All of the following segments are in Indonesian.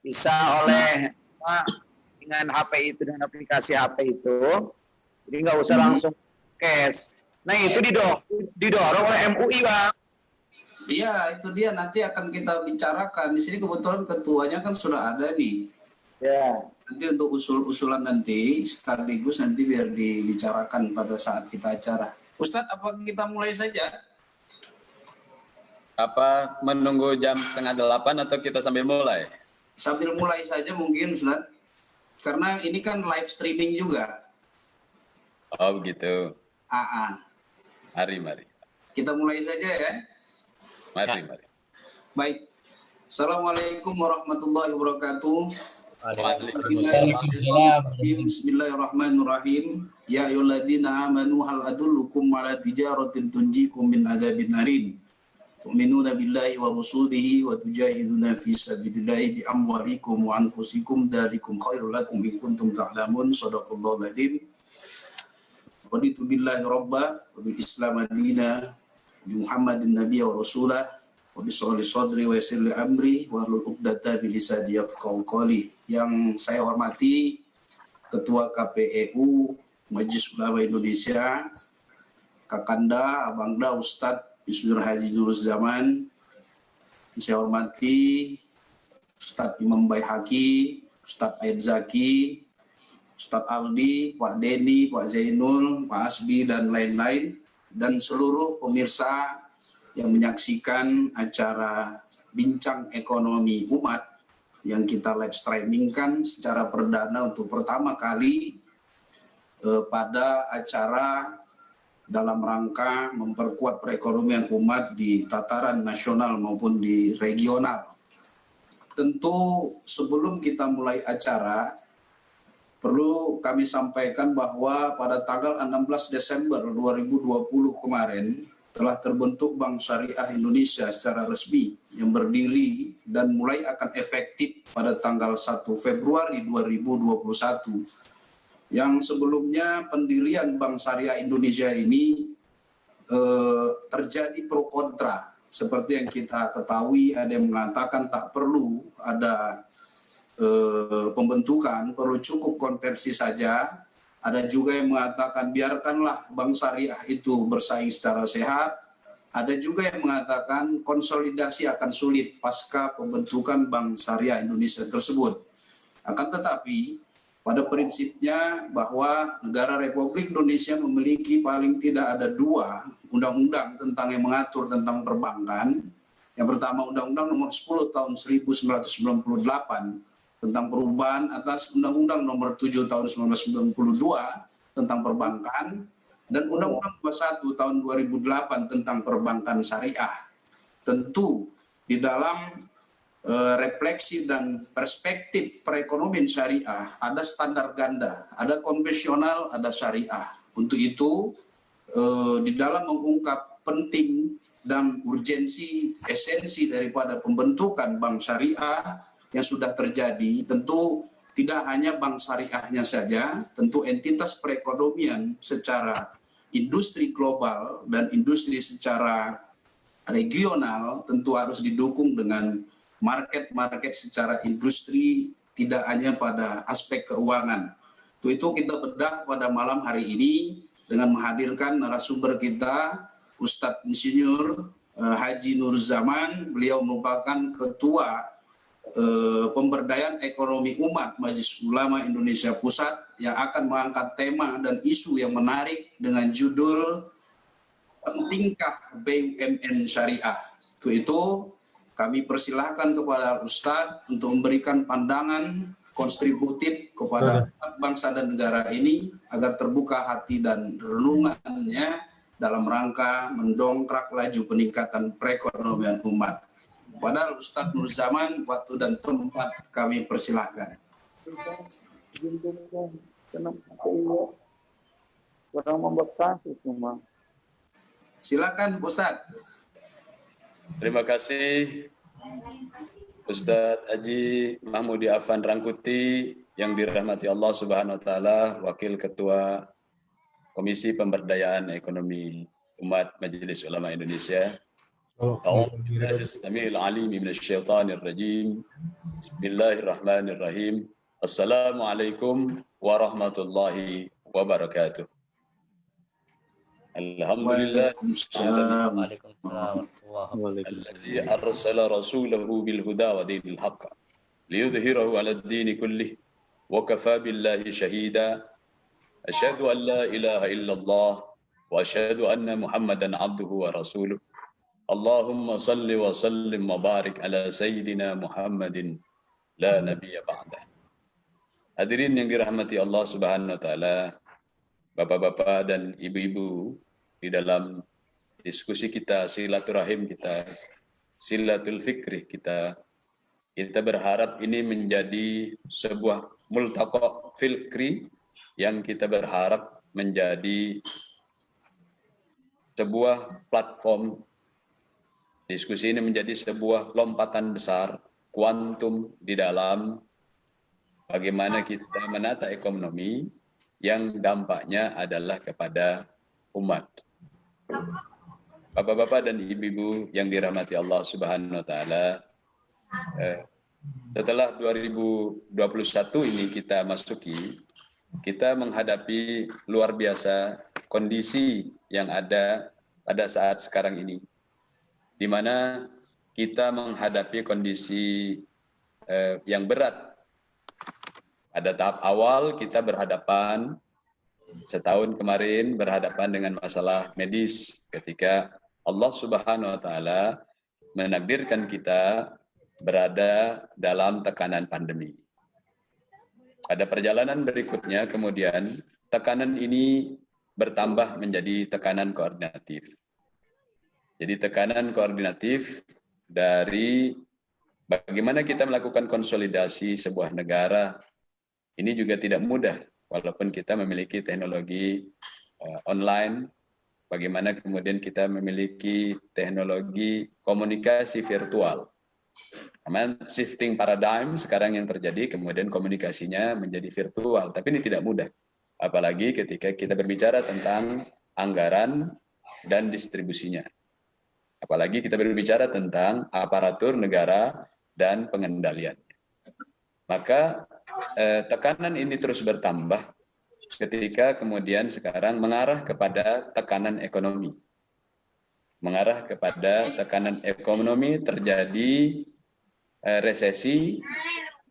bisa oleh dengan HP itu, dengan aplikasi HP itu. Jadi nggak usah langsung cash. Nah itu didorong oleh MUI, Bang. Iya, itu dia nanti akan kita bicarakan. Di sini kebetulan ketuanya kan sudah ada nih. Ya. Nanti untuk usul-usulan nanti sekaligus nanti biar dibicarakan pada saat kita acara. Ustadz, apa kita mulai saja? Apa menunggu jam 7:30 atau kita sambil mulai? Sambil mulai saja mungkin, Ustadz. Karena ini kan live streaming juga. Oh begitu. Mari. Kita mulai saja ya. Mari. Baik. Assalamualaikum warahmatullahi wabarakatuh. Bismillahirrahmanirrahim. Ya ayyuhalladzina amanu hal adullukum ala tijaratin tunjikum min adzabin alim. Tu'minuna billahi wa rasulihi wa tujahiduna fi sabilillahi bi amwalikum wa anfusikum dzalikum khairul lakum in kuntum ta'lamun. Shadaqallahu adzim. Raditu billahi rabba wa bil islam madina bi Muhammadin nabiyya wa rasulah wa bi sadri wa yassir li amri wa hlul 'uqdatam min lisani yafqahu qawli. Yang saya hormati Ketua KPEU Majelis Ulama Indonesia, Kakanda, Abangda, Ustadz Insinyur Haji Nuruzzaman. Saya hormati Ustadz Imam Baihaqi, Ustadz Aid Zaki, Ustadz Aldi, Pak Denny, Pak Zainul, Pak Asbi, dan lain-lain, dan seluruh pemirsa yang menyaksikan acara Bincang Ekonomi Umat yang kita live streamingkan secara perdana untuk pertama kali pada acara dalam rangka memperkuat perekonomian umat di tataran nasional maupun di regional. Tentu sebelum kita mulai acara, perlu kami sampaikan bahwa pada tanggal 16 Desember 2020 kemarin telah terbentuk Bank Syariah Indonesia secara resmi yang berdiri dan mulai akan efektif pada tanggal 1 Februari 2021. Yang sebelumnya pendirian Bank Syariah Indonesia ini terjadi pro kontra. Seperti yang kita ketahui, ada yang mengatakan tak perlu ada pembentukan, perlu cukup konversi saja. Ada juga yang mengatakan biarkanlah Bank Syariah itu bersaing secara sehat. Ada juga yang mengatakan konsolidasi akan sulit pasca pembentukan Bank Syariah Indonesia tersebut. Akan tetapi pada prinsipnya bahwa negara Republik Indonesia memiliki paling tidak ada 2 undang-undang tentang yang mengatur tentang perbankan. Yang pertama Undang-Undang Nomor 10 Tahun 1998 tentang perubahan atas Undang-Undang Nomor 7 Tahun 1992 tentang perbankan, dan Undang-Undang 21 Tahun 2008 tentang perbankan syariah. Tentu di dalam refleksi dan perspektif perekonomian syariah ada standar ganda, ada konvensional, ada syariah. Untuk itu di dalam mengungkap penting dan urgensi esensi daripada pembentukan bank syariah yang sudah terjadi, tentu tidak hanya bank syariahnya saja, tentu entitas perekonomian secara industri global dan industri secara regional tentu harus didukung dengan market secara industri, tidak hanya pada aspek keuangan. Untuk itu kita bedah pada malam hari ini dengan menghadirkan narasumber kita, Ustadz Insinyur Haji Nuruzzaman. Beliau merupakan Ketua Pemberdayaan Ekonomi Umat Majelis Ulama Indonesia Pusat yang akan mengangkat tema dan isu yang menarik dengan judul Pentingkah BUMN Syariah. Untuk itu kami persilahkan kepada Ustadz untuk memberikan pandangan kontributif kepada bangsa dan negara ini agar terbuka hati dan renungannya dalam rangka mendongkrak laju peningkatan perekonomian umat. Padahal Ustadz Nuruzzaman, waktu dan tempat kami persilahkan. Silakan Ustadz. Terima kasih Ustadz Haji Mahmudi Affan Rangkuti yang dirahmati Allah Subhanahu wa taala, Wakil Ketua Komisi Pemberdayaan Ekonomi Umat Majelis Ulama Indonesia. أعوذ بالله السميع العليم من الشيطان الرجيم. بسم الله الرحمن الرحيم. السلام عليكم ورحمة الله وبركاته. الحمد لله Waalaikumsalam. Waalaikumsalam warahmatullahi الذي أرسل رسوله بالهدى ودين الحق ليظهره على الدين كله وكفى بالله شهيدا. أشهد أن لا إله إلا الله وأشهد أن محمدا عبده ورسوله. اللهم صل وسلم وبارك على سيدنا محمد لا نبي بعده. Hadirin yang dirahmati Allah Subhanahu wa taala, Bapak-bapak dan ibu-ibu, di dalam diskusi kita, silaturahim kita, silatul fikri kita berharap ini menjadi sebuah multaqa fikri yang kita berharap menjadi sebuah platform. Diskusi ini menjadi sebuah lompatan besar, kuantum di dalam bagaimana kita menata ekonomi yang dampaknya adalah kepada umat. Bapak-bapak dan ibu-ibu yang dirahmati Allah Subhanahu wa taala, setelah 2021 ini kita masuki, kita menghadapi luar biasa kondisi yang ada pada saat sekarang ini, di mana kita menghadapi kondisi yang berat. Pada tahap awal kita berhadapan, setahun kemarin berhadapan dengan masalah medis ketika Allah Subhanahu wa taala menakdirkan kita berada dalam tekanan pandemi. Pada perjalanan berikutnya kemudian tekanan ini bertambah menjadi tekanan koordinatif. Jadi tekanan koordinatif dari bagaimana kita melakukan konsolidasi sebuah negara. Ini juga tidak mudah, walaupun kita memiliki teknologi online, bagaimana kemudian kita memiliki teknologi komunikasi virtual. Namun shifting paradigm sekarang yang terjadi, kemudian komunikasinya menjadi virtual, tapi ini tidak mudah. Apalagi ketika kita berbicara tentang anggaran dan distribusinya. Apalagi kita berbicara tentang aparatur negara dan pengendaliannya. Maka tekanan ini terus bertambah ketika kemudian sekarang mengarah kepada tekanan ekonomi. Mengarah kepada tekanan ekonomi, terjadi resesi.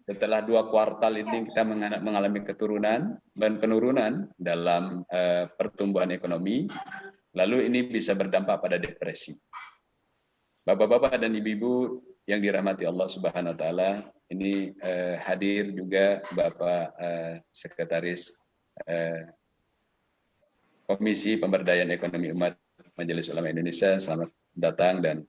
Setelah 2 kuartal ini kita mengalami keturunan dan penurunan dalam pertumbuhan ekonomi, lalu ini bisa berdampak pada depresi. Bapak-bapak dan ibu-ibu yang dirahmati Allah Subhanahu wa taala, ini hadir juga Bapak Sekretaris Komisi Pemberdayaan Ekonomi Umat Majelis Ulama Indonesia, selamat datang, dan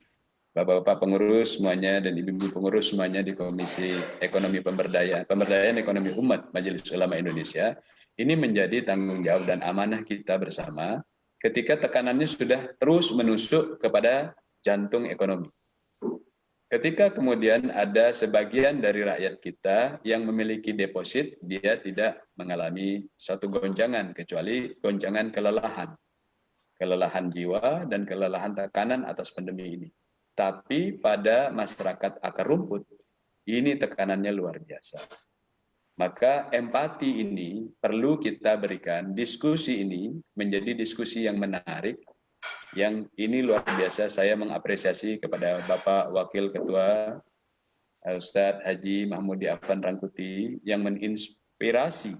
Bapak-bapak pengurus semuanya dan ibu-ibu pengurus semuanya di Komisi Ekonomi Pemberdayaan Ekonomi Umat Majelis Ulama Indonesia. Ini menjadi tanggung jawab dan amanah kita bersama ketika tekanannya sudah terus menusuk kepada jantung ekonomi. Ketika kemudian ada sebagian dari rakyat kita yang memiliki deposit, dia tidak mengalami suatu goncangan, kecuali goncangan kelelahan. Kelelahan jiwa dan kelelahan tekanan atas pandemi ini. Tapi pada masyarakat akar rumput, ini tekanannya luar biasa. Maka empati ini perlu kita berikan, diskusi ini menjadi diskusi yang menarik, yang ini luar biasa. Saya mengapresiasi kepada Bapak Wakil Ketua Ustadz Haji Mahmudi Afan Rangkuti yang menginspirasi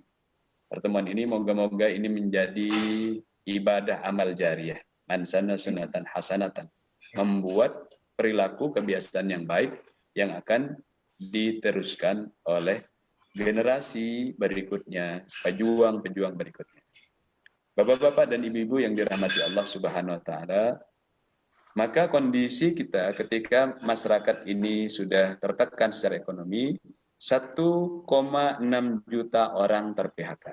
pertemuan ini. Moga-moga ini menjadi ibadah amal jariyah, man sanna sunatan hasanatan, membuat perilaku kebiasaan yang baik yang akan diteruskan oleh generasi berikutnya, pejuang-pejuang berikutnya. Bapak-bapak dan ibu-ibu yang dirahmati Allah Subhanahu wa taala, maka kondisi kita ketika masyarakat ini sudah tertekan secara ekonomi, 1,6 juta orang ter-PHK.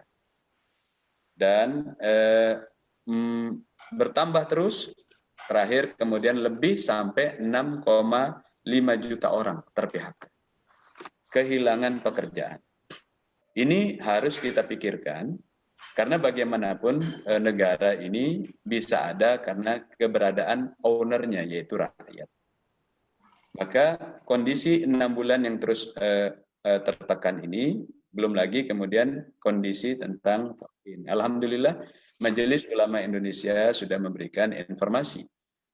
Dan bertambah terus, terakhir kemudian lebih sampai 6,5 juta orang ter-PHK. Kehilangan pekerjaan. Ini harus kita pikirkan, karena bagaimanapun negara ini bisa ada karena keberadaan ownernya, yaitu rakyat. Maka kondisi 6 bulan yang terus tertekan ini, belum lagi kemudian kondisi tentang vaksin. Alhamdulillah, Majelis Ulama Indonesia sudah memberikan informasi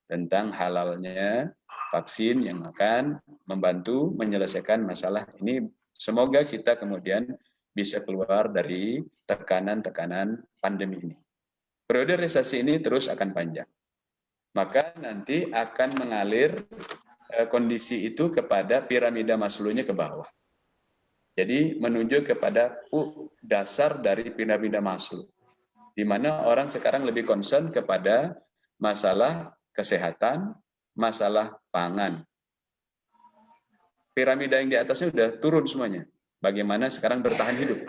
tentang halalnya vaksin yang akan membantu menyelesaikan masalah ini. Semoga kita kemudian bisa keluar dari tekanan-tekanan pandemi ini. Periode resesi ini terus akan panjang. Maka nanti akan mengalir kondisi itu kepada piramida Maslow-nya ke bawah. Jadi menunjuk kepada dasar dari piramida Maslow, di mana orang sekarang lebih concern kepada masalah kesehatan, masalah pangan. Piramida yang di atasnya sudah turun semuanya. Bagaimana sekarang bertahan hidup.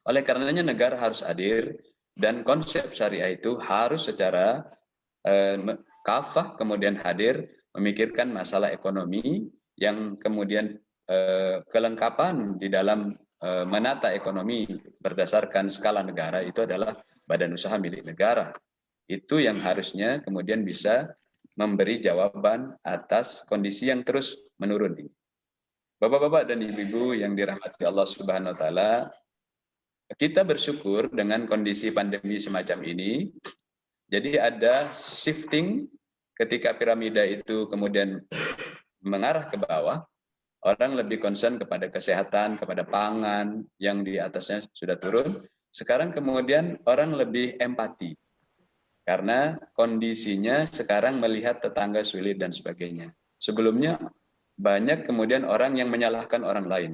Oleh karenanya negara harus hadir dan konsep syariah itu harus secara kafah kemudian hadir memikirkan masalah ekonomi yang kemudian kelengkapan di dalam menata ekonomi berdasarkan skala negara itu adalah badan usaha milik negara. Itu yang harusnya kemudian bisa memberi jawaban atas kondisi yang terus menurun ini. Bapak-bapak dan ibu-ibu yang dirahmati Allah Subhanahu wa taala, kita bersyukur dengan kondisi pandemi semacam ini. Jadi ada shifting ketika piramida itu kemudian mengarah ke bawah, orang lebih concern kepada kesehatan, kepada pangan yang di atasnya sudah turun. Sekarang kemudian orang lebih empati. Karena kondisinya sekarang melihat tetangga sulit dan sebagainya. Sebelumnya banyak kemudian orang yang menyalahkan orang lain.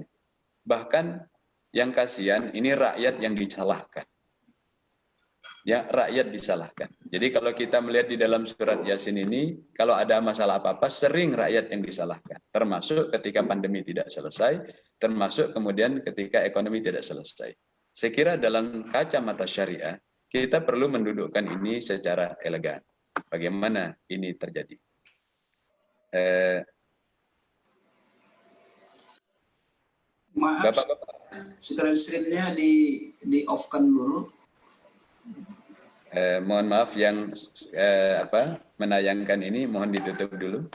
Bahkan yang kasihan ini rakyat yang disalahkan. Ya, rakyat disalahkan. Jadi kalau kita melihat di dalam surat Yasin ini, kalau ada masalah apa-apa, sering rakyat yang disalahkan. Termasuk ketika pandemi tidak selesai, termasuk kemudian ketika ekonomi tidak selesai. Saya kira dalam kacamata syariah, kita perlu mendudukkan ini secara elegan. Bagaimana ini terjadi? Maaf, Bapak-bapak. screen-nya di off-kan dulu. Mohon maaf yang menayangkan ini mohon ditutup dulu.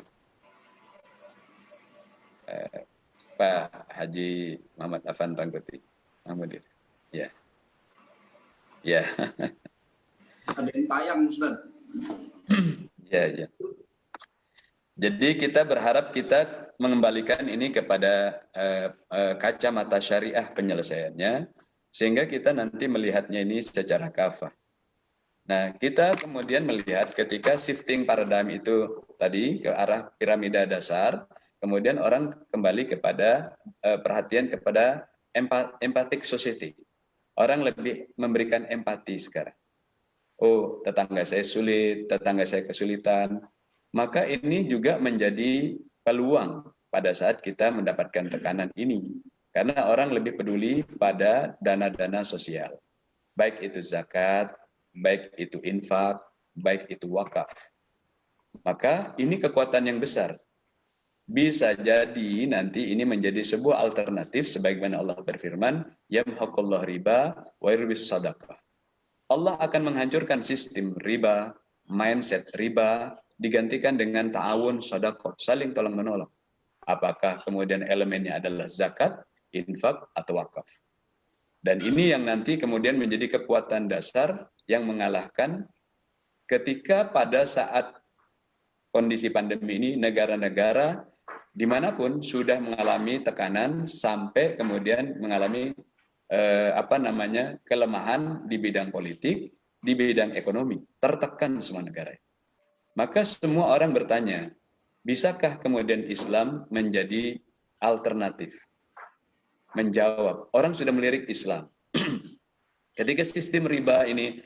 Pak Haji Muhammad Afan Rangkuti. Mahmudin. Ya. Ya. Ada yang tayang, Ustaz. Ya. Jadi kita berharap kita mengembalikan ini kepada kacamata syariah penyelesaiannya, sehingga kita nanti melihatnya ini secara kafah. Nah, kita kemudian melihat ketika shifting paradigm itu tadi ke arah piramida dasar, kemudian orang kembali kepada perhatian kepada empathic society. Orang lebih memberikan empati sekarang. Oh, tetangga saya sulit, tetangga saya kesulitan. Maka ini juga menjadi peluang pada saat kita mendapatkan tekanan ini. Karena orang lebih peduli pada dana-dana sosial. Baik itu zakat, baik itu infak, baik itu wakaf. Maka ini kekuatan yang besar. Bisa jadi nanti ini menjadi sebuah alternatif sebagaimana Allah berfirman, yamhaqullahu riba wa yurbis sadaqah. Allah akan menghancurkan sistem riba, mindset riba, digantikan dengan ta'awun sedekah, saling tolong menolong. Apakah kemudian elemennya adalah zakat, infak atau wakaf. Dan ini yang nanti kemudian menjadi kekuatan dasar yang mengalahkan ketika pada saat kondisi pandemi ini negara-negara dimanapun sudah mengalami tekanan sampai kemudian mengalami kelemahan di bidang politik, di bidang ekonomi, tertekan semua negara. Maka semua orang bertanya, bisakah kemudian Islam menjadi alternatif? Menjawab, orang sudah melirik Islam. Ketika sistem riba ini,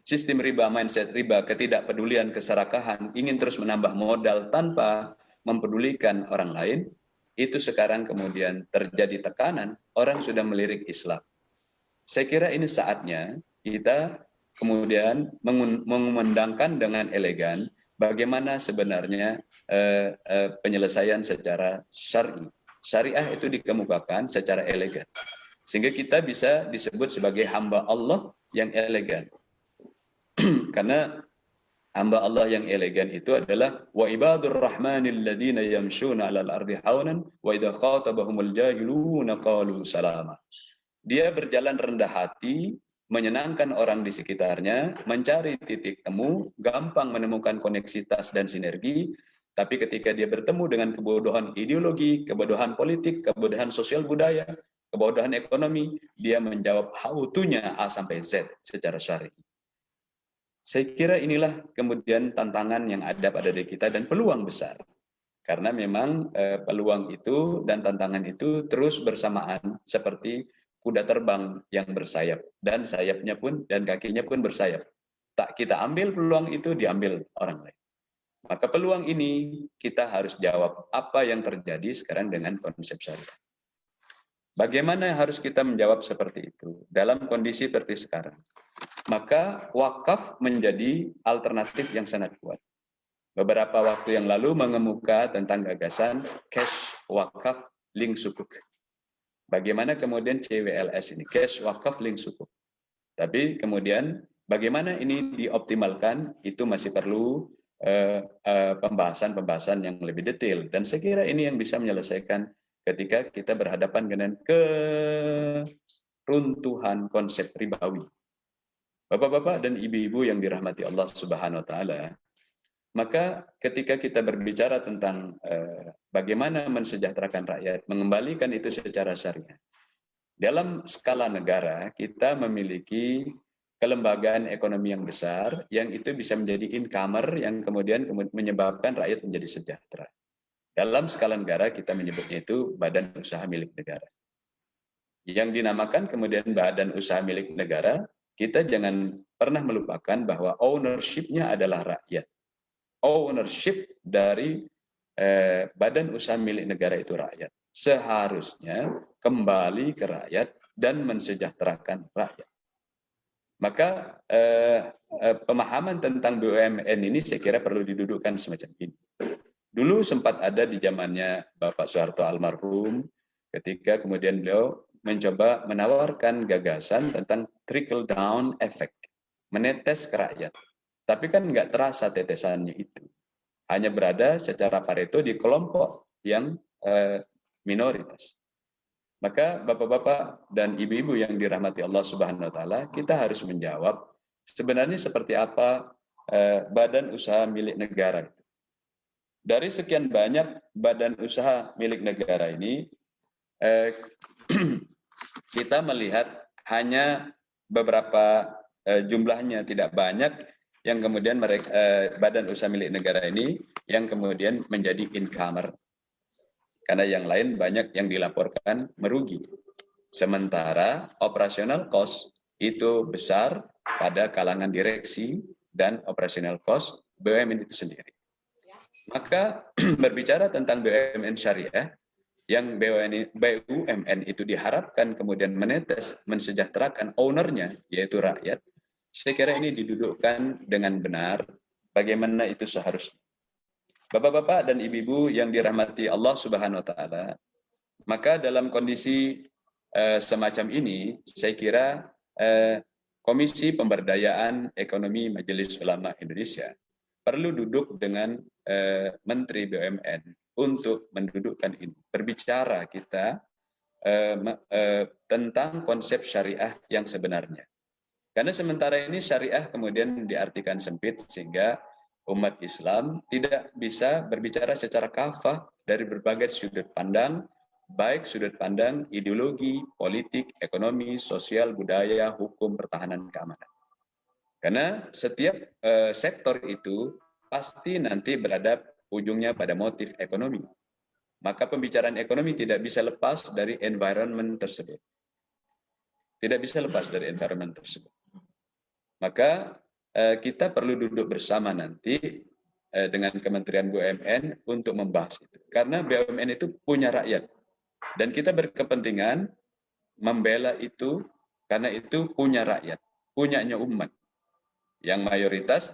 sistem riba, mindset riba, ketidakpedulian, keserakahan, ingin terus menambah modal tanpa mempedulikan orang lain, itu sekarang kemudian terjadi tekanan, orang sudah melirik Islam. Saya kira ini saatnya kita kemudian mengumandangkan dengan elegan bagaimana sebenarnya penyelesaian secara syar'i. Syariah itu dikemukakan secara elegan. Sehingga kita bisa disebut sebagai hamba Allah yang elegan. Karena hamba Allah yang elegan itu adalah wa ibadur rahmanil ladzina yamshuna 'alal ardi haunan wa idza khatabahumul jahiluna qalu salama. Dia berjalan rendah hati, menyenangkan orang di sekitarnya, mencari titik temu, gampang menemukan koneksitas dan sinergi, tapi ketika dia bertemu dengan kebodohan ideologi, kebodohan politik, kebodohan sosial budaya, kebodohan ekonomi, dia menjawab hautunya A sampai Z secara syar'i. Saya kira inilah kemudian tantangan yang ada pada diri kita dan peluang besar. Karena memang peluang itu dan tantangan itu terus bersamaan seperti kuda terbang yang bersayap. Dan sayapnya pun dan kakinya pun bersayap. Tak kita ambil peluang itu, diambil orang lain. Maka peluang ini kita harus jawab apa yang terjadi sekarang dengan konsep syariah. Bagaimana harus kita menjawab seperti itu dalam kondisi seperti sekarang? Maka wakaf menjadi alternatif yang sangat kuat. Beberapa waktu yang lalu mengemuka tentang gagasan cash wakaf link sukuk. Bagaimana kemudian CWLS ini, cash wakaf link sukuk. Tapi kemudian bagaimana ini dioptimalkan, itu masih perlu pembahasan-pembahasan yang lebih detail. Dan saya kira ini yang bisa menyelesaikan ketika kita berhadapan dengan keruntuhan konsep ribawi. Bapak-bapak dan ibu-ibu yang dirahmati Allah Subhanahu wa taala, maka ketika kita berbicara tentang bagaimana mensejahterakan rakyat, mengembalikan itu secara syariah. Dalam skala negara, kita memiliki kelembagaan ekonomi yang besar, yang itu bisa menjadi incomer, yang kemudian menyebabkan rakyat menjadi sejahtera. Dalam skala negara kita menyebutnya itu badan usaha milik negara. Yang dinamakan kemudian badan usaha milik negara, kita jangan pernah melupakan bahwa ownership-nya adalah rakyat. Ownership dari badan usaha milik negara itu rakyat. Seharusnya kembali ke rakyat dan mensejahterakan rakyat. Maka pemahaman tentang BUMN ini saya kira perlu didudukkan semacam ini. Dulu sempat ada di zamannya Bapak Soeharto almarhum, ketika kemudian beliau mencoba menawarkan gagasan tentang trickle down effect, menetes ke rakyat. Tapi kan nggak terasa tetesannya itu. Hanya berada secara Pareto di kelompok yang minoritas. Maka bapak-bapak dan ibu-ibu yang dirahmati Allah Subhanahu wa taala, kita harus menjawab sebenarnya seperti apa badan usaha milik negara itu. Dari sekian banyak badan usaha milik negara ini, kita melihat hanya beberapa jumlahnya tidak banyak yang kemudian mereka badan usaha milik negara ini yang kemudian menjadi incomer. Karena yang lain banyak yang dilaporkan merugi. Sementara operational cost itu besar pada kalangan direksi dan operational cost BUMN itu sendiri. Maka berbicara tentang BUMN syariah, yang BUMN itu diharapkan kemudian menetes, mensejahterakan ownernya, yaitu rakyat, saya kira ini didudukkan dengan benar bagaimana itu seharusnya. Bapak-bapak dan ibu-ibu yang dirahmati Allah Subhanahu wa taala, maka dalam kondisi semacam ini, saya kira Komisi Pemberdayaan Ekonomi Majelis Ulama Indonesia perlu duduk dengan Menteri BUMN untuk mendudukkan ini. Berbicara kita tentang konsep syariah yang sebenarnya. Karena sementara ini syariah kemudian diartikan sempit sehingga umat Islam tidak bisa berbicara secara kafah dari berbagai sudut pandang, baik sudut pandang ideologi, politik, ekonomi, sosial, budaya, hukum, pertahanan, keamanan. Karena setiap sektor itu pasti nanti berada ujungnya pada motif ekonomi. Maka pembicaraan ekonomi tidak bisa lepas dari environment tersebut. Tidak bisa lepas dari environment tersebut. Maka kita perlu duduk bersama nanti dengan Kementerian BUMN untuk membahas itu. Karena BUMN itu punya rakyat. Dan kita berkepentingan membela itu karena itu punya rakyat, punyanya umat. Yang mayoritas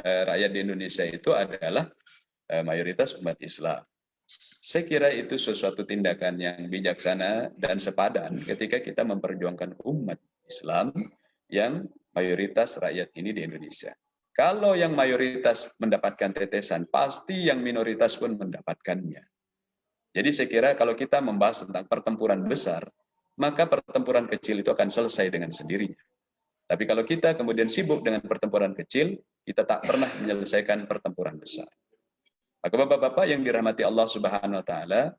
rakyat di Indonesia itu adalah mayoritas umat Islam. Saya kira itu sesuatu tindakan yang bijaksana dan sepadan ketika kita memperjuangkan umat Islam yang mayoritas rakyat ini di Indonesia. Kalau yang mayoritas mendapatkan tetesan, pasti yang minoritas pun mendapatkannya. Jadi saya kira kalau kita membahas tentang pertempuran besar, maka pertempuran kecil itu akan selesai dengan sendirinya. Tapi kalau kita kemudian sibuk dengan pertempuran kecil, kita tak pernah menyelesaikan pertempuran besar. Maka Bapak-bapak yang dirahmati Allah Subhanahu wa taala,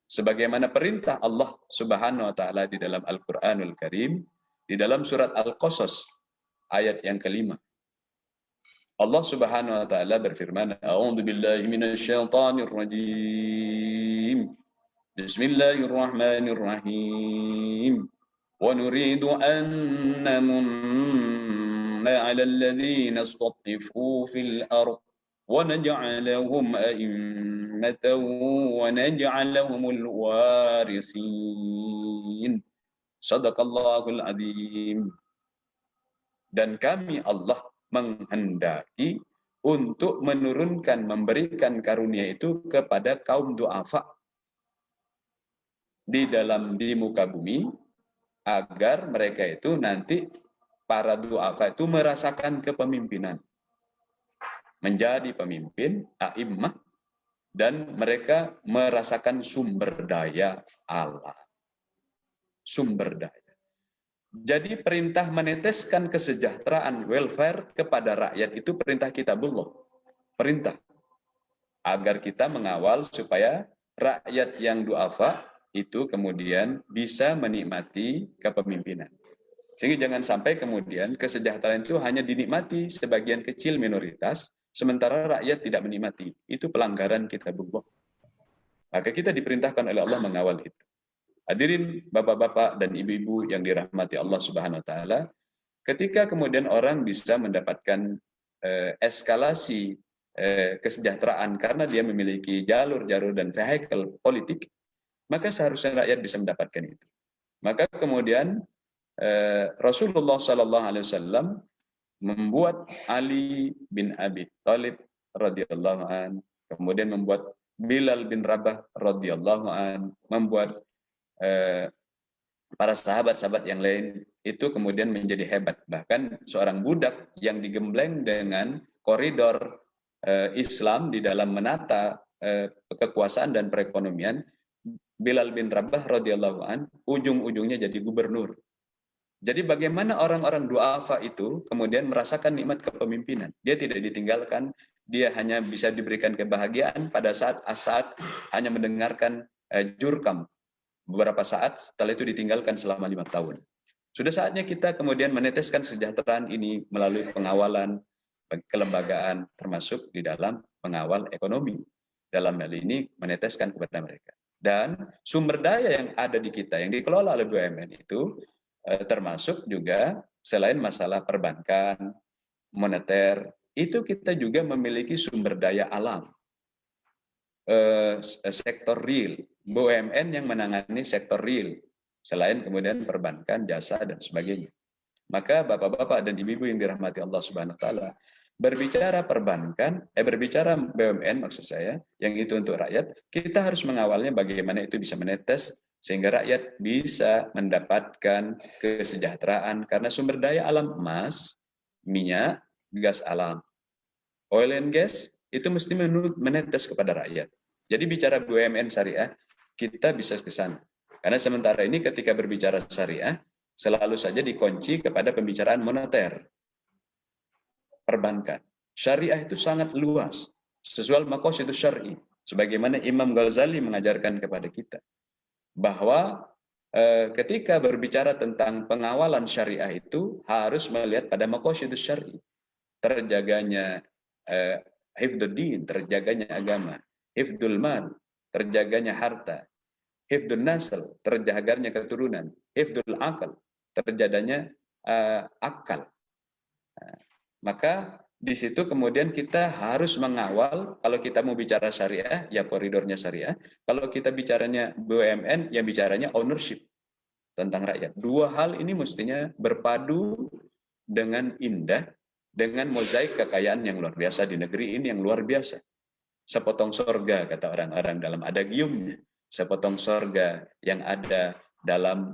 sebagaimana perintah Allah Subhanahu wa taala di dalam Al-Qur'anul Karim, di dalam surat Al-Qasas ayat yang kelima. Allah Subhanahu wa taala berfirman, "A'udzu billahi minasyaitonir rajim. Bismillahirrahmanirrahim. Wa nuridu an namunna 'alal ladzina istud'ifu fil ardh wa naj'alahum a'immatan wa naj'alahumul warithin." Shadaqallahul adzim. Dan kami Allah menghendaki untuk menurunkan, memberikan karunia itu kepada kaum du'afa di muka bumi, agar mereka itu nanti, para du'afa itu merasakan kepemimpinan, menjadi pemimpin, a'immah, dan mereka merasakan sumber daya Allah. Sumber daya. Jadi perintah meneteskan kesejahteraan, welfare kepada rakyat itu perintah kitabullah. Perintah. Agar kita mengawal supaya rakyat yang du'afa itu kemudian bisa menikmati kepemimpinan. Sehingga jangan sampai kemudian kesejahteraan itu hanya dinikmati sebagian kecil minoritas, sementara rakyat tidak menikmati. Itu pelanggaran kitabullah. Maka kita diperintahkan oleh Allah mengawal itu. Hadirin bapak-bapak dan ibu-ibu yang dirahmati Allah Subhanahu wa taala, ketika kemudian orang bisa mendapatkan eskalasi kesejahteraan karena dia memiliki jalur-jalur dan vehikel politik, maka seharusnya rakyat bisa mendapatkan itu. Maka kemudian Rasulullah SAW membuat Ali bin Abi Thalib radhiyallahu an, kemudian membuat Bilal bin Rabah radhiyallahu an, membuat para sahabat-sahabat yang lain itu kemudian menjadi hebat. Bahkan seorang budak yang digembleng dengan koridor Islam di dalam menata kekuasaan dan perekonomian, Bilal bin Rabah radhiyallahu an, ujung-ujungnya jadi gubernur. Jadi bagaimana orang-orang du'afa itu kemudian merasakan nikmat kepemimpinan. Dia tidak ditinggalkan, dia hanya bisa diberikan kebahagiaan pada saat hanya mendengarkan jurkam. Beberapa saat, setelah itu ditinggalkan selama 5 tahun. Sudah saatnya kita kemudian meneteskan kesejahteraan ini melalui pengawalan, kelembagaan, termasuk di dalam pengawal ekonomi. Dalam hal ini meneteskan kepada mereka. Dan sumber daya yang ada di kita, yang dikelola oleh BUMN itu, termasuk juga selain masalah perbankan, moneter, itu kita juga memiliki sumber daya alam. Sektor real, BUMN yang menangani sektor real, selain kemudian perbankan, jasa, dan sebagainya. Maka bapak-bapak dan ibu-ibu yang dirahmati Allah Subhanahu wa taala, berbicara perbankan, berbicara BUMN maksud saya, yang itu untuk rakyat, kita harus mengawalnya bagaimana itu bisa menetes, sehingga rakyat bisa mendapatkan kesejahteraan, karena sumber daya alam emas, minyak, gas alam, oil and gas, itu mesti menetes kepada rakyat. Jadi bicara BUMN syariah, kita bisa ke sana. Karena sementara ini ketika berbicara syariah, selalu saja dikunci kepada pembicaraan moneter. Perbankan. Syariah itu sangat luas. Sesuai maqasid syar'i. Sebagaimana Imam Ghazali mengajarkan kepada kita. Bahwa ketika berbicara tentang pengawalan syariah itu harus melihat pada maqasid syar'i. Terjaganya hifdzuddin, terjaganya agama. Hifdzul mal, terjaganya harta. Hifdzun nasl, terjaganya keturunan. Hifdzul akal, terjaganya akal. Maka di situ kemudian kita harus mengawal, kalau kita mau bicara syariah, ya koridornya syariah. Kalau kita bicaranya BUMN, ya bicaranya ownership tentang rakyat. Dua hal ini mestinya berpadu dengan indah, dengan mozaik kekayaan yang luar biasa di negeri ini yang luar biasa. Sepotong sorga, kata orang-orang dalam adagiumnya. Sepotong sorga yang ada dalam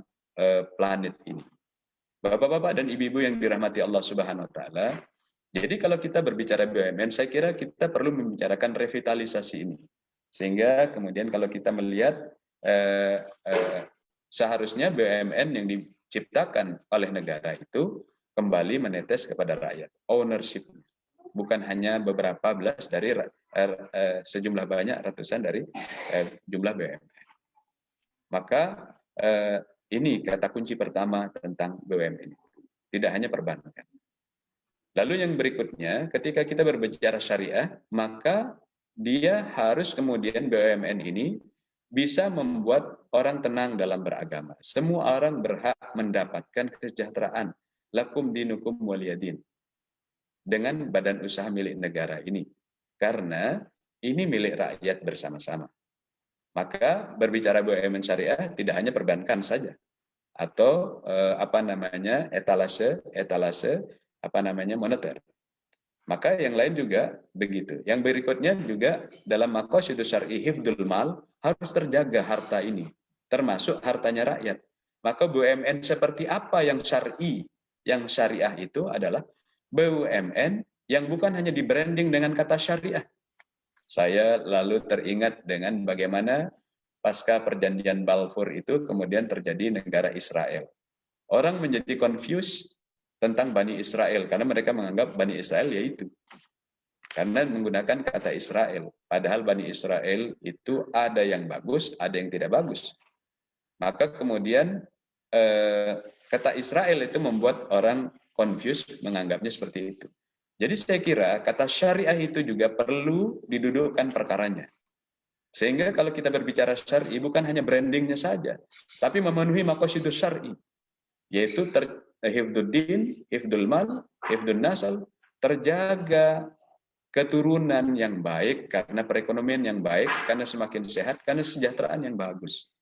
planet ini. Bapak-bapak dan ibu-ibu yang dirahmati Allah Subhanahu wa taala, Jadi kalau kita berbicara BUMN, saya kira kita perlu membicarakan revitalisasi ini. Sehingga kemudian kalau kita melihat seharusnya BUMN yang diciptakan oleh negara itu kembali menetes kepada rakyat, ownership, bukan hanya beberapa belas dari sejumlah banyak ratusan dari jumlah BUMN. Maka ini kata kunci pertama tentang BUMN, tidak hanya perbankan. Lalu yang berikutnya, ketika kita berbicara syariah, maka dia harus kemudian BUMN ini bisa membuat orang tenang dalam beragama. Semua orang berhak mendapatkan kesejahteraan. Lakum dinukum waliyadin. Dengan badan usaha milik negara ini. Karena ini milik rakyat bersama-sama. Maka berbicara BUMN syariah tidak hanya perbankan saja. Atau etalase moneter. Maka yang lain juga begitu. Yang berikutnya juga dalam maqasidus syar'i hifdzul mal harus terjaga harta ini, termasuk hartanya rakyat. Maka BUMN seperti apa yang syar'i, yang syariah itu adalah BUMN yang bukan hanya di branding dengan kata syariah. Saya lalu teringat dengan bagaimana pasca perjanjian Balfour itu kemudian terjadi negara Israel. Orang menjadi confused tentang Bani Israel, karena mereka menganggap Bani Israel yaitu. Karena menggunakan kata Israel. Padahal Bani Israel itu ada yang bagus, ada yang tidak bagus. Maka kemudian kata Israel itu membuat orang confused, menganggapnya seperti itu. Jadi saya kira kata syariah itu juga perlu didudukkan perkaranya. Sehingga kalau kita berbicara syar'i bukan hanya brandingnya saja, tapi memenuhi maqasidus syar'i, yaitu hifdzuddin, hifdzul mal, hifdzun nasal, terjaga keturunan yang baik karena perekonomian yang baik, karena semakin sehat, karena kesejahteraan yang bagus.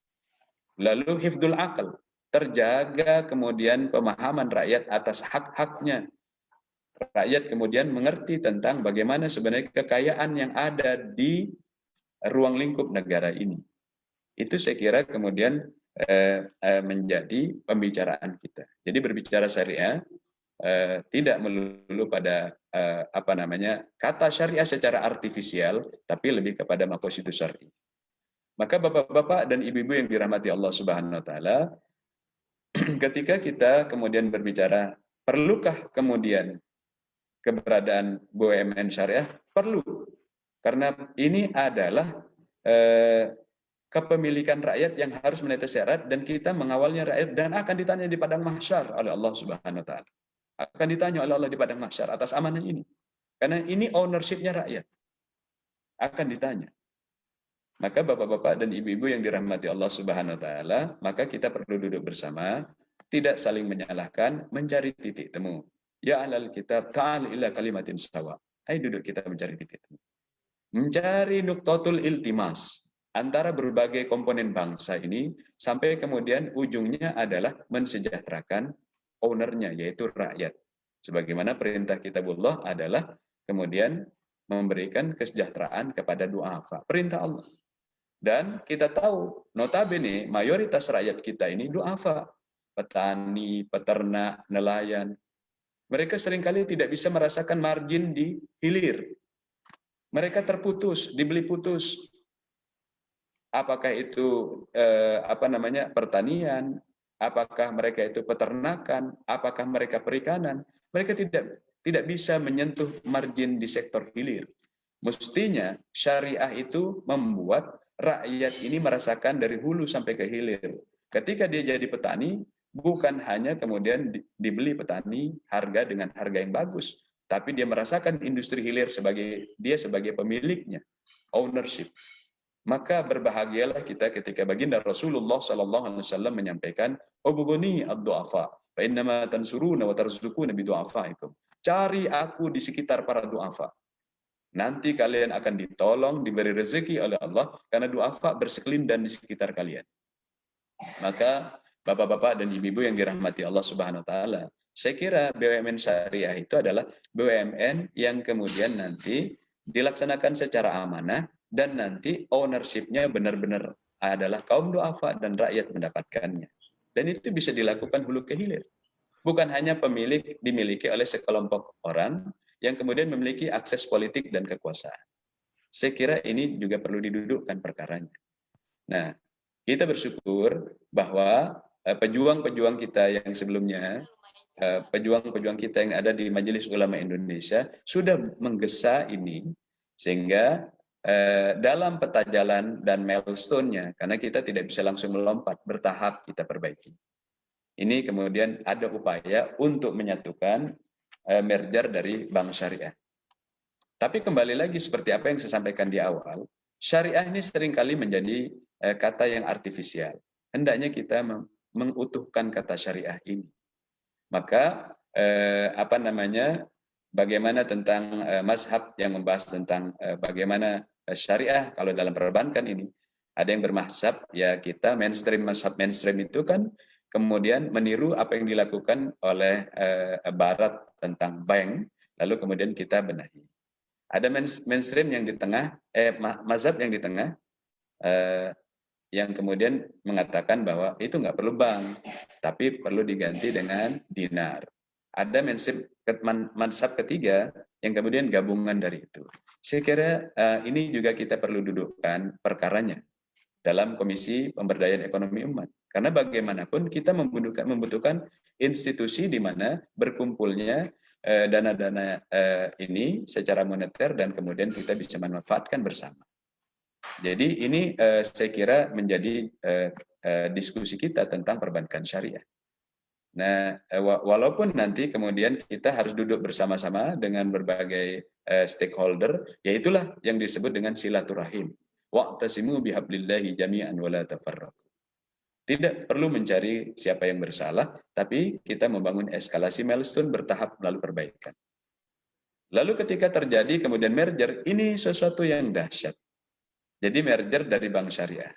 Lalu hifdzul akal, terjaga kemudian pemahaman rakyat atas hak-haknya. Rakyat kemudian mengerti tentang bagaimana sebenarnya kekayaan yang ada di ruang lingkup negara ini. Itu saya kira kemudian menjadi pembicaraan kita. Jadi berbicara syariah tidak melulu pada kata syariah secara artifisial, tapi lebih kepada maqasidus syar'i. Maka bapak-bapak dan ibu-ibu yang dirahmati Allah Subhanahu wa taala, ketika kita kemudian berbicara perlukah kemudian keberadaan BUMN syariah? Perlu. Karena ini adalah kepemilikan rakyat yang harus menetes syarat, dan kita mengawalnya rakyat dan akan ditanya di padang mahsyar oleh Allah Subhanahu wa taala. Akan ditanya oleh Allah di padang mahsyar atas amanah ini. Karena ini ownership-nya rakyat. Akan ditanya. Maka bapak-bapak dan ibu-ibu yang dirahmati Allah Subhanahu wa taala, maka kita perlu duduk bersama, tidak saling menyalahkan, mencari titik temu. Ya ahlal kitab ta'al ila kalimatin sawa. Ayo duduk kita mencari titik temu. Mencari nuktatul iltimas antara berbagai komponen bangsa ini, sampai kemudian ujungnya adalah mensejahterakan ownernya, yaitu rakyat. Sebagaimana perintah kitabullah adalah kemudian memberikan kesejahteraan kepada du'afa. Perintah Allah. Dan kita tahu, notabene mayoritas rakyat kita ini du'afa. Petani, peternak, nelayan. Mereka seringkali tidak bisa merasakan margin di hilir. Mereka terputus, dibeli putus. Apakah itu pertanian, apakah mereka itu peternakan, apakah mereka perikanan, mereka tidak bisa menyentuh margin di sektor hilir. Mestinya syariah itu membuat rakyat ini merasakan dari hulu sampai ke hilir. Ketika dia jadi petani, bukan hanya kemudian dibeli petani harga dengan harga yang bagus, tapi dia merasakan industri hilir sebagai pemiliknya, ownership. Maka berbahagialah kita ketika baginda Rasulullah SAW menyampaikan, "Ubghuni ad-du'afa, fa innama tansuruna wa tarzukuna bi du'afaikum." Cari aku di sekitar para du'afa. Nanti kalian akan ditolong, diberi rezeki oleh Allah, karena du'afa bersekelindan di sekitar kalian. Maka bapak-bapak dan ibu-ibu yang dirahmati Allah Subhanahu wa taala, saya kira BUMN syariah itu adalah BUMN yang kemudian nanti dilaksanakan secara amanah, dan nanti ownership-nya benar-benar adalah kaum du'afa dan rakyat mendapatkannya. Dan itu bisa dilakukan hulu ke hilir. Bukan hanya dimiliki oleh sekelompok orang yang kemudian memiliki akses politik dan kekuasaan. Saya kira ini juga perlu didudukkan perkaranya. Nah, kita bersyukur bahwa pejuang-pejuang kita yang sebelumnya, pejuang-pejuang kita yang ada di Majelis Ulama Indonesia sudah menggesa ini, sehingga dalam peta jalan dan milestone-nya, karena kita tidak bisa langsung melompat, bertahap kita perbaiki. Ini kemudian ada upaya untuk menyatukan merger dari bank syariah. Tapi kembali lagi seperti apa yang saya sampaikan di awal, syariah ini seringkali menjadi kata yang artifisial. Hendaknya kita mengutuhkan kata syariah ini. Maka bagaimana tentang mazhab yang membahas tentang bagaimana syariah kalau dalam perbankan ini, ada yang bermazhab ya kita mazhab mainstream itu kan kemudian meniru apa yang dilakukan oleh Barat tentang bank, lalu kemudian kita benahi. Ada mainstream yang di tengah, mazhab yang di tengah, yang kemudian mengatakan bahwa itu nggak perlu bank, tapi perlu diganti dengan dinar. Ada mazhab ketiga yang kemudian gabungan dari itu. Saya kira ini juga kita perlu dudukkan perkaranya dalam Komisi Pemberdayaan Ekonomi Umat. Karena bagaimanapun kita membutuhkan institusi di mana berkumpulnya dana-dana ini secara moneter dan kemudian kita bisa manfaatkan bersama. Jadi ini saya kira menjadi diskusi kita tentang perbankan syariah. Nah, walaupun nanti kemudian kita harus duduk bersama-sama dengan berbagai stakeholder, ya itulah yang disebut dengan silaturahim. Wa'tasimu bihablillahi jami'an wa la tafarraqu. Tidak perlu mencari siapa yang bersalah, tapi kita membangun eskalasi milestone bertahap melalui perbaikan. Lalu ketika terjadi kemudian merger, ini sesuatu yang dahsyat. Jadi merger dari bank syariah,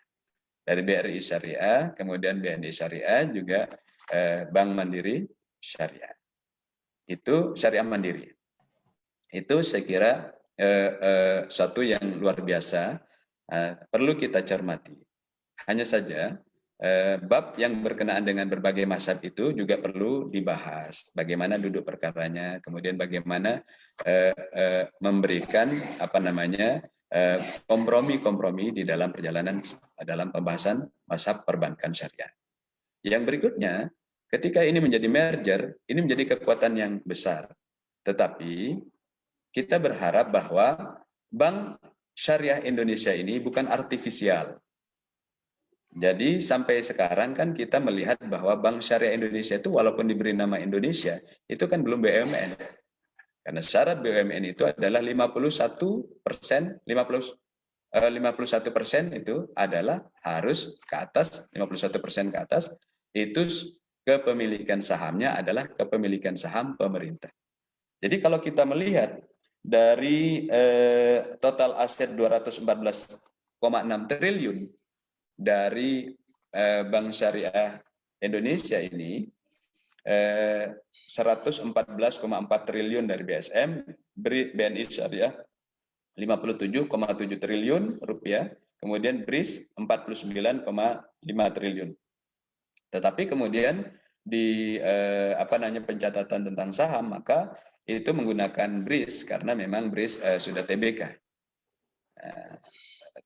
dari BRI Syariah, kemudian BNI Syariah, juga Bank Mandiri Syariah. Itu syariah mandiri. Itu saya kira suatu yang luar biasa, perlu kita cermati. Hanya saja bab yang berkenaan dengan berbagai mazhab itu juga perlu dibahas. Bagaimana duduk perkaranya, kemudian bagaimana memberikan kompromi-kompromi di dalam perjalanan dalam pembahasan mazhab perbankan syariah. Yang berikutnya, ketika ini menjadi merger, ini menjadi kekuatan yang besar. Tetapi kita berharap bahwa Bank Syariah Indonesia ini bukan artifisial. Jadi sampai sekarang kan kita melihat bahwa Bank Syariah Indonesia itu walaupun diberi nama Indonesia, itu kan belum BUMN. Karena syarat BUMN itu adalah 51% itu adalah harus ke atas, 51% ke atas, itu kepemilikan sahamnya adalah kepemilikan saham pemerintah. Jadi kalau kita melihat dari total aset 214,6 triliun dari Bank Syariah Indonesia ini, 114,4 triliun dari BSM, BNI Syariah 57,7 triliun rupiah, kemudian BRIS 49,5 triliun. Tetapi kemudian di pencatatan tentang saham, maka itu menggunakan BRIS karena memang BRIS sudah TBK.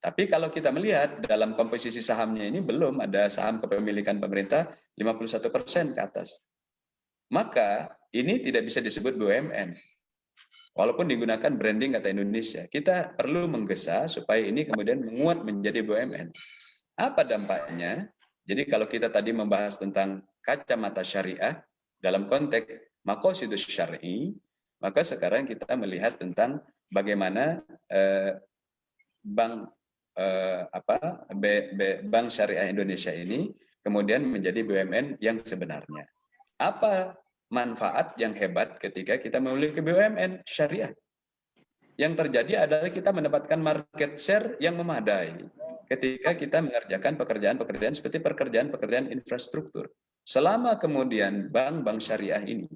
Tapi kalau kita melihat dalam komposisi sahamnya ini belum ada saham kepemilikan pemerintah 51% ke atas. Maka ini tidak bisa disebut BUMN. Walaupun digunakan branding kata Indonesia, kita perlu menggesa supaya ini kemudian menguat menjadi BUMN. Apa dampaknya? Jadi kalau kita tadi membahas tentang kacamata syariah dalam konteks maqasidus syar'i, maka sekarang kita melihat tentang bagaimana Bank Syariah Indonesia ini kemudian menjadi BUMN yang sebenarnya. Apa manfaat yang hebat ketika kita memiliki BUMN syariah? Yang terjadi adalah kita mendapatkan market share yang memadai ketika kita mengerjakan pekerjaan-pekerjaan seperti pekerjaan-pekerjaan infrastruktur. Selama kemudian bank-bank syariah ini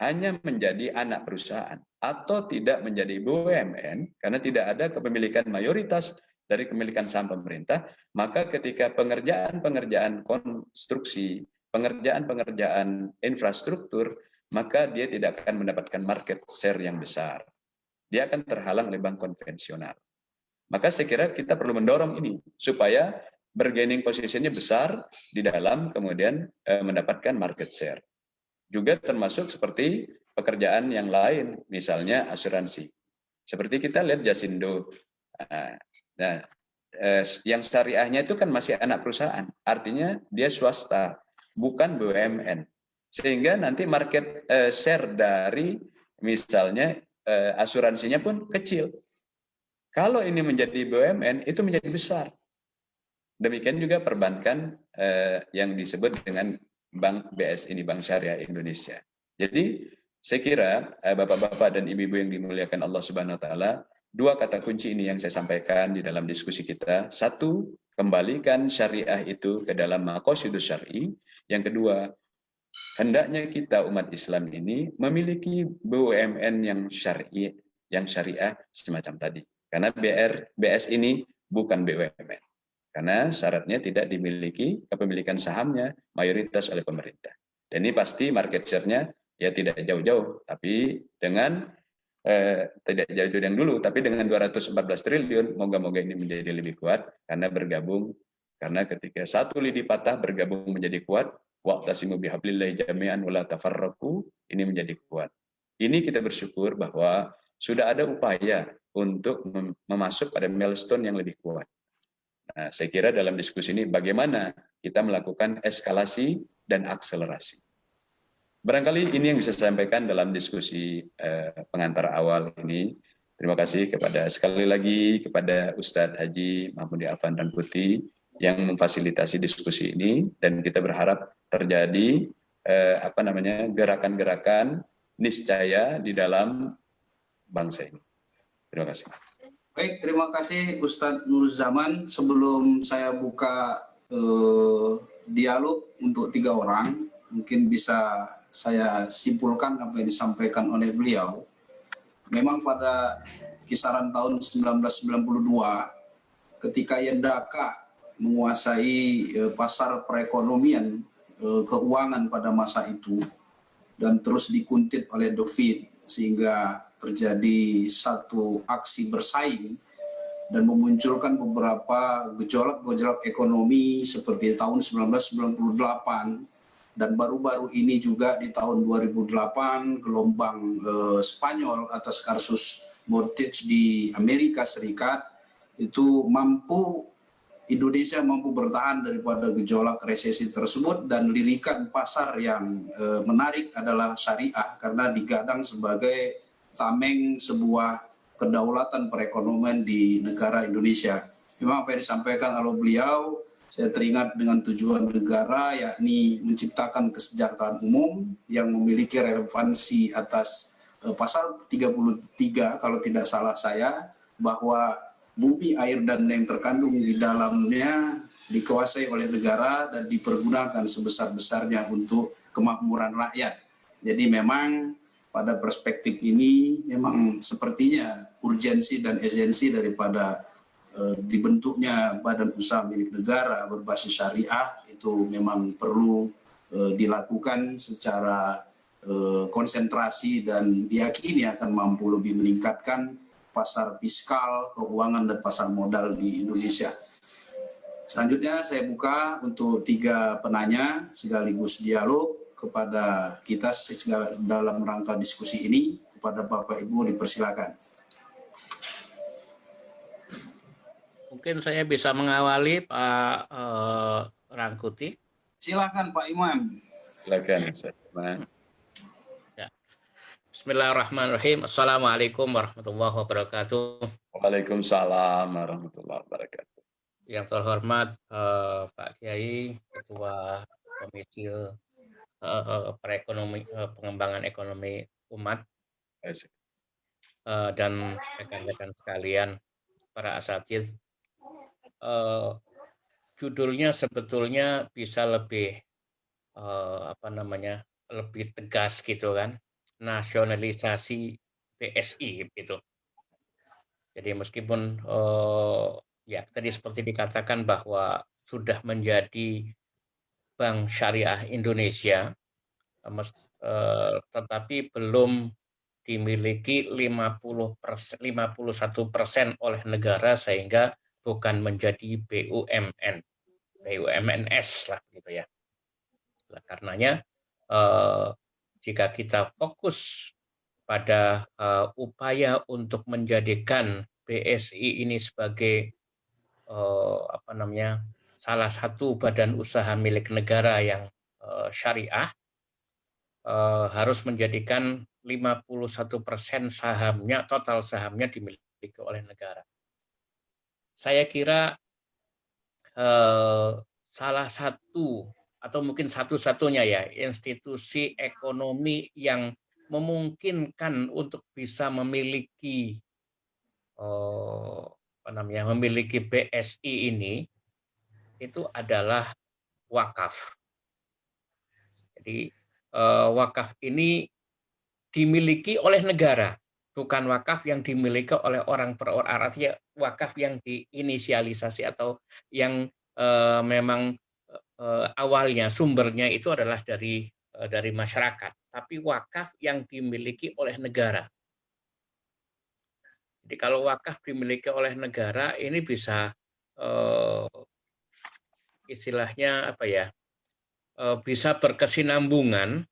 hanya menjadi anak perusahaan atau tidak menjadi BUMN karena tidak ada kepemilikan mayoritas dari kepemilikan saham pemerintah, maka ketika pengerjaan-pengerjaan konstruksi, pengerjaan-pengerjaan infrastruktur, maka dia tidak akan mendapatkan market share yang besar. Dia akan terhalang oleh bank konvensional. Maka saya kira kita perlu mendorong ini supaya bargaining positionnya besar di dalam kemudian mendapatkan market share. Juga termasuk seperti pekerjaan yang lain, misalnya asuransi. Seperti kita lihat Jasindo. Nah, yang syariahnya itu kan masih anak perusahaan, artinya dia swasta, bukan BUMN. Sehingga nanti market share dari misalnya asuransinya pun kecil. Kalau ini menjadi BUMN, itu menjadi besar. Demikian juga perbankan yang disebut dengan Bank BS ini, Bank Syariah Indonesia. Jadi saya kira Bapak-bapak dan Ibu-ibu yang dimuliakan Allah Subhanahu wa taala, dua kata kunci ini yang saya sampaikan di dalam diskusi kita. Satu, kembalikan syariah itu ke dalam maqasidus syar'i. Yang kedua, hendaknya kita umat Islam ini memiliki BUMN yang syar'i, yang syariah semacam tadi. Karena BS ini bukan BUMN. Karena syaratnya tidak dimiliki kepemilikan sahamnya mayoritas oleh pemerintah. Dan ini pasti market share-nya ya tidak jauh-jauh, tapi dengan tidak jauh-jauh yang dulu, tapi dengan 214 triliun, moga-moga ini menjadi lebih kuat karena bergabung. Karena ketika satu lidi patah bergabung menjadi kuat, wa'tasimu bihablillahi jami'an wa la tafarraqu, ini menjadi kuat. Ini kita bersyukur bahwa sudah ada upaya untuk memasuk pada milestone yang lebih kuat. Nah, saya kira dalam diskusi ini bagaimana kita melakukan eskalasi dan akselerasi. Barangkali ini yang bisa saya sampaikan dalam diskusi pengantar awal ini. Terima kasih kepada sekali lagi kepada Ustadz Haji Mahmudi Afan dan Putih yang memfasilitasi diskusi ini, dan kita berharap terjadi gerakan-gerakan niscaya di dalam bangsa ini. Terima kasih. Baik, terima kasih Ustadz Nuruzzaman. Sebelum saya buka dialog untuk 3 orang, mungkin bisa saya simpulkan apa yang disampaikan oleh beliau. Memang pada kisaran tahun 1992, ketika Yendaka menguasai pasar perekonomian keuangan pada masa itu, dan terus dikuntit oleh Dovin, sehingga terjadi satu aksi bersaing dan memunculkan beberapa gejolak-gejolak ekonomi seperti tahun 1998, dan baru-baru ini juga di tahun 2008 gelombang Spanyol atas kasus mortgage di Amerika Serikat, itu Indonesia mampu bertahan daripada gejolak resesi tersebut, dan lirikan pasar yang menarik adalah syariah karena digadang sebagai tameng sebuah kedaulatan perekonomian di negara Indonesia. Memang apa yang disampaikan oleh beliau, saya teringat dengan tujuan negara, yakni menciptakan kesejahteraan umum yang memiliki relevansi atas pasal 33 kalau tidak salah saya, bahwa bumi, air, dan yang terkandung di dalamnya dikuasai oleh negara dan dipergunakan sebesar-besarnya untuk kemakmuran rakyat. Jadi memang pada perspektif ini memang sepertinya urgensi dan esensi daripada dibentuknya badan usaha milik negara berbasis syariah itu memang perlu dilakukan secara konsentrasi, dan diyakini akan mampu lebih meningkatkan pasar fiskal, keuangan, dan pasar modal di Indonesia. Selanjutnya saya buka untuk 3 penanya sekaligus dialog kepada kita dalam rangka diskusi ini. Kepada Bapak Ibu dipersilakan. Mungkin saya bisa mengawali Pak Rangkuti. Silakan Pak Imam. Silakan. Ya. Bismillahirrahmanirrahim. Assalamualaikum warahmatullahi wabarakatuh. Waalaikumsalam warahmatullahi wabarakatuh. Yang terhormat Pak Kiai, Ketua Komisi Pengembangan Ekonomi Umat, dan rekan-rekan sekalian, para asatidz. Judulnya sebetulnya bisa lebih lebih tegas gitu kan, nasionalisasi BSI gitu. Jadi meskipun ya tadi seperti dikatakan bahwa sudah menjadi Bank Syariah Indonesia, tetapi belum dimiliki 51% oleh negara sehingga bukan menjadi BUMN, BUMNS lah gitu ya. Nah, karenanya jika kita fokus pada upaya untuk menjadikan BSI ini sebagai salah satu badan usaha milik negara yang syariah, harus menjadikan 51% sahamnya, total sahamnya dimiliki oleh negara. Saya kira salah satu atau mungkin satu-satunya ya institusi ekonomi yang memungkinkan untuk bisa memiliki memiliki BSI ini itu adalah wakaf. Jadi wakaf ini dimiliki oleh negara, bukan wakaf yang dimiliki oleh orang per orang. Artinya wakaf yang diinisialisasi atau yang memang awalnya sumbernya itu adalah dari masyarakat, tapi wakaf yang dimiliki oleh negara. Jadi kalau wakaf dimiliki oleh negara ini bisa istilahnya bisa berkesinambungan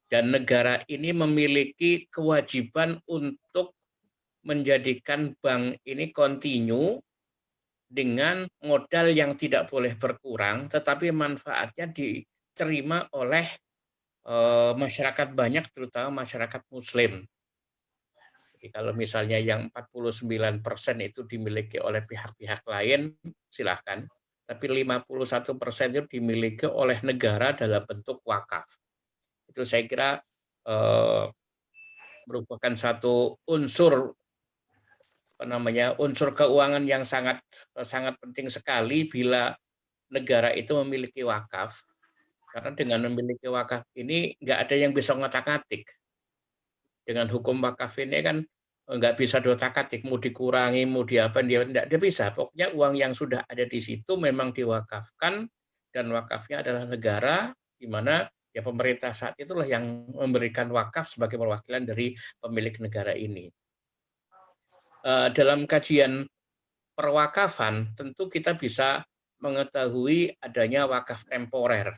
dan negara ini memiliki kewajiban untuk menjadikan bank ini kontinu dengan modal yang tidak boleh berkurang, tetapi manfaatnya diterima oleh masyarakat banyak, terutama masyarakat Muslim. Jadi kalau misalnya yang 49% itu dimiliki oleh pihak-pihak lain, silahkan. Tapi 51% itu dimiliki oleh negara dalam bentuk wakaf. Itu saya kira merupakan satu unsur unsur keuangan yang sangat penting sekali bila negara itu memiliki wakaf. Karena dengan memiliki wakaf ini nggak ada yang bisa ngotak-atik. Dengan hukum wakaf ini kan nggak bisa diotak-atik, mau dikurangi, mau diapa, dia bisa. Pokoknya uang yang sudah ada di situ memang diwakafkan, dan wakafnya adalah negara, di mana ya pemerintah saat itulah yang memberikan wakaf sebagai perwakilan dari pemilik negara ini. Dalam kajian perwakafan, tentu kita bisa mengetahui adanya wakaf temporer.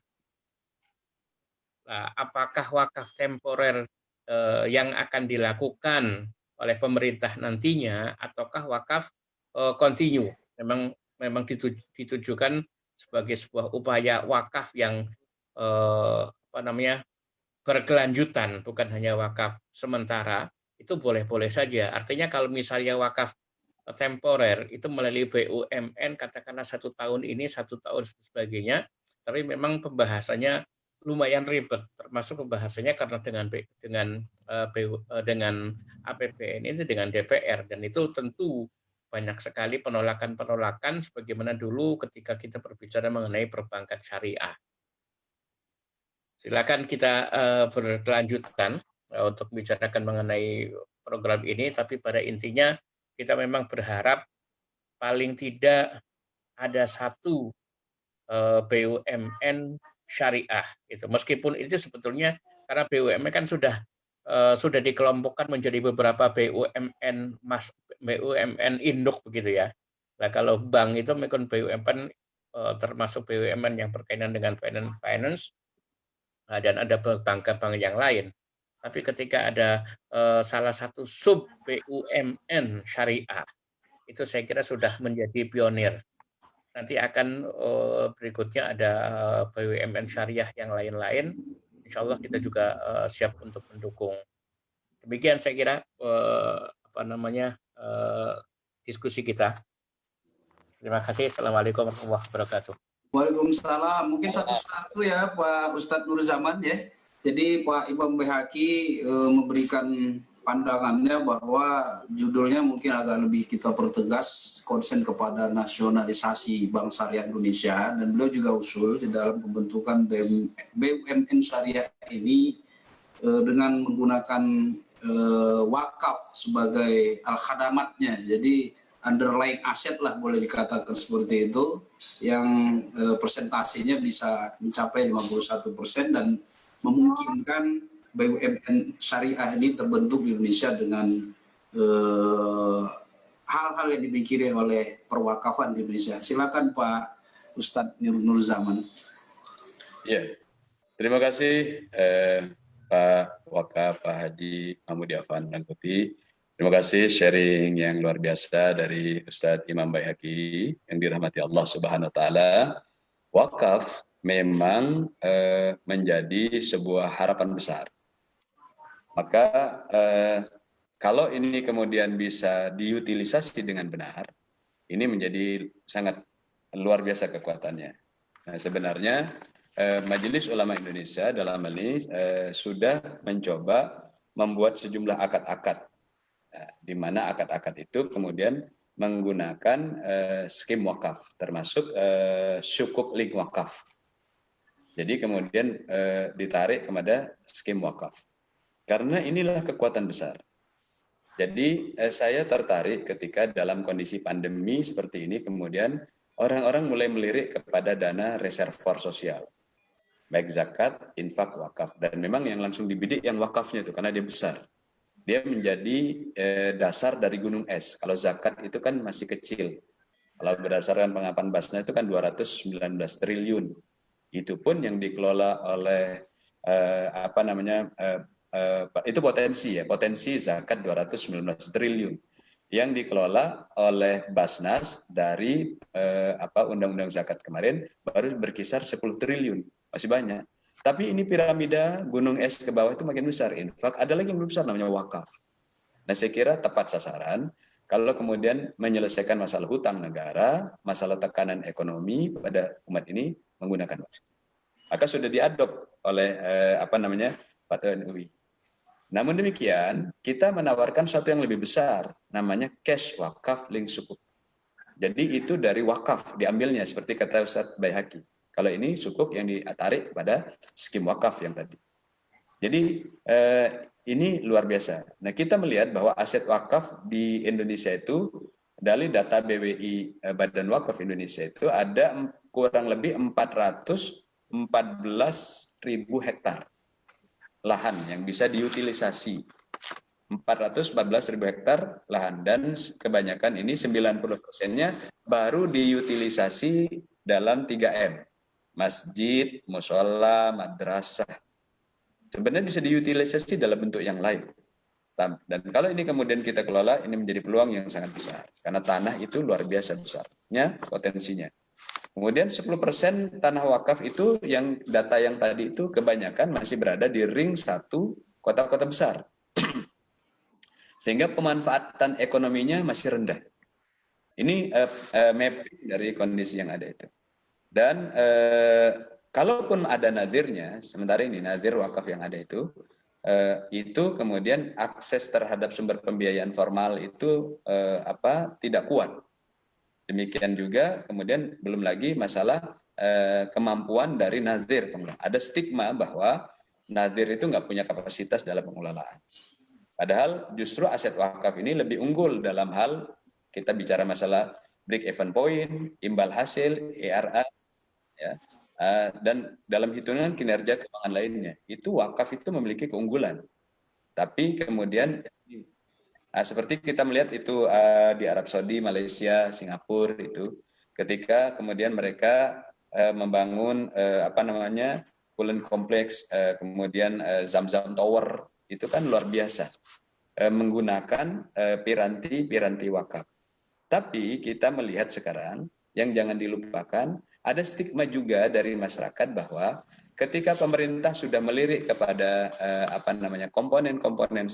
Nah, apakah wakaf temporer yang akan dilakukan oleh pemerintah nantinya, ataukah wakaf kontinu? Memang ditujukan sebagai sebuah upaya wakaf yang berkelanjutan, bukan hanya wakaf sementara. Itu boleh-boleh saja. Artinya kalau misalnya wakaf temporer itu melalui BUMN, katakanlah 1 tahun ini, 1 tahun sebagainya, tapi memang pembahasannya lumayan ribet, termasuk pembahasannya karena dengan APBN itu dengan DPR, dan itu tentu banyak sekali penolakan-penolakan sebagaimana dulu ketika kita berbicara mengenai perbankan syariah. Silakan kita berkelanjutan untuk membicarakan mengenai program ini, tapi pada intinya kita memang berharap paling tidak ada satu BUMN syariah itu. Meskipun itu sebetulnya karena BUMN kan sudah dikelompokkan menjadi beberapa BUMN induk begitu ya. Nah, kalau bank itu mengikut BUMN termasuk BUMN yang berkaitan dengan finance, dan ada bank-bank yang lain. Tapi ketika ada salah satu sub BUMN syariah, itu saya kira sudah menjadi pionir. Nanti akan berikutnya ada BUMN syariah yang lain-lain. Insya Allah kita juga siap untuk mendukung. Demikian saya kira diskusi kita. Terima kasih. Assalamualaikum warahmatullahi wabarakatuh. Waalaikumsalam. Mungkin satu-satu ya Pak Ustadz Nur Zaman ya. Jadi Pak Imam Baihaqi memberikan pandangannya bahwa judulnya mungkin agak lebih kita pertegas, konsen kepada nasionalisasi Bank Syariah Indonesia, dan beliau juga usul di dalam pembentukan BUMN Syariah ini dengan menggunakan wakaf sebagai al-khadamatnya. Jadi underlying aset lah boleh dikatakan seperti itu, yang persentasinya bisa mencapai 51% dan memungkinkan BUMN syariah ini terbentuk di Indonesia dengan hal-hal yang dimiliki oleh perwakafan di Indonesia. Silakan Pak Ustadz Nur Zaman. Ya, terima kasih Pak Wakaf, Pak Haji Mahmud Afan Nangkuti. Terima kasih sharing yang luar biasa dari Ustadz Imam Baihaqi yang dirahmati Allah Subhanahu wa taala. Wakaf memang menjadi sebuah harapan besar. Maka kalau ini kemudian bisa diutilisasi dengan benar, ini menjadi sangat luar biasa kekuatannya. Nah, sebenarnya Majelis Ulama Indonesia dalam hal ini sudah mencoba membuat sejumlah akad-akad, di mana akad-akad itu kemudian menggunakan skim wakaf, termasuk sukuk link wakaf. Jadi kemudian ditarik kepada skim wakaf. Karena inilah kekuatan besar. Jadi saya tertarik ketika dalam kondisi pandemi seperti ini kemudian orang-orang mulai melirik kepada dana reservoir sosial. Baik zakat, infak, wakaf. Dan memang yang langsung dibidik yang wakafnya itu karena dia besar. Dia menjadi dasar dari gunung es. Kalau zakat itu kan masih kecil. Kalau berdasarkan pengakuan Basnas itu kan 219 triliun. Itu pun yang dikelola oleh itu potensi zakat 219 triliun yang dikelola oleh Basnas dari undang-undang zakat kemarin baru berkisar 10 triliun, masih banyak. Tapi ini piramida gunung es ke bawah itu makin besar. Infak ada lagi yang lebih besar namanya wakaf. Nah, saya kira tepat sasaran kalau kemudian menyelesaikan masalah hutang negara, masalah tekanan ekonomi pada umat ini menggunakan wakaf. Maka sudah diadop oleh Fatwa MUI. Namun demikian, kita menawarkan sesuatu yang lebih besar, namanya cash wakaf link sukuk. Jadi itu dari wakaf diambilnya, seperti kata Ustadz Baihaqi. Kalau ini sukuk yang ditarik kepada skim wakaf yang tadi. Jadi ini luar biasa. Nah, kita melihat bahwa aset wakaf di Indonesia itu, dari data BWI Badan Wakaf Indonesia itu ada kurang lebih 414.000 hektar lahan yang bisa diutilisasi. 414.000 hektar lahan dan kebanyakan ini 90%-nya baru diutilisasi dalam 3M. Masjid, mushola, madrasah. Sebenarnya bisa diutilisasi dalam bentuk yang lain. Dan kalau ini kemudian kita kelola, ini menjadi peluang yang sangat besar. Karena tanah itu luar biasa besarnya potensinya. Kemudian 10% tanah wakaf itu yang data yang tadi itu kebanyakan masih berada di ring 1 kota-kota besar. Sehingga pemanfaatan ekonominya masih rendah. Ini mapping dari kondisi yang ada itu. Dan kalaupun ada nadirnya, sementara ini nadir wakaf yang ada itu kemudian akses terhadap sumber pembiayaan formal itu tidak kuat. Demikian juga kemudian belum lagi masalah kemampuan dari nazir. Ada stigma bahwa nazir itu nggak punya kapasitas dalam pengelolaan. Padahal justru aset wakaf ini lebih unggul dalam hal kita bicara masalah break even point, imbal hasil, ERA, ya, dan dalam hitungan kinerja keuangan lainnya. Itu wakaf itu memiliki keunggulan. Tapi kemudian seperti kita melihat itu di Arab Saudi, Malaysia, Singapura itu, ketika kemudian mereka membangun Pullen Complex, kemudian Zamzam Tower, itu kan luar biasa menggunakan piranti wakaf. Tapi kita melihat sekarang yang jangan dilupakan ada stigma juga dari masyarakat bahwa ketika pemerintah sudah melirik kepada komponen-komponen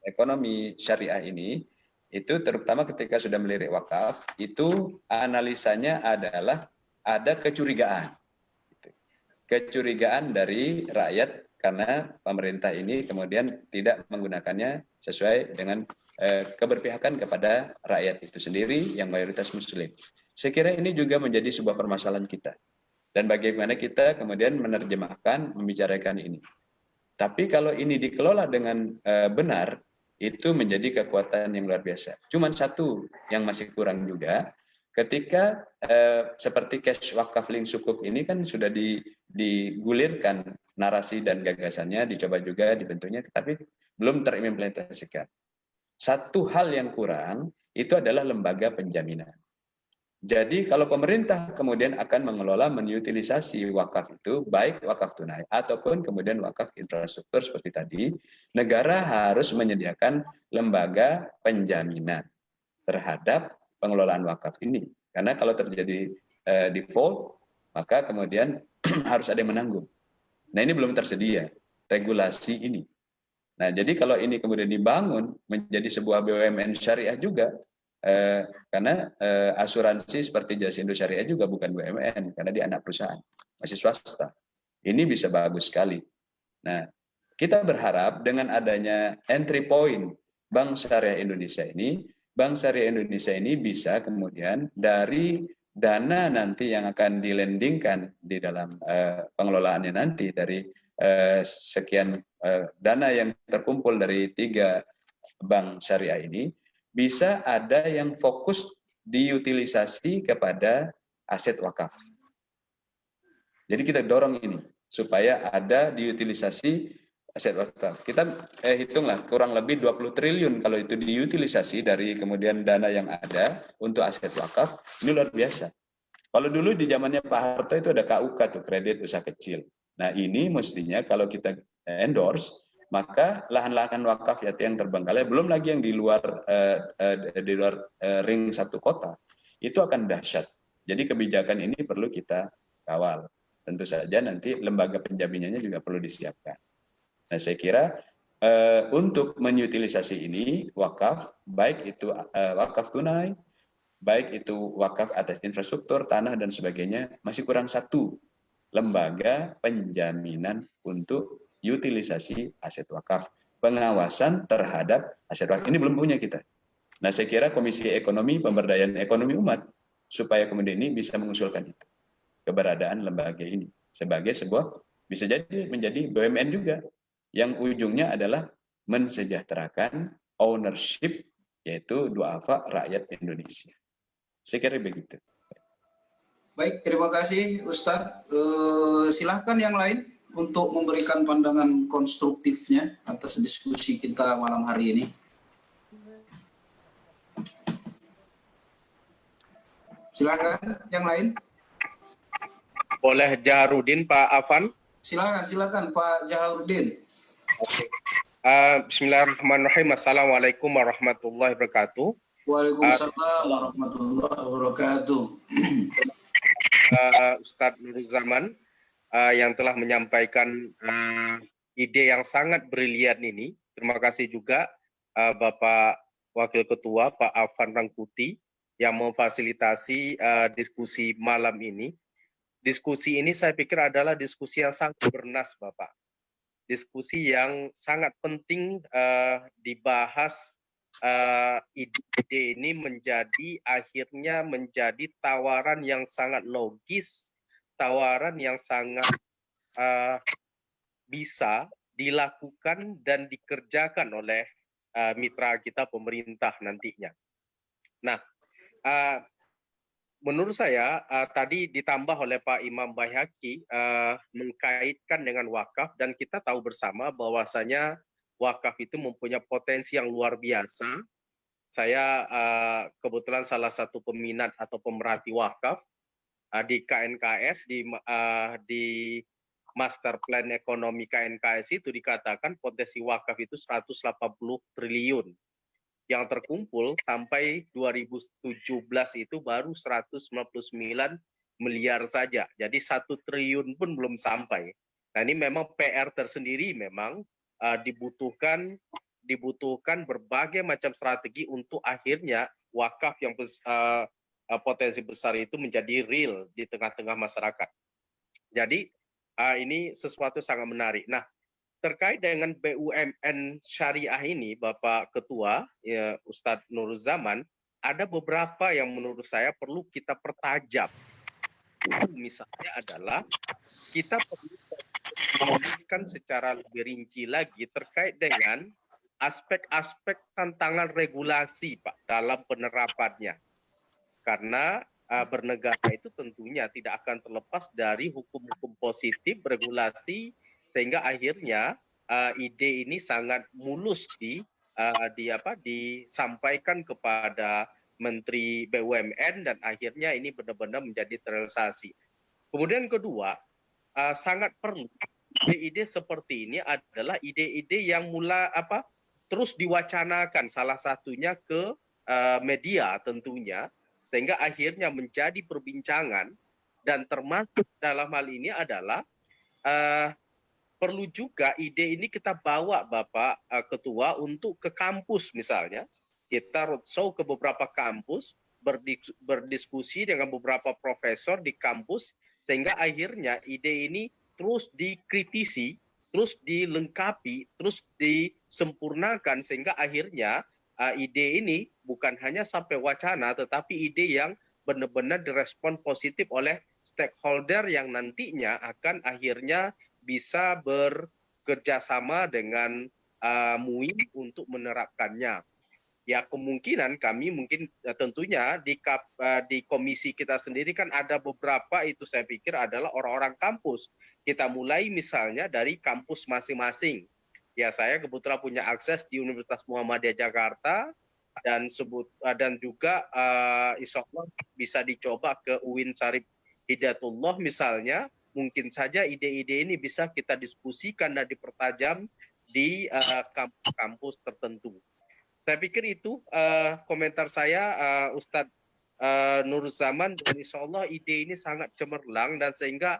ekonomi syariah ini, itu terutama ketika sudah melirik wakaf, itu analisanya adalah ada kecurigaan. Kecurigaan dari rakyat karena pemerintah ini kemudian tidak menggunakannya sesuai dengan keberpihakan kepada rakyat itu sendiri yang mayoritas muslim. Saya kira ini juga menjadi sebuah permasalahan kita. Dan bagaimana kita kemudian menerjemahkan, membicarakan ini. Tapi kalau ini dikelola dengan benar, itu menjadi kekuatan yang luar biasa. Cuman satu yang masih kurang juga, ketika seperti cash wakaf link sukuk ini kan sudah digulirkan narasi dan gagasannya, dicoba juga dibentuknya, tetapi belum terimplementasikan. Satu hal yang kurang itu adalah lembaga penjaminan. Jadi kalau pemerintah kemudian akan mengelola, menutilisasi wakaf itu, baik wakaf tunai ataupun kemudian wakaf infrastruktur seperti tadi, negara harus menyediakan lembaga penjaminan terhadap pengelolaan wakaf ini. Karena kalau terjadi default, maka kemudian harus ada yang menanggung. Nah ini belum tersedia regulasi ini. Nah jadi kalau ini kemudian dibangun menjadi sebuah BUMN syariah juga, karena asuransi seperti Jasindo Syariah juga bukan BUMN karena dia anak perusahaan, masih swasta. Ini bisa bagus sekali. Nah, kita berharap dengan adanya entry point Bank Syariah Indonesia ini, Bank Syariah Indonesia ini bisa kemudian dari dana nanti yang akan dilendingkan di dalam pengelolaannya nanti dari sekian dana yang terkumpul dari 3 bank syariah ini, bisa ada yang fokus diutilisasi kepada aset wakaf. Jadi kita dorong ini supaya ada diutilisasi aset wakaf. Kita hitunglah kurang lebih 20 triliun kalau itu diutilisasi dari kemudian dana yang ada untuk aset wakaf, ini luar biasa. Kalau dulu di zamannya Pak Harto itu ada KUK tuh, kredit usaha kecil. Nah ini mestinya kalau kita endorse, maka lahan-lahan wakaf yang terbengkalai, belum lagi yang di luar ring satu kota, itu akan dahsyat. Jadi kebijakan ini perlu kita kawal. Tentu saja nanti lembaga penjaminannya juga perlu disiapkan. Nah saya kira untuk menyutilisasi ini wakaf, baik itu wakaf tunai, baik itu wakaf atas infrastruktur, tanah dan sebagainya, masih kurang satu lembaga penjaminan untuk utilisasi aset wakaf. Pengawasan terhadap aset wakaf ini belum punya kita. Nah saya kira Komisi Ekonomi Pemberdayaan Ekonomi Umat supaya kemudian ini bisa mengusulkan itu, keberadaan lembaga ini sebagai sebuah, bisa jadi menjadi BUMN juga yang ujungnya adalah mensejahterakan ownership, yaitu duafa rakyat Indonesia. Saya kira begitu. Baik, terima kasih Ustadz. Silahkan yang lain untuk memberikan pandangan konstruktifnya atas diskusi kita malam hari ini. Silakan yang lain. Boleh Jaharudin, Pak Afan? Silakan Pak Jaharudin. Bismillahirrahmanirrahim. Assalamualaikum warahmatullahi wabarakatuh. Waalaikumsalam warahmatullahi wabarakatuh. Ustadz Nuruzzaman yang telah menyampaikan ide yang sangat brilian ini. Terima kasih juga Bapak Wakil Ketua Pak Afan Rangkuti yang memfasilitasi diskusi malam ini. Diskusi ini saya pikir adalah diskusi yang sangat bernas, Bapak. Diskusi yang sangat penting dibahas. Ide ini akhirnya menjadi tawaran yang sangat logis, tawaran yang sangat bisa dilakukan dan dikerjakan oleh mitra kita pemerintah nantinya. Nah, menurut saya tadi ditambah oleh Pak Imam Baihaqi mengkaitkan dengan wakaf, dan kita tahu bersama bahwasanya wakaf itu mempunyai potensi yang luar biasa. Saya kebetulan salah satu peminat atau pemerhati wakaf di KNKS, di Master Plan Ekonomi KNKS itu dikatakan potensi wakaf itu 180 triliun. Yang terkumpul sampai 2017 itu baru 199 miliar saja. Jadi 1 triliun pun belum sampai. Nah ini memang PR tersendiri, memang dibutuhkan berbagai macam strategi untuk akhirnya wakaf yang potensi besar itu menjadi real di tengah-tengah masyarakat. Jadi ini sesuatu sangat menarik. Nah, terkait dengan BUMN syariah ini, Bapak Ketua, ya, Ustadz Nuruzzaman, ada beberapa yang menurut saya perlu kita pertajam. Misalnya adalah kita perlu menuliskan secara lebih rinci lagi terkait dengan aspek-aspek tantangan regulasi, Pak, dalam penerapannya. karena bernegara itu tentunya tidak akan terlepas dari hukum-hukum positif, regulasi, sehingga akhirnya ide ini sangat mulus disampaikan kepada Menteri BUMN dan akhirnya ini benar-benar menjadi terrealisasi. Kemudian kedua, sangat perlu ide-ide seperti ini adalah ide-ide yang terus diwacanakan, salah satunya ke media tentunya, sehingga akhirnya menjadi perbincangan, dan termasuk dalam hal ini adalah perlu juga ide ini kita bawa Bapak Ketua untuk ke kampus misalnya, kita roadshow ke beberapa kampus, berdiskusi dengan beberapa profesor di kampus, sehingga akhirnya ide ini terus dikritisi, terus dilengkapi, terus disempurnakan, sehingga akhirnya ide ini bukan hanya sampai wacana, tetapi ide yang benar-benar direspon positif oleh stakeholder yang nantinya akan akhirnya bisa bekerja sama dengan MUI untuk menerapkannya. Ya kemungkinan kami mungkin tentunya di komisi kita sendiri kan ada beberapa, itu saya pikir adalah orang-orang kampus. Kita mulai misalnya dari kampus masing-masing. Ya saya kebetulan punya akses di Universitas Muhammadiyah Jakarta dan juga insya Allah bisa dicoba ke UIN Syarif Hidayatullah misalnya. Mungkin saja ide-ide ini bisa kita diskusikan dan dipertajam di kampus-kampus tertentu. Saya pikir itu komentar saya, Ustadz Nuruzzaman, dan insya Allah ide ini sangat cemerlang, dan sehingga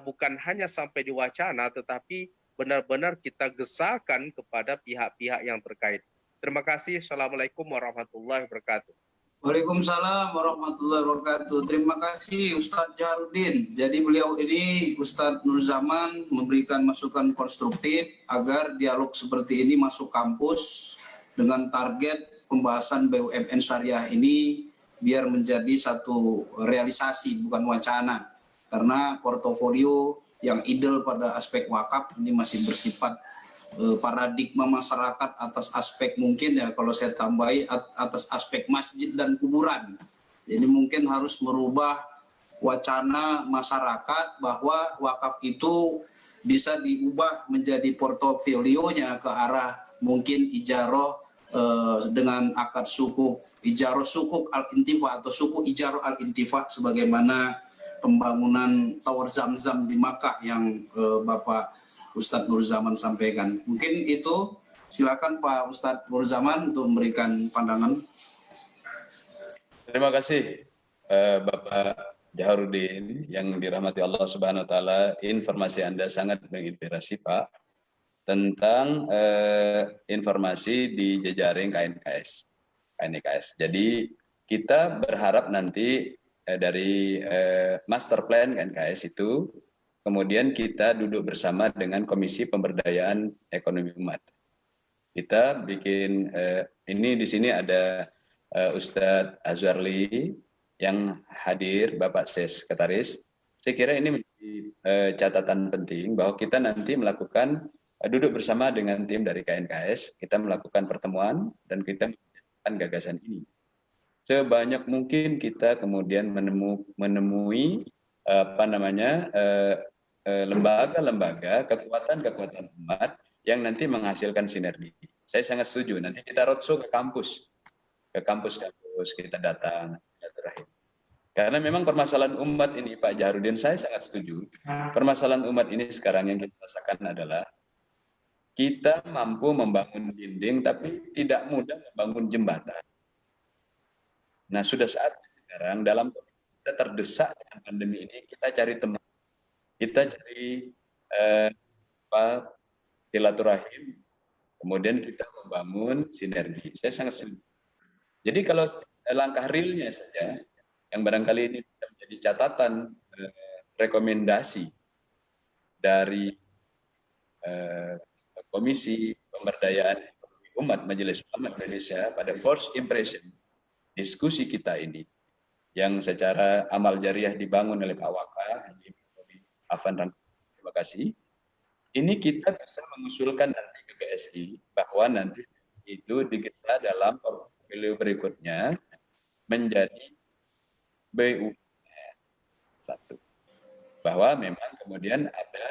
bukan hanya sampai di wacana, tetapi benar-benar kita gesahkan kepada pihak-pihak yang terkait. Terima kasih. Assalamualaikum warahmatullahi wabarakatuh. Waalaikumsalam warahmatullahi wabarakatuh. Terima kasih Ustadz Jaharudin. Jadi beliau ini, Ustadz Nuruzzaman, memberikan masukan konstruktif agar dialog seperti ini masuk kampus dengan target pembahasan BUMN syariah ini biar menjadi satu realisasi, bukan wacana. Karena portofolio yang ideal pada aspek wakaf ini masih bersifat paradigma masyarakat atas aspek, mungkin ya kalau saya tambahi, atas aspek masjid dan kuburan. Jadi mungkin harus merubah wacana masyarakat bahwa wakaf itu bisa diubah menjadi portofolionya ke arah mungkin ijaroh dengan akad sukuk, ijaroh sukuk al-intifa atau suku ijaroh al-intifa, sebagaimana pembangunan Tower Zam-Zam di Makkah yang Bapak Ustadz Nuruzzaman sampaikan. Mungkin itu, silakan Pak Ustadz Nuruzzaman untuk memberikan pandangan. Terima kasih Bapak Jaharudin yang dirahmati Allah Subhanahu wa taala. Informasi Anda sangat menginspirasi Pak tentang informasi di jejaring KNIKS. Jadi kita berharap nanti dari master plan KNIKS itu kemudian kita duduk bersama dengan Komisi Pemberdayaan Ekonomi Umat. Kita bikin ini di sini ada Ustadz Azwarli yang hadir, Bapak Sekretaris. Saya kira ini menjadi catatan penting bahwa kita nanti melakukan duduk bersama dengan tim dari KNIKS, kita melakukan pertemuan dan kita menjalankan gagasan ini. Sebanyak mungkin kita kemudian menemui lembaga-lembaga, kekuatan-kekuatan umat yang nanti menghasilkan sinergi. Saya sangat setuju. Nanti kita roadshow ke kampus-kampus kita datang. Karena memang permasalahan umat ini, Pak Jaharudin, saya sangat setuju. Permasalahan umat ini sekarang yang kita rasakan adalah kita mampu membangun dinding, tapi tidak mudah membangun jembatan. Nah, sudah saat sekarang dalam kita terdesak dengan pandemi ini, kita cari teman. Kita cari silaturahim, kemudian kita membangun sinergi. Saya sangat setuju. Jadi kalau langkah realnya saja, yang barangkali ini bisa menjadi catatan rekomendasi dari Komisi Pemberdayaan Ekonomi Umat Majelis Ulama Indonesia pada first impression diskusi kita ini, yang secara amal jariah dibangun oleh Pak Waka, Afan, terima kasih. Ini kita bisa mengusulkan nanti ke BSI bahwa nanti itu digesa dalam portfolio berikutnya menjadi BUMN. Satu, bahwa memang kemudian ada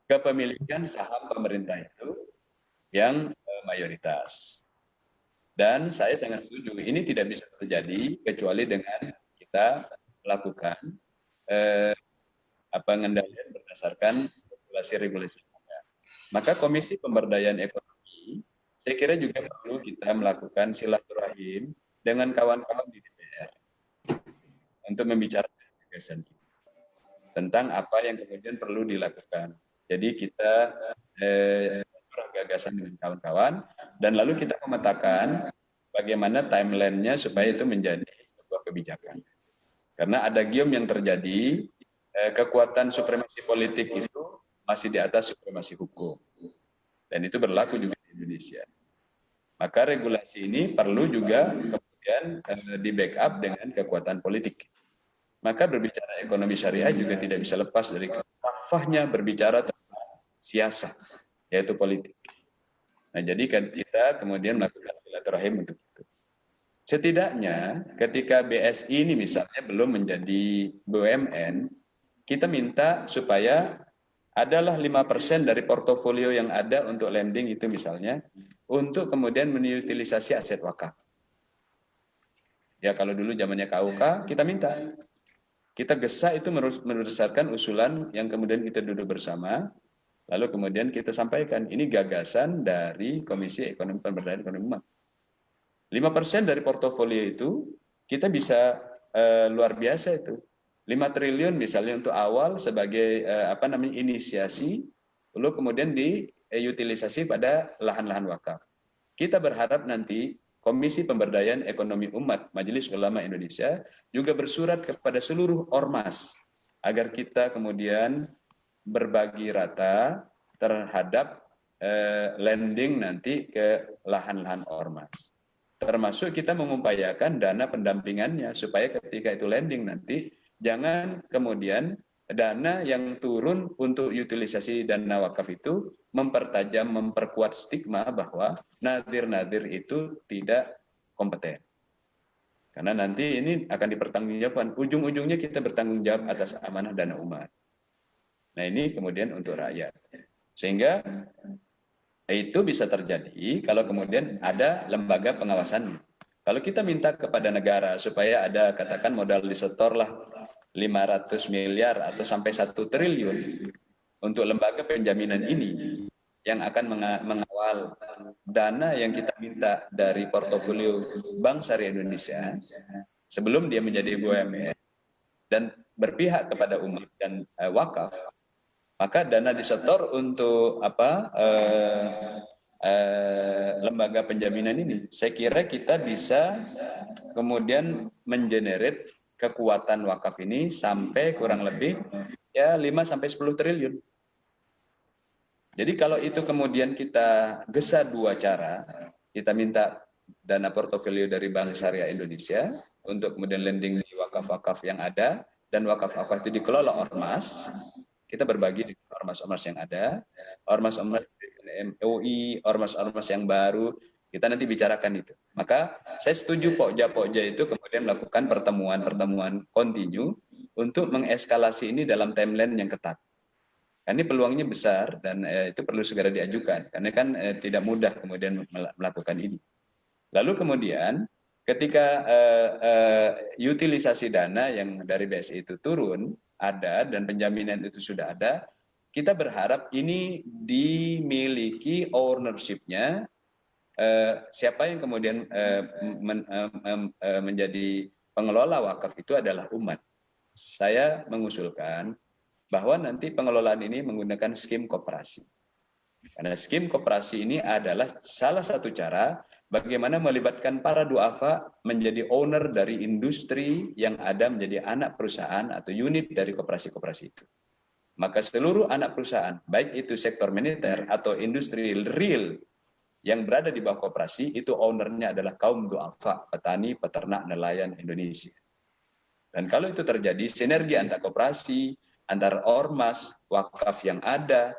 kepemilikan saham pemerintah itu yang mayoritas. Dan saya sangat setuju, ini tidak bisa terjadi kecuali dengan kita melakukan pengendalian berdasarkan regulasi-regulasi. Maka Komisi Pemberdayaan Ekonomi, saya kira juga perlu kita melakukan silaturahim dengan kawan-kawan di DPR untuk membicarakan gagasan kita tentang apa yang kemudian perlu dilakukan. Jadi kita gagasan dengan kawan-kawan dan lalu kita memetakan bagaimana timeline-nya supaya itu menjadi sebuah kebijakan. Karena ada gium yang terjadi, kekuatan supremasi politik itu masih di atas supremasi hukum. Dan itu berlaku juga di Indonesia. Maka regulasi ini perlu juga kemudian di backup dengan kekuatan politik. Maka berbicara ekonomi syariah juga tidak bisa lepas dari kafahnya berbicara tentang siasat, yaitu politik. Nah, jadi kan kita kemudian melakukan silaturahim untuk itu. Setidaknya ketika BSI ini misalnya belum menjadi BUMN, kita minta supaya adalah 5% dari portofolio yang ada untuk lending itu misalnya, untuk kemudian menutilisasi aset wakaf. Ya kalau dulu zamannya KUK, kita minta. Kita gesa itu berdasarkan usulan yang kemudian kita duduk bersama, lalu kemudian kita sampaikan, ini gagasan dari Komisi Ekonomi Pemberdayaan Ekonomi Umat. 5% dari portofolio itu, kita bisa luar biasa itu. 5 triliun misalnya untuk awal sebagai inisiasi, lalu kemudian diutilisasi pada lahan-lahan wakaf. Kita berharap nanti Komisi Pemberdayaan Ekonomi Umat Majelis Ulama Indonesia juga bersurat kepada seluruh ormas agar kita kemudian berbagi rata terhadap lending nanti ke lahan-lahan ormas. Termasuk kita mengupayakan dana pendampingannya supaya ketika itu lending nanti jangan kemudian dana yang turun untuk utilisasi dana wakaf itu mempertajam, memperkuat stigma bahwa nadir-nadir itu tidak kompeten. Karena nanti ini akan dipertanggungjawabkan. Ujung-ujungnya kita bertanggung jawab atas amanah dana umat. Nah ini kemudian untuk rakyat. Sehingga itu bisa terjadi kalau kemudian ada lembaga pengawasannya. Kalau kita minta kepada negara supaya ada katakan modal disetor lah 500 miliar atau sampai 1 triliun untuk lembaga penjaminan ini yang akan mengawal dana yang kita minta dari portofolio Bank Syariah Indonesia sebelum dia menjadi BUMN dan berpihak kepada umat dan wakaf, maka dana disetor untuk lembaga penjaminan ini, saya kira kita bisa kemudian mengenerate kekuatan wakaf ini sampai kurang lebih ya 5-10 triliun. Jadi kalau itu kemudian kita gesa 2 cara, kita minta dana portofolio dari Bank Syariah Indonesia untuk kemudian lending di wakaf-wakaf yang ada, dan wakaf-wakaf itu dikelola ormas, kita berbagi di ormas-ormas yang ada, ormas-ormas MUI, ormas-ormas yang baru, kita nanti bicarakan itu. Maka saya setuju Pokja itu kemudian melakukan pertemuan-pertemuan kontinu untuk mengeskalasi ini dalam timeline yang ketat. Ini peluangnya besar dan itu perlu segera diajukan karena kan tidak mudah kemudian melakukan ini. Lalu kemudian ketika utilisasi dana yang dari BSI itu turun ada dan penjaminan itu sudah ada, kita berharap ini dimiliki ownership-nya siapa yang kemudian menjadi pengelola wakaf itu adalah umat. Saya mengusulkan bahwa nanti pengelolaan ini menggunakan skim koperasi. Karena skim koperasi ini adalah salah satu cara bagaimana melibatkan para duafa menjadi owner dari industri yang ada menjadi anak perusahaan atau unit dari koperasi-koperasi itu. Maka seluruh anak perusahaan, baik itu sektor moneter atau industri real yang berada di bawah koperasi, itu ownernya adalah kaum duafa, petani, peternak, nelayan Indonesia. Dan kalau itu terjadi, sinergi antar koperasi, antar ormas, wakaf yang ada,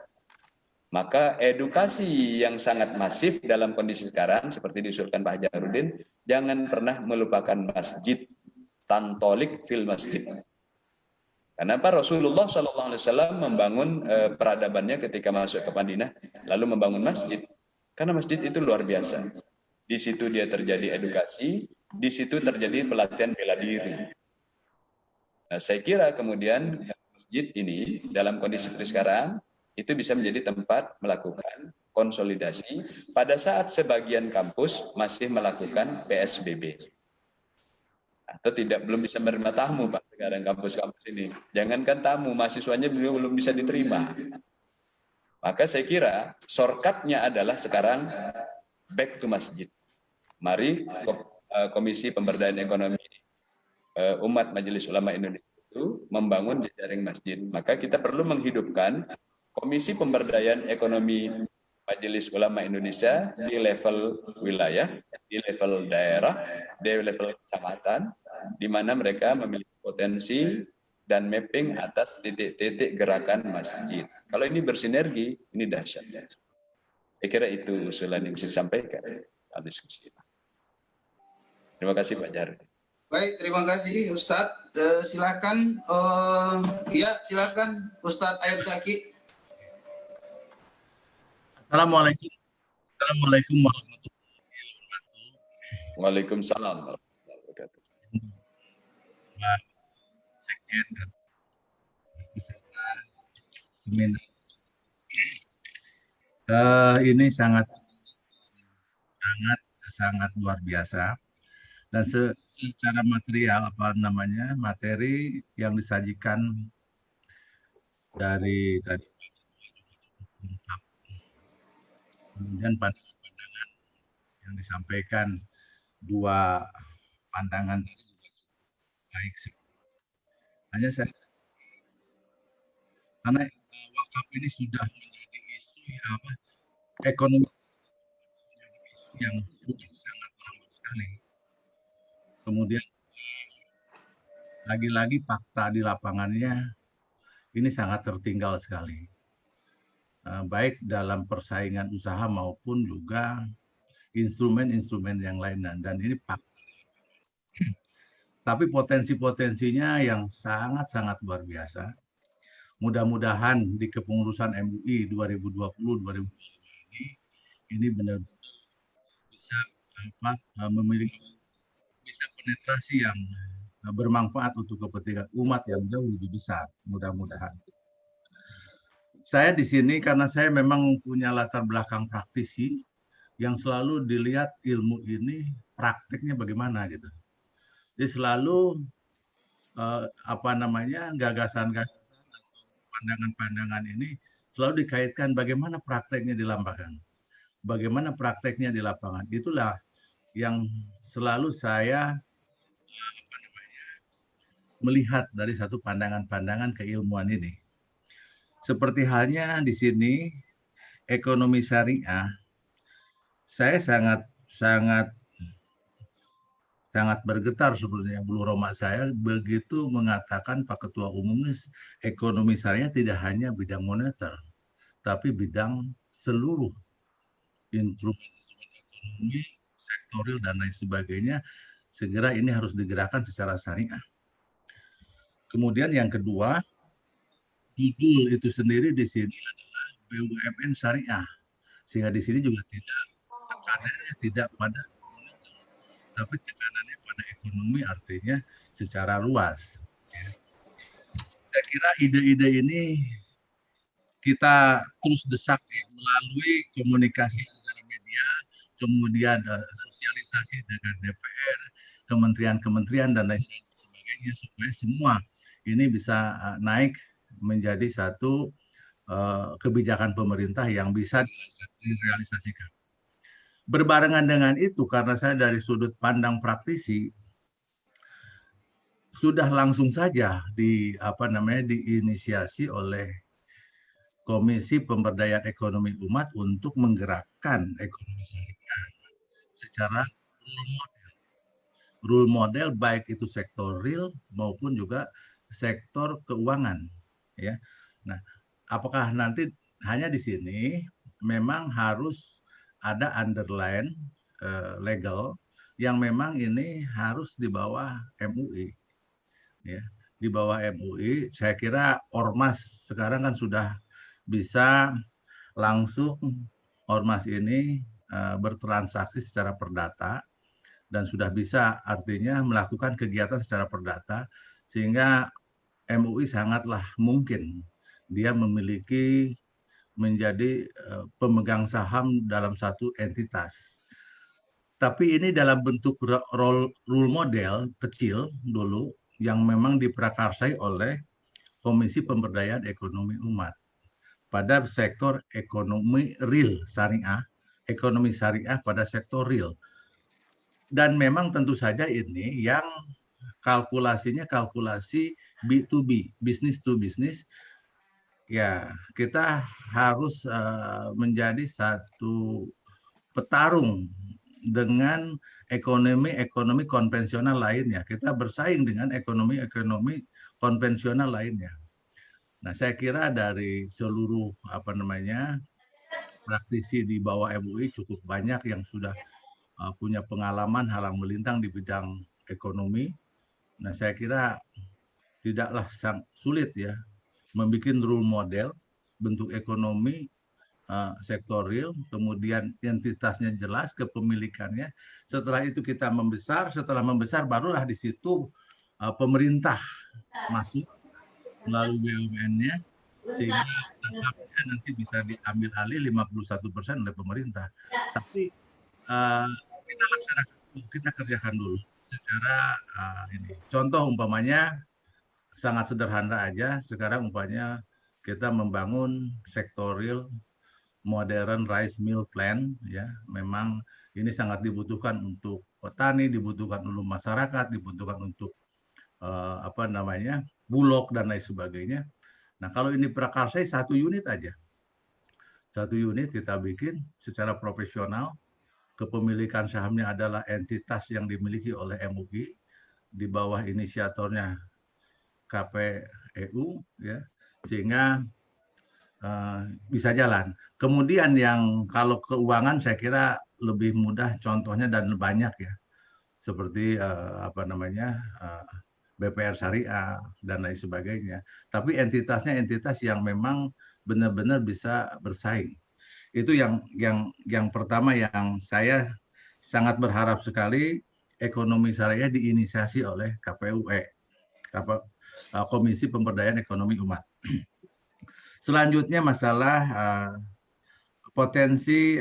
maka edukasi yang sangat masif dalam kondisi sekarang, seperti diusulkan Pak Hajarudin, jangan pernah melupakan masjid. tantolik fil masjid. Kenapa Rasulullah SAW membangun peradabannya ketika masuk ke Madinah, lalu membangun masjid? Karena masjid itu luar biasa. Di situ dia terjadi edukasi, di situ terjadi pelatihan bela diri. Nah, saya kira kemudian masjid ini dalam kondisi seperti sekarang itu bisa menjadi tempat melakukan konsolidasi pada saat sebagian kampus masih melakukan PSBB. Atau belum bisa menerima tamu, Pak, sekarang kampus-kampus ini. Jangankan tamu, mahasiswanya belum bisa diterima. Maka saya kira shortcut-nya adalah sekarang back to masjid. Mari Komisi Pemberdayaan Ekonomi Umat Majelis Ulama Indonesia itu membangun jejaring masjid. Maka kita perlu menghidupkan Komisi Pemberdayaan Ekonomi Majelis Ulama Indonesia di level wilayah, di level daerah, di level kecamatan, di mana mereka memiliki potensi dan mapping atas titik-titik gerakan masjid. Kalau ini bersinergi, ini dahsyat. Saya kira itu usulan yang bisa disampaikan dalam diskusi. Terima kasih Pak Jarod. Baik, terima kasih Ustadz. Silakan, silakan Ustadz Ayat Zaki. Assalamualaikum warahmatullahi wabarakatuh. Waalaikumsalam warahmatullahi wabarakatuh. Pak Sekjen dan peserta seminar. Ini sangat luar biasa, dan secara material materi yang disajikan dari tadi lengkap. Kemudian pandangan yang disampaikan, dua pandangan tadi juga baik sih. Hanya saya, karena wakaf ini sudah menjadi isu ekonomi yang sudah sangat lama sekali. Kemudian lagi-lagi fakta di lapangannya ini sangat tertinggal sekali. Baik dalam persaingan usaha maupun juga instrumen-instrumen yang lainnya, dan ini fakta. Tapi potensi-potensinya yang sangat-sangat luar biasa. Mudah-mudahan di kepengurusan MUI 2020-2025 ini benar-benar bisa memiliki penetrasi yang bermanfaat untuk kepentingan umat yang jauh lebih besar, mudah-mudahan. Saya di sini karena saya memang punya latar belakang praktisi yang selalu dilihat ilmu ini prakteknya bagaimana gitu. Jadi selalu gagasan-gagasan atau pandangan-pandangan ini selalu dikaitkan bagaimana prakteknya di lapangan. Bagaimana prakteknya di lapangan. Itulah yang selalu saya melihat dari satu pandangan-pandangan keilmuan ini. Seperti halnya di sini ekonomi syariah, saya sangat bergetar sebenarnya bulu roma saya begitu mengatakan Pak Ketua Umum, ekonomi syariah tidak hanya bidang moneter, tapi bidang seluruh instrumen ekonomi, sektoril dan lain sebagainya. Segera ini harus digerakkan secara syariah. Kemudian yang kedua, judul itu sendiri di sini adalah BUMN syariah, sehingga di sini juga tekanannya tidak pada moneter, tapi tekanannya pada ekonomi, artinya secara luas. Saya kira ide-ide ini kita terus desak melalui komunikasi secara media, kemudian sosialisasi dengan DPR, kementerian-kementerian dan lain sebagainya, supaya semua ini bisa naik menjadi satu kebijakan pemerintah yang bisa direalisasikan. Berbarengan dengan itu, karena saya dari sudut pandang praktisi, sudah langsung saja diinisiasi oleh Komisi Pemberdayaan Ekonomi Umat untuk menggerakkan ekonomi syariah secara rule model, baik itu sektor real maupun juga sektor keuangan, ya. Nah, apakah nanti hanya di sini memang harus ada underline legal yang memang ini harus di bawah MUI. Ya, di bawah MUI, saya kira ormas sekarang kan sudah bisa langsung ormas ini bertransaksi secara perdata dan sudah bisa artinya melakukan kegiatan secara perdata, sehingga MUI sangatlah mungkin dia memiliki menjadi pemegang saham dalam satu entitas. Tapi ini dalam bentuk role model kecil dulu yang memang diprakarsai oleh Komisi Pemberdayaan Ekonomi Umat pada sektor ekonomi real syariah, ekonomi syariah pada sektor real. Dan memang tentu saja ini yang kalkulasinya kalkulasi B2B, business to business. Ya, kita harus menjadi satu petarung dengan ekonomi konvensional lainnya. Kita bersaing dengan ekonomi konvensional lainnya. Nah, saya kira dari seluruh praktisi di bawah MUI cukup banyak yang sudah punya pengalaman halang melintang di bidang ekonomi. Nah, saya kira tidaklah sulit ya membuat role model bentuk ekonomi sektor real, kemudian entitasnya jelas, kepemilikannya. Setelah itu kita setelah membesar barulah di situ pemerintah masuk melalui BUMN-nya, sehingga sahamnya nanti bisa diambil alih 51% oleh pemerintah. Tapi kita laksanakan, kita kerjakan dulu secara ini. Contoh umpamanya sangat sederhana aja, sekarang umpamanya kita membangun sektor real modern rice mill plan, ya memang ini sangat dibutuhkan untuk petani, dibutuhkan untuk masyarakat, dibutuhkan untuk bulog dan lain sebagainya. Nah, kalau ini prakarsai satu unit aja, satu unit kita bikin secara profesional, kepemilikan sahamnya adalah entitas yang dimiliki oleh MUI, di bawah inisiatornya KPEU, ya, sehingga bisa jalan. Kemudian yang kalau keuangan saya kira lebih mudah contohnya dan banyak ya, seperti BPR Syariah dan lain sebagainya. Tapi entitasnya entitas yang memang benar-benar bisa bersaing. Itu yang pertama yang saya sangat berharap sekali ekonomi syariah diinisiasi oleh KPUE, Komisi Pemberdayaan Ekonomi Umat. Selanjutnya masalah potensi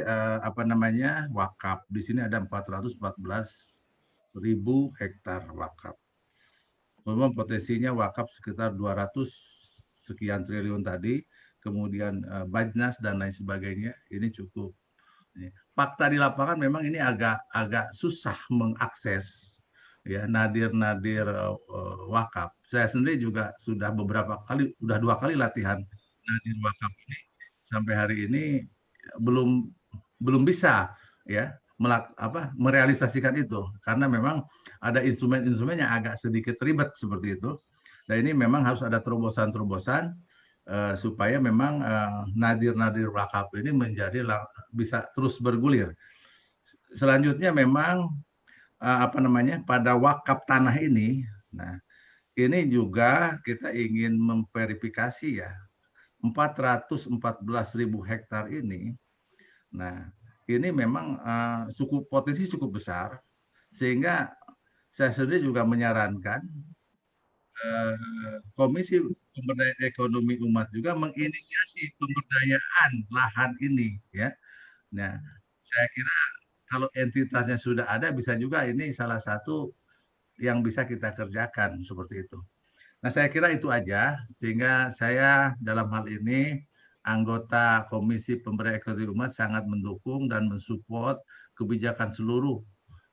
wakaf. Di sini ada 414.000 hektar wakaf. Memang potensinya wakaf sekitar 200 sekian triliun tadi, kemudian Bajnas dan lain sebagainya, ini cukup. Fakta di lapangan memang ini agak susah mengakses ya nadir-nadir wakaf. Saya sendiri juga sudah dua kali latihan nadir wakaf ini, sampai hari ini belum bisa ya merealisasikan itu, karena memang ada instrumen-instrumen yang agak sedikit ribet seperti itu. Dan ini memang harus ada terobosan-terobosan supaya memang nadir-nadir wakaf ini bisa terus bergulir. Selanjutnya memang pada wakaf tanah ini, nah ini juga kita ingin memverifikasi ya 414.000 hektar ini. Nah, ini memang potensi cukup besar, sehingga saya sendiri juga menyarankan Komisi Pemberdayaan Ekonomi Umat juga menginisiasi pemberdayaan lahan ini, ya. Nah, saya kira kalau entitasnya sudah ada, bisa juga ini salah satu yang bisa kita kerjakan seperti itu. Nah, saya kira itu aja, sehingga saya dalam hal ini anggota Komisi Pemberdayaan Ekonomi Umat sangat mendukung dan mensupport kebijakan seluruh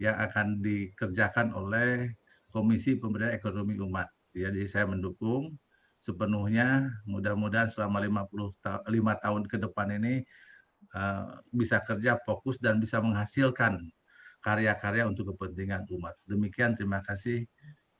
yang akan dikerjakan oleh Komisi Pemberdayaan Ekonomi Umat. Jadi saya mendukung sepenuhnya, mudah-mudahan selama 55 tahun ke depan ini bisa kerja fokus dan bisa menghasilkan karya-karya untuk kepentingan umat. Demikian, terima kasih.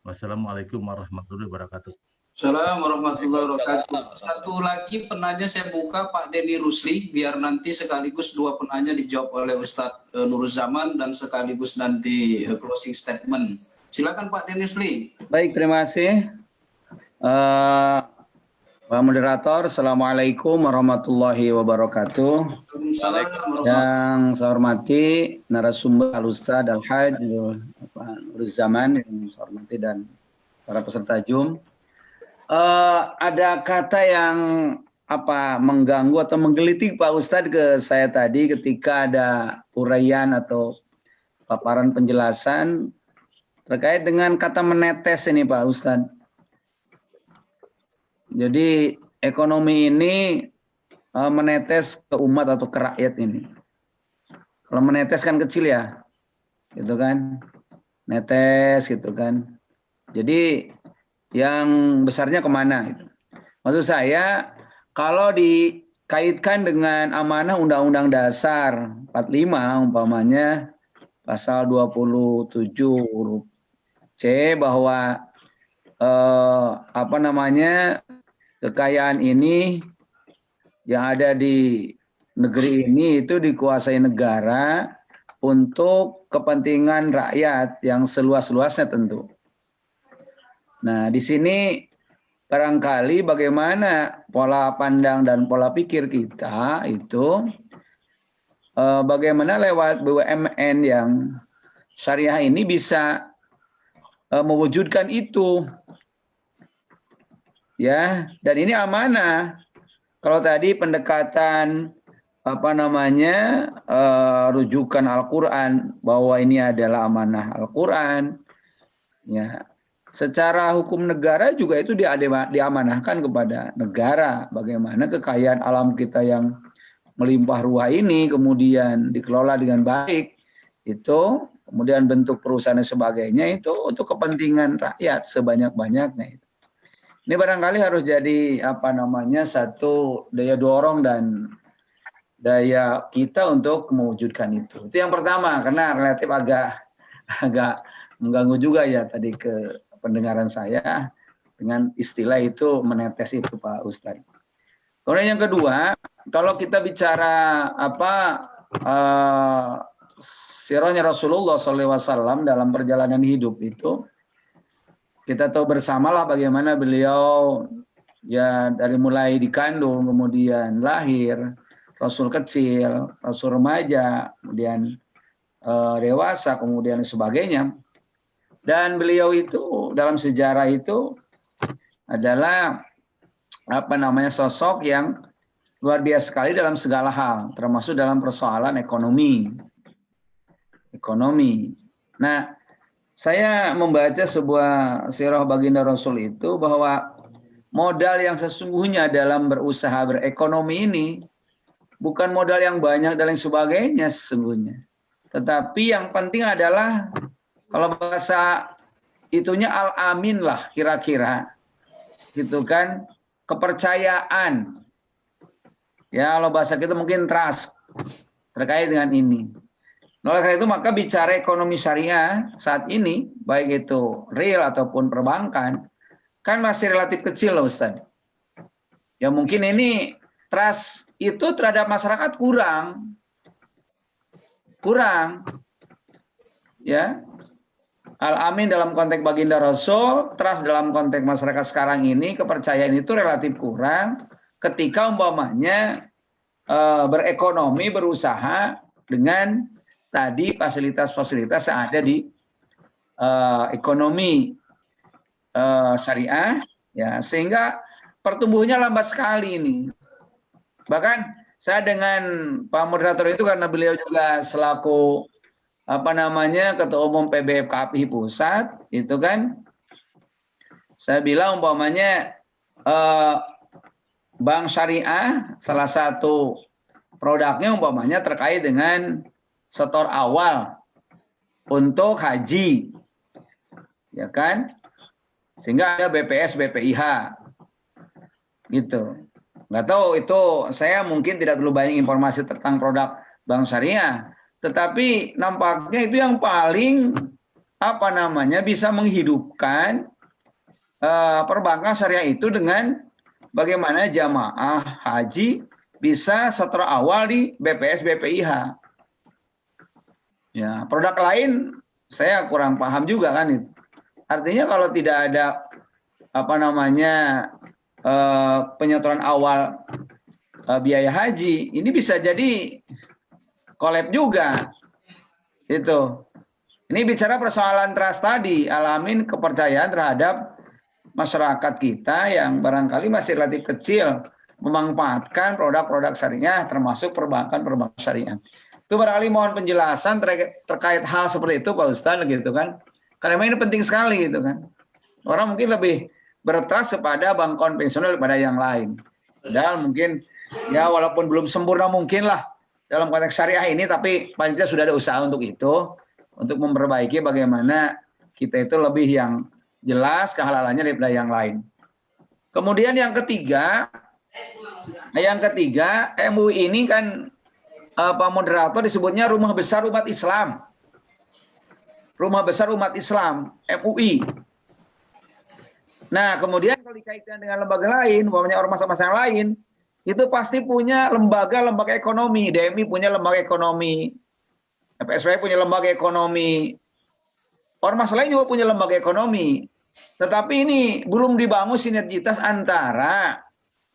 Wassalamualaikum warahmatullahi wabarakatuh. Assalamualaikum warahmatullahi wabarakatuh. Satu lagi penanya saya buka Pak Denny Rusli, biar nanti sekaligus dua penanya dijawab oleh Ustadz Nuruzzaman dan sekaligus nanti closing statement. Silakan Pak Denny Rusli. Baik, terima kasih. Pak Moderator, Assalamualaikum warahmatullahi wabarakatuh. Waalaikumsalam. Yang saya hormati narasumber Al-Ustadz Al-Hajj Nuruzzaman, yang saya hormati, dan para peserta Zoom. Ada kata yang mengganggu atau menggelitik Pak Ustadz ke saya tadi ketika ada uraian atau paparan penjelasan terkait dengan kata menetes ini Pak Ustadz. Jadi ekonomi ini menetes ke umat atau ke rakyat ini. Kalau menetes kan kecil ya, gitu kan, netes gitu kan. Jadi yang besarnya kemana? Gitu. Maksud saya, kalau dikaitkan dengan amanah Undang-Undang Dasar 45 umpamanya pasal 27 huruf C bahwa kekayaan ini yang ada di negeri ini itu dikuasai negara untuk kepentingan rakyat yang seluas-luasnya tentu. Nah, di sini barangkali bagaimana pola pandang dan pola pikir kita itu bagaimana lewat BUMN yang syariah ini bisa mewujudkan itu. Ya, dan ini amanah. Kalau tadi pendekatan rujukan Al-Qur'an bahwa ini adalah amanah Al-Qur'an. Ya. Secara hukum negara juga itu diamanahkan kepada negara. Bagaimana kekayaan alam kita yang melimpah ruah ini kemudian dikelola dengan baik. Itu kemudian bentuk perusahaan dan sebagainya itu untuk kepentingan rakyat sebanyak-banyaknya. Ini barangkali harus jadi satu daya dorong dan daya kita untuk mewujudkan itu. Itu yang pertama, karena relatif agak mengganggu juga ya tadi ke pendengaran saya dengan istilah itu menetes itu Pak Ustadz. Kemudian yang kedua, kalau kita bicara sirahnya Rasulullah SAW dalam perjalanan hidup itu, kita tahu bersamalah bagaimana beliau ya dari mulai dikandung, kemudian lahir, Rasul kecil, Rasul remaja, kemudian dewasa, kemudian sebagainya. Dan beliau itu dalam sejarah itu adalah sosok yang luar biasa sekali dalam segala hal, termasuk dalam persoalan ekonomi. Nah, saya membaca sebuah sirah baginda Rasul itu bahwa modal yang sesungguhnya dalam berusaha berekonomi ini bukan modal yang banyak dan lain sebagainya sesungguhnya. Tetapi yang penting adalah kalau bahasa itunya al-amin lah kira-kira. Gitu kan, kepercayaan. Ya, kalau bahasa kita mungkin trust terkait dengan ini. Oleh karena itu maka bicara ekonomi syariah saat ini, baik itu real ataupun perbankan, kan masih relatif kecil loh Ustaz. Ya mungkin ini trust itu terhadap masyarakat kurang. Ya. Al-amin dalam konteks baginda Rasul, trust dalam konteks masyarakat sekarang ini, kepercayaan itu relatif kurang ketika umpamanya berekonomi, berusaha dengan tadi fasilitas-fasilitas yang ada di ekonomi syariah, ya sehingga pertumbuhannya lambat sekali ini. Bahkan saya dengan Pak Moderator itu karena beliau juga selaku Ketua Umum PBFKAPI Pusat, itu kan, saya bilang umpamanya bank syariah salah satu produknya umpamanya terkait dengan setor awal untuk haji, ya kan, sehingga ada BPS, BPIH, gitu. Nggak tahu itu, saya mungkin tidak terlalu banyak informasi tentang produk bank syariah. Tetapi nampaknya itu yang paling bisa menghidupkan perbankan syariah itu dengan bagaimana jamaah haji bisa setor awal di BPS BPIH. Ya, produk lain saya kurang paham juga kan itu. Artinya kalau tidak ada penyetoran awal biaya haji, ini bisa jadi collab juga. Itu. Ini bicara persoalan trust tadi, alamin kepercayaan terhadap masyarakat kita yang barangkali masih relatif kecil memanfaatkan produk-produk syariah termasuk perbankan syariah. Itu barangkali mohon penjelasan terkait hal seperti itu Pak Ustadz gitu kan. Karena memang ini penting sekali gitu kan. Orang mungkin lebih bertrust kepada bank konvensional daripada yang lain. Padahal mungkin ya walaupun belum sempurna mungkin lah dalam konteks syariah ini, tapi paling tidak sudah ada usaha untuk itu, untuk memperbaiki bagaimana kita itu lebih yang jelas kehalalannya daripada yang lain. Kemudian yang ketiga MUI ini kan Pak Moderator disebutnya Rumah Besar Umat Islam. Rumah Besar Umat Islam, MUI. Nah, kemudian kalau dikaitkan dengan lembaga lain, umpamanya ormas-ormas yang lain, itu pasti punya lembaga ekonomi. DMI punya lembaga ekonomi. FSW punya lembaga ekonomi. Ormas lain juga punya lembaga ekonomi. Tetapi ini belum dibangun sinergitas antara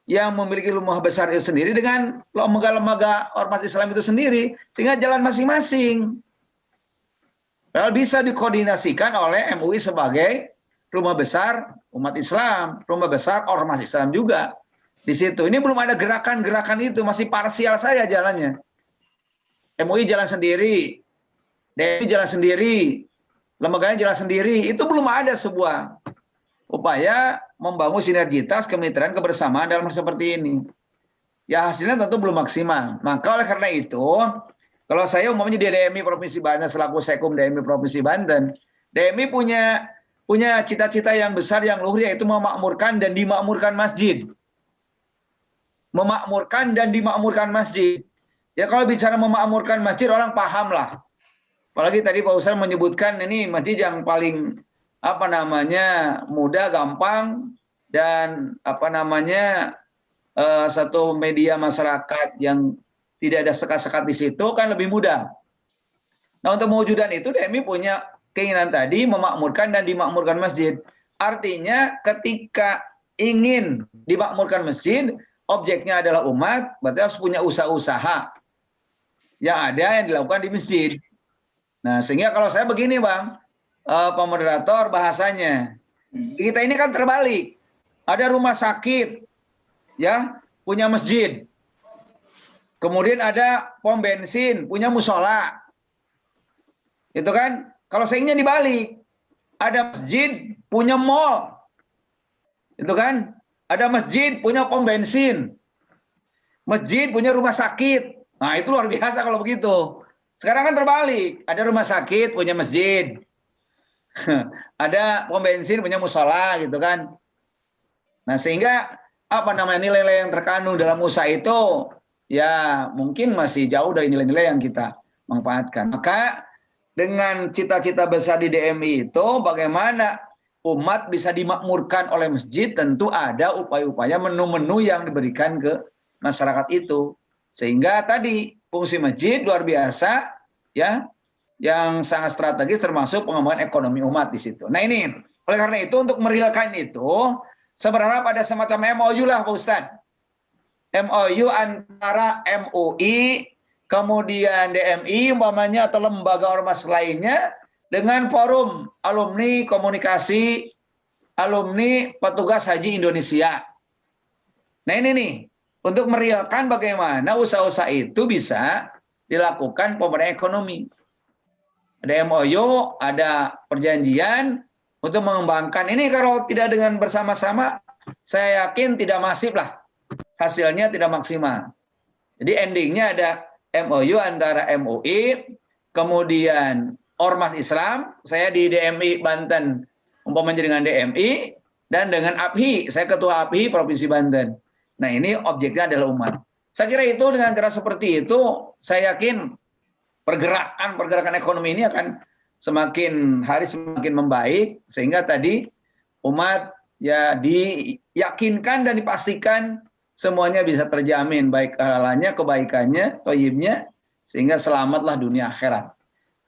yang memiliki rumah besar itu sendiri dengan lembaga-lembaga ormas Islam itu sendiri, sehingga jalan masing-masing. Padahal bisa dikoordinasikan oleh MUI sebagai rumah besar umat Islam, rumah besar ormas Islam juga di situ. Ini belum ada gerakan-gerakan itu, masih parsial saja jalannya. MUI jalan sendiri, DMI jalan sendiri, lembaganya jalan sendiri, itu belum ada sebuah upaya membangun sinergitas, kemitraan, kebersamaan dalam hal seperti ini. Ya hasilnya tentu belum maksimal. Maka oleh karena itu, kalau saya umpamanya di DMI Provinsi Banten selaku Sekum DMI Provinsi Banten, DMI punya cita-cita yang besar yang luhur, yaitu memakmurkan dan dimakmurkan masjid. Memakmurkan dan dimakmurkan masjid. Ya kalau bicara memakmurkan masjid orang paham lah. Apalagi tadi Pak Ustaz menyebutkan ini masjid yang paling mudah, gampang, dan satu media masyarakat yang tidak ada sekat-sekat di situ kan lebih mudah. Nah untuk mewujudkan itu DMI punya keinginan tadi memakmurkan dan dimakmurkan masjid. Artinya ketika ingin dimakmurkan masjid, objeknya adalah umat, berarti harus punya usaha-usaha yang ada yang dilakukan di masjid. Nah sehingga kalau saya begini Bang, Pak Moderator bahasanya, kita ini kan terbalik. Ada rumah sakit, ya punya masjid. Kemudian ada pom bensin, punya musola. Itu kan, kalau saya ingin dibalik. Ada masjid, punya mall. Itu kan, ada masjid, punya pom bensin. Masjid, punya rumah sakit. Nah itu luar biasa kalau begitu. Sekarang kan terbalik. Ada rumah sakit, punya masjid. Ada pom bensin, punya musola gitu kan. Nah sehingga nilai-nilai yang terkandung dalam usaha itu ya mungkin masih jauh dari nilai-nilai yang kita manfaatkan. Maka dengan cita-cita besar di DMI itu bagaimana umat bisa dimakmurkan oleh masjid, tentu ada upaya-upaya menu-menu yang diberikan ke masyarakat itu. Sehingga tadi fungsi masjid luar biasa ya, yang sangat strategis termasuk pengembangan ekonomi umat di situ. Nah ini, oleh karena itu untuk merealkan itu, saya berharap ada semacam MOU lah Pak Ustadz. MOU antara MUI, kemudian DMI umpamanya atau lembaga ormas lainnya dengan forum alumni komunikasi alumni petugas haji Indonesia. Nah ini nih, untuk merealkan bagaimana usaha-usaha itu bisa dilakukan pemberdayaan ekonomi. Ada MOU, ada perjanjian untuk mengembangkan ini. Kalau tidak dengan bersama-sama, saya yakin tidak masif lah. Hasilnya tidak maksimal. Jadi endingnya ada MOU antara MUI, kemudian Ormas Islam, saya di DMI Banten, umpamanya dengan DMI, dan dengan APHI, saya ketua APHI Provinsi Banten. Nah ini objeknya adalah umat. Saya kira itu dengan cara seperti itu, saya yakin pergerakan ekonomi ini akan semakin hari semakin membaik, sehingga tadi umat ya diyakinkan dan dipastikan semuanya bisa terjamin, baik halalnya, kebaikannya, thayyibnya, sehingga selamatlah dunia akhirat.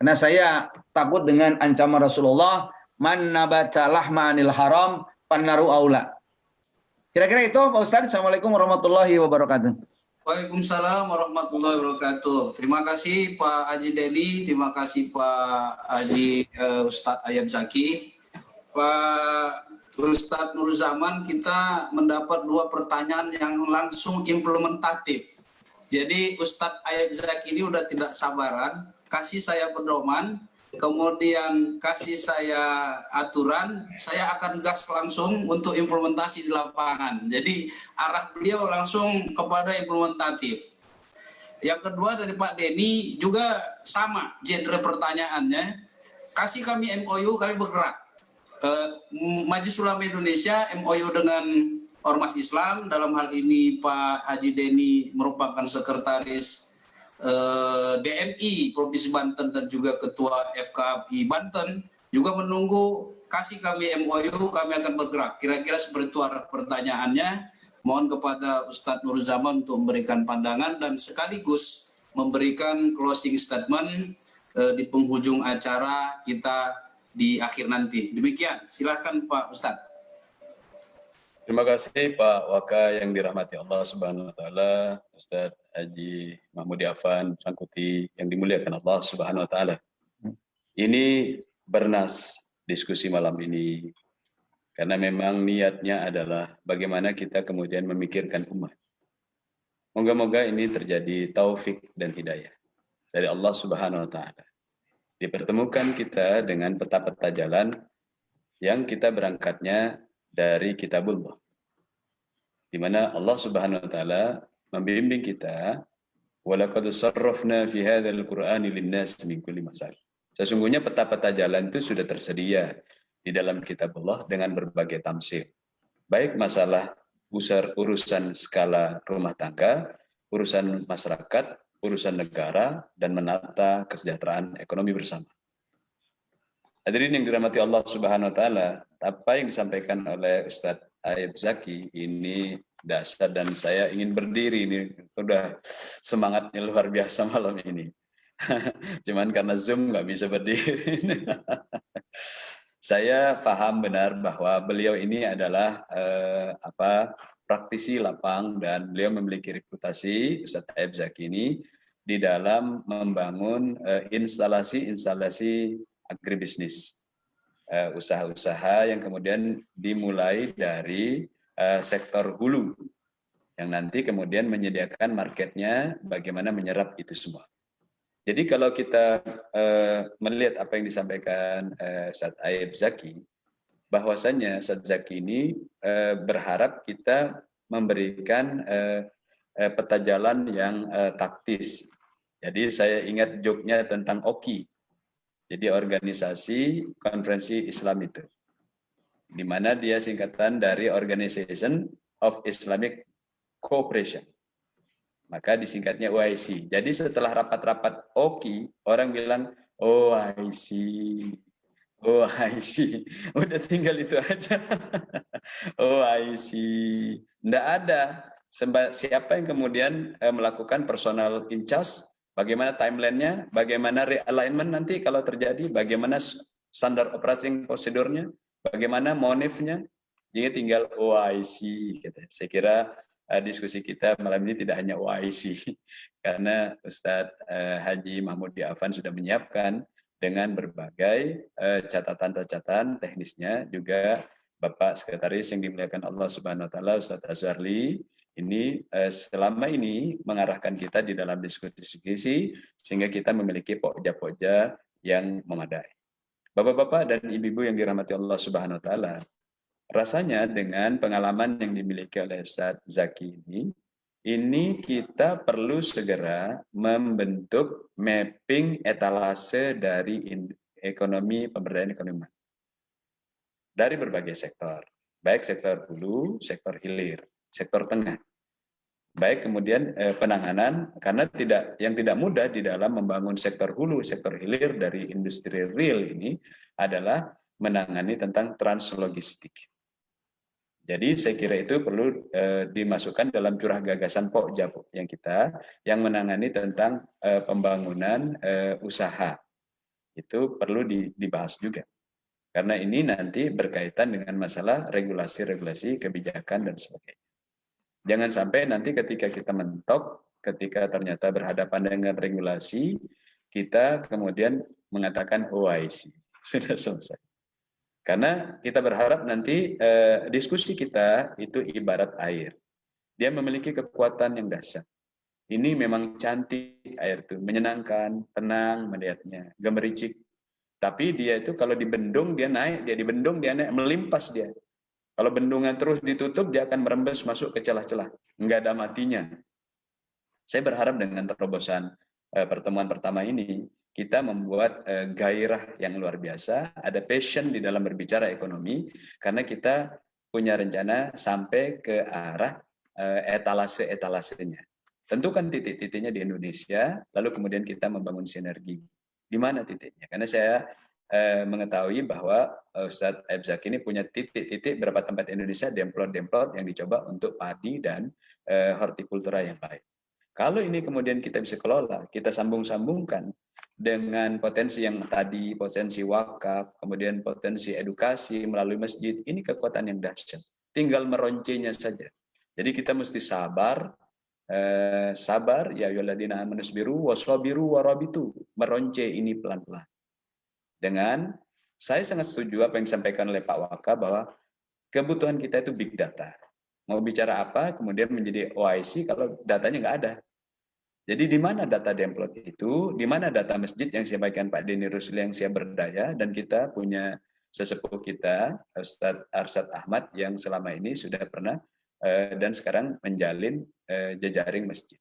Karena saya takut dengan ancaman Rasulullah, man nabata lahma anil haram pannaru aula. Kira-kira itu Pak Ustadz. Assalamualaikum warahmatullahi wabarakatuh. Waalaikumsalam warahmatullahi wabarakatuh. Terima kasih Pak Haji Deni, terima kasih Pak Haji Ustadz Ayub Zaki. Pak Ustadz Nur Zaman, kita mendapat 2 pertanyaan yang langsung implementatif. Jadi Ustadz Ayub Zaki ini udah tidak sabaran, kasih saya pedoman, kemudian kasih saya aturan, saya akan gas langsung untuk implementasi di lapangan. Jadi arah beliau langsung kepada implementatif. Yang kedua dari Pak Deni juga sama genre pertanyaannya. Kasih kami MOU, kami bergerak. Majelis Ulama Indonesia MOU dengan Ormas Islam, dalam hal ini Pak Haji Deni merupakan sekretaris DMI Provinsi Banten dan juga Ketua FKI Banten, juga menunggu kasih kami MOU, kami akan bergerak. Kira-kira seperti itu arah pertanyaannya. Mohon kepada Ustadz Nur Zaman untuk memberikan pandangan dan sekaligus memberikan closing statement di penghujung acara kita di akhir nanti. Demikian, silakan Pak Ustadz. Terima kasih Pak Waka yang dirahmati Allah Subhanahu wa taala, Ustadz Haji Mahmudi Affan Sangkuti yang dimuliakan Allah Subhanahu wa taala. Ini bernas diskusi malam ini karena memang niatnya adalah bagaimana kita kemudian memikirkan umat. Moga-moga ini terjadi taufik dan hidayah dari Allah Subhanahu wa taala. Dipertemukan kita dengan peta-peta jalan yang kita berangkatnya dari Kitabullah, di mana Allah Subhanahu wa taala membimbing kita, walaqad sarrafna fi hadzal qur'ani lin-nas min kulli masal. Sesungguhnya peta-peta jalan itu sudah tersedia di dalam Kitabullah dengan berbagai tamsil. Baik masalah urusan skala rumah tangga, urusan masyarakat, urusan negara, dan menata kesejahteraan ekonomi bersama. Hadirin yang dirahmati Allah Subhanahu wa taala, apa yang disampaikan oleh Ustadz Ayub Zaki ini dasar, dan saya ingin berdiri ini, udah semangatnya luar biasa malam ini. Cuman karena Zoom nggak bisa berdiri. Saya paham benar bahwa beliau ini adalah praktisi lapang, dan beliau memiliki reputasi, Ustadz Ayub Zaki ini, di dalam membangun instalasi-instalasi agribisnis, usaha-usaha yang kemudian dimulai dari sektor hulu, yang nanti kemudian menyediakan marketnya, bagaimana menyerap itu semua. Jadi kalau kita melihat apa yang disampaikan Ustadz Ayub Zaki, bahwasanya Ustadz Zaki ini berharap kita memberikan peta jalan yang taktis. Jadi saya ingat joke-nya tentang OKI, jadi organisasi konferensi Islam itu, di mana dia singkatan dari Organization of Islamic Cooperation, maka disingkatnya OIC. Jadi setelah rapat-rapat OKI, orang bilang OIC, OIC, udah tinggal itu aja. OIC, nggak ada siapa yang kemudian melakukan personal in charge, bagaimana timelinenya, bagaimana realignment nanti kalau terjadi, bagaimana standar operating prosedurnya, bagaimana monifnya, jadi tinggal OIC. Gitu. Saya kira diskusi kita malam ini tidak hanya OIC, karena Ustadz Haji Mahmudi Affan sudah menyiapkan dengan berbagai catatan-catatan teknisnya, juga Bapak Sekretaris yang dimuliakan Allah Subhanahu wa taala, Ustadz Azharli, ini selama ini mengarahkan kita di dalam diskusi sehingga kita memiliki pokja-pokja yang memadai. Bapak-bapak dan ibu-ibu yang dirahmati Allah Subhanahu wa taala, rasanya dengan pengalaman yang dimiliki oleh Ustadz Zaki ini kita perlu segera membentuk mapping etalase dari ekonomi, pemberdayaan ekonomi dari berbagai sektor, baik sektor hulu, sektor hilir, sektor tengah. Baik kemudian penanganan, karena yang tidak mudah di dalam membangun sektor hulu, sektor hilir dari industri real ini adalah menangani tentang translogistik. Jadi saya kira itu perlu dimasukkan dalam curah gagasan Pokja yang menangani tentang pembangunan usaha. Itu perlu dibahas juga. Karena ini nanti berkaitan dengan masalah regulasi-regulasi, kebijakan, dan sebagainya. Jangan sampai nanti ketika kita mentok, ketika ternyata berhadapan dengan regulasi, kita kemudian mengatakan OIC. Sudah selesai. Karena kita berharap nanti diskusi kita itu ibarat air. Dia memiliki kekuatan yang dahsyat. Ini memang cantik air itu, menyenangkan, tenang melihatnya, gemericik. Tapi dia itu kalau dibendung dia naik, dia dibendung dia naik, melimpas dia. Kalau bendungan terus ditutup dia akan merembes masuk ke celah-celah, nggak ada matinya. Saya berharap dengan terobosan pertemuan pertama ini kita membuat gairah yang luar biasa, ada passion di dalam berbicara ekonomi, karena kita punya rencana sampai ke arah etalase-etalasenya. Tentukan titik-titiknya di Indonesia, lalu kemudian kita membangun sinergi. Di mana titiknya? Karena saya mengetahui bahwa Ustadz Ebzak ini punya titik-titik beberapa tempat Indonesia, demplot-demplot yang dicoba untuk padi dan hortikultura yang baik. Kalau ini kemudian kita bisa kelola, kita sambung-sambungkan dengan potensi yang tadi, potensi wakaf, kemudian potensi edukasi melalui masjid, ini kekuatan yang dahsyat. Tinggal meroncenya saja. Jadi kita mesti sabar, ya ayyuhalladzina amanu sabiru wasabiru warabitu, meronce ini pelan-pelan. Dengan saya sangat setuju apa yang disampaikan oleh Pak Waka bahwa kebutuhan kita itu big data. Mau bicara apa, kemudian menjadi OIC kalau datanya nggak ada. Jadi di mana data demplot itu, di mana data masjid yang disampaikan Pak Denny Rusli yang siap berdaya, dan kita punya sesepuh kita, Ustadz Arsyad Ahmad, yang selama ini sudah pernah dan sekarang menjalin jejaring masjid.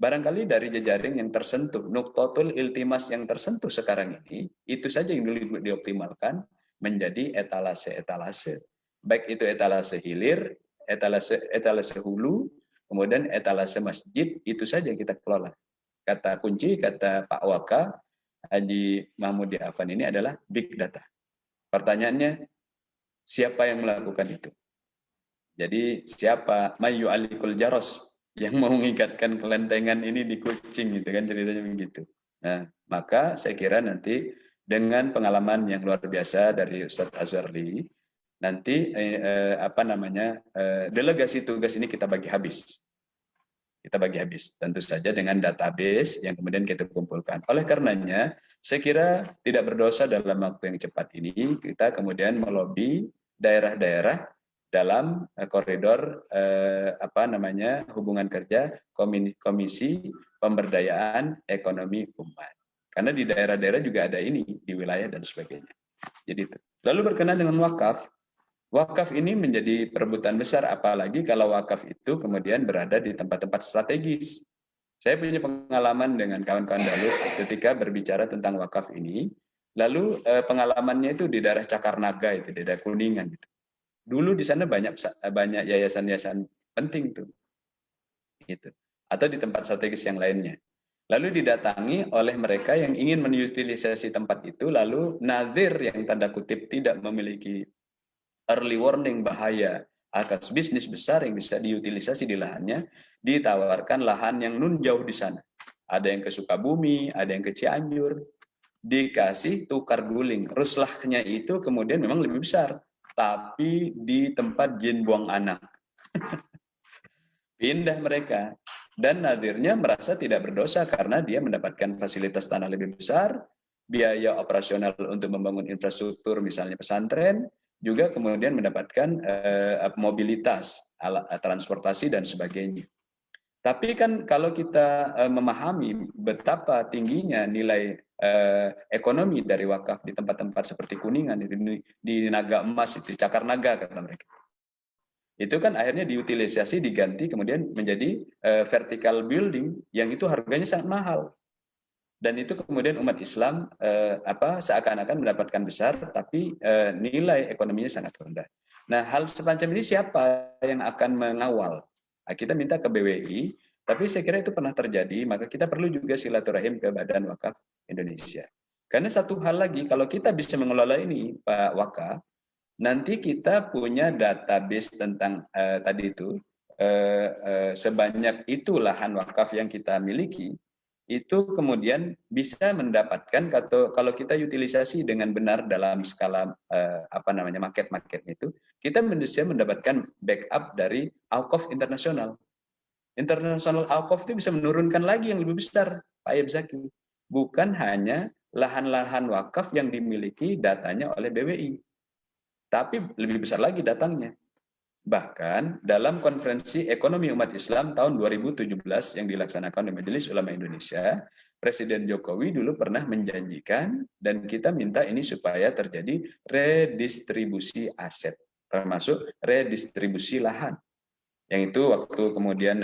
Barangkali dari jejaring yang tersentuh, nuktotul iltimas yang tersentuh sekarang ini, itu saja yang dulu dioptimalkan menjadi etalase-etalase. Baik itu etalase hilir, etalase hulu, kemudian etalase masjid, itu saja yang kita kelola. Kata kunci, kata Pak Waka, Haji Mahmudi Afan ini adalah big data. Pertanyaannya, siapa yang melakukan itu? Jadi siapa mayu alikul jaros yang mau mengikatkan kelentengan ini di kucing, gitu kan ceritanya begitu. Nah, maka saya kira nanti dengan pengalaman yang luar biasa dari Ustadz Azharli, nanti delegasi tugas ini kita bagi habis. Kita bagi habis, tentu saja dengan database yang kemudian kita kumpulkan. Oleh karenanya, saya kira tidak berdosa dalam waktu yang cepat ini kita kemudian melobi daerah-daerah dalam koridor hubungan kerja Komisi Pemberdayaan Ekonomi Umat. Karena di daerah-daerah juga ada ini, di wilayah dan sebagainya. Jadi itu. Lalu berkenaan dengan wakaf, wakaf ini menjadi perebutan besar, apalagi kalau wakaf itu kemudian berada di tempat-tempat strategis. Saya punya pengalaman dengan kawan-kawan dahulu ketika berbicara tentang wakaf ini, lalu pengalamannya itu di daerah Cakarnaga, itu di daerah Kuningan. Gitu. Dulu di sana banyak yayasan-yayasan penting tuh, gitu. Atau di tempat strategis yang lainnya. Lalu didatangi oleh mereka yang ingin menutilisasi tempat itu, lalu nazir yang tanda kutip tidak memiliki early warning bahaya atas bisnis besar yang bisa diutilisasi di lahannya, ditawarkan lahan yang nun jauh di sana. Ada yang ke Sukabumi, ada yang ke Cianjur, dikasih tukar guling. Ruslahnya itu kemudian memang lebih besar, tapi di tempat jin buang anak. Pindah mereka. Dan nadirnya merasa tidak berdosa karena dia mendapatkan fasilitas tanah lebih besar, biaya operasional untuk membangun infrastruktur misalnya pesantren, juga kemudian mendapatkan mobilitas, transportasi dan sebagainya. Tapi kan kalau kita memahami betapa tingginya nilai ekonomi dari wakaf di tempat-tempat seperti Kuningan, di Naga Emas, itu Cakarnaga kata mereka. Itu kan akhirnya diutilisasi, diganti kemudian menjadi vertical building yang itu harganya sangat mahal. Dan itu kemudian umat Islam seakan-akan mendapatkan besar, tapi nilai ekonominya sangat rendah. Nah, hal semacam ini siapa yang akan mengawal? Nah, kita minta ke BWI, tapi saya kira itu pernah terjadi, maka kita perlu juga silaturahim ke Badan Wakaf Indonesia. Karena satu hal lagi, kalau kita bisa mengelola ini, Pak Waka, nanti kita punya database tentang tadi itu sebanyak itu lahan wakaf yang kita miliki, itu kemudian bisa mendapatkan kalau kita utilisasi dengan benar dalam skala market itu, kita bisa mendapatkan backup dari Auqaf internasional. International Auqaf itu bisa menurunkan lagi yang lebih besar, Pak Ayub Zaki. Bukan hanya lahan-lahan wakaf yang dimiliki datanya oleh BWI, tapi lebih besar lagi datangnya. Bahkan dalam konferensi ekonomi umat Islam tahun 2017 yang dilaksanakan oleh Majelis Ulama Indonesia, Presiden Jokowi dulu pernah menjanjikan, dan kita minta ini supaya terjadi redistribusi aset, termasuk redistribusi lahan. Yang itu waktu kemudian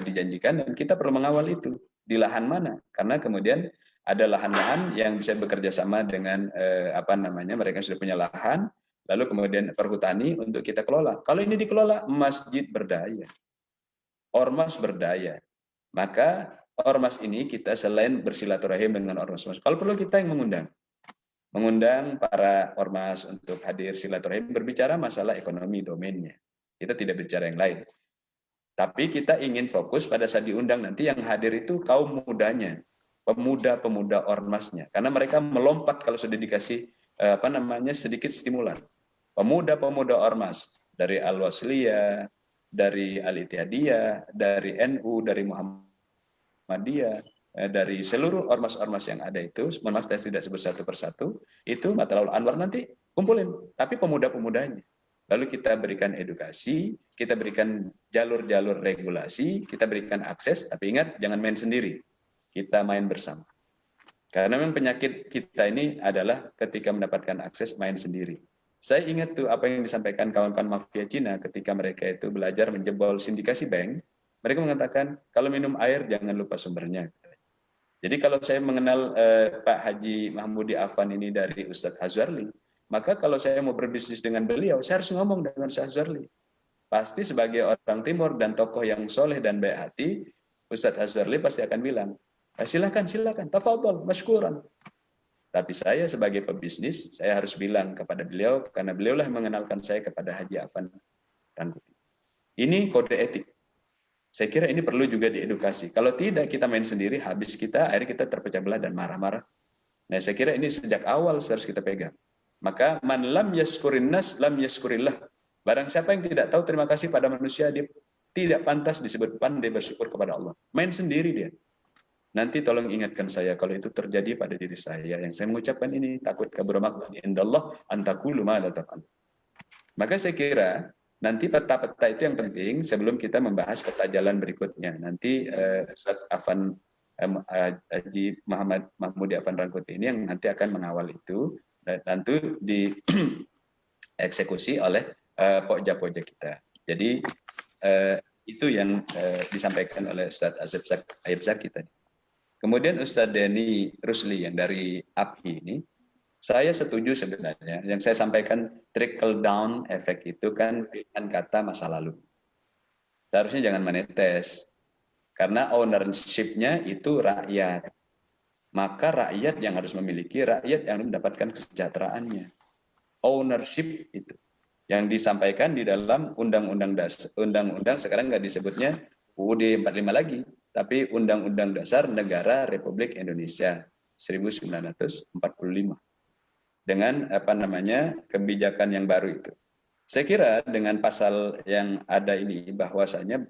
dijanjikan, dan kita perlu mengawal itu. Di lahan mana? Karena kemudian ada lahan-lahan yang bisa bekerja sama dengan mereka sudah punya lahan, lalu kemudian perhutani untuk kita kelola. Kalau ini dikelola masjid berdaya, ormas berdaya, maka ormas ini kita selain bersilaturahim dengan ormas, kalau perlu kita yang mengundang para ormas untuk hadir silaturahim, berbicara masalah ekonomi domainnya. Kita tidak bicara yang lain. Tapi kita ingin fokus pada saat diundang nanti yang hadir itu kaum mudanya, pemuda-pemuda ormasnya, karena mereka melompat kalau sudah dikasih sedikit stimulan. Pemuda-pemuda ormas dari Al-Wasliyah, dari Al-Ittihadiyah, dari NU, dari Muhammadiyah, dari seluruh ormas-ormas yang ada itu, mohon maaf saya tidak sebut satu persatu, itu Matlaul Anwar nanti kumpulin, tapi pemuda-pemudanya. Lalu kita berikan edukasi, kita berikan jalur-jalur regulasi, kita berikan akses, tapi ingat jangan main sendiri, kita main bersama. Karena memang penyakit kita ini adalah ketika mendapatkan akses main sendiri. Saya ingat tuh apa yang disampaikan kawan-kawan mafia Cina ketika mereka itu belajar menjebol sindikasi bank. Mereka mengatakan kalau minum air jangan lupa sumbernya. Jadi kalau saya mengenal Pak Haji Mahmudi Affan ini dari Ustadz Hazwarli, maka kalau saya mau berbisnis dengan beliau, saya harus ngomong dengan Ustadz Hazwarli. Pasti sebagai orang Timur dan tokoh yang soleh dan baik hati, Ustadz Hazwarli pasti akan bilang, silakan, tafadhol, masykuran. Tapi saya sebagai pebisnis, saya harus bilang kepada beliau, karena beliaulah yang mengenalkan saya kepada Haji Affan Rangkuti. Ini kode etik. Saya kira ini perlu juga diedukasi. Kalau tidak kita main sendiri, habis kita, akhirnya kita terpecah belah dan marah-marah. Nah saya kira ini sejak awal harus kita pegang. Maka man lam yaskurin nas, lam yaskurillah. Barang siapa yang tidak tahu terima kasih pada manusia, dia tidak pantas disebut pandai bersyukur kepada Allah. Main sendiri dia. Nanti tolong ingatkan saya kalau itu terjadi pada diri saya. Yang saya mengucapkan ini takut kabur makhluk indallah antakulu ma la taf'al. Maka saya kira nanti peta-peta itu yang penting sebelum kita membahas peta jalan berikutnya. Nanti Ustadz Affan Haji Mahmudi Affan Rangkuti ini yang nanti akan mengawal itu dan tentu dieksekusi oleh pokja-pokja kita. Jadi itu yang disampaikan oleh Ustadz Ayub Zaki tadi. Kemudian Ustadz Denny Rusli yang dari APHI ini, saya setuju sebenarnya. Yang saya sampaikan trickle down effect itu kan pilihan kata masa lalu. Seharusnya jangan menetes. Karena ownership-nya itu rakyat. Maka rakyat yang harus memiliki, rakyat yang mendapatkan kesejahteraannya. Ownership itu. Yang disampaikan di dalam undang-undang sekarang nggak disebutnya UUD 45 lagi. Tapi Undang-Undang Dasar Negara Republik Indonesia 1945 dengan kebijakan yang baru itu. Saya kira dengan pasal yang ada ini bahwasanya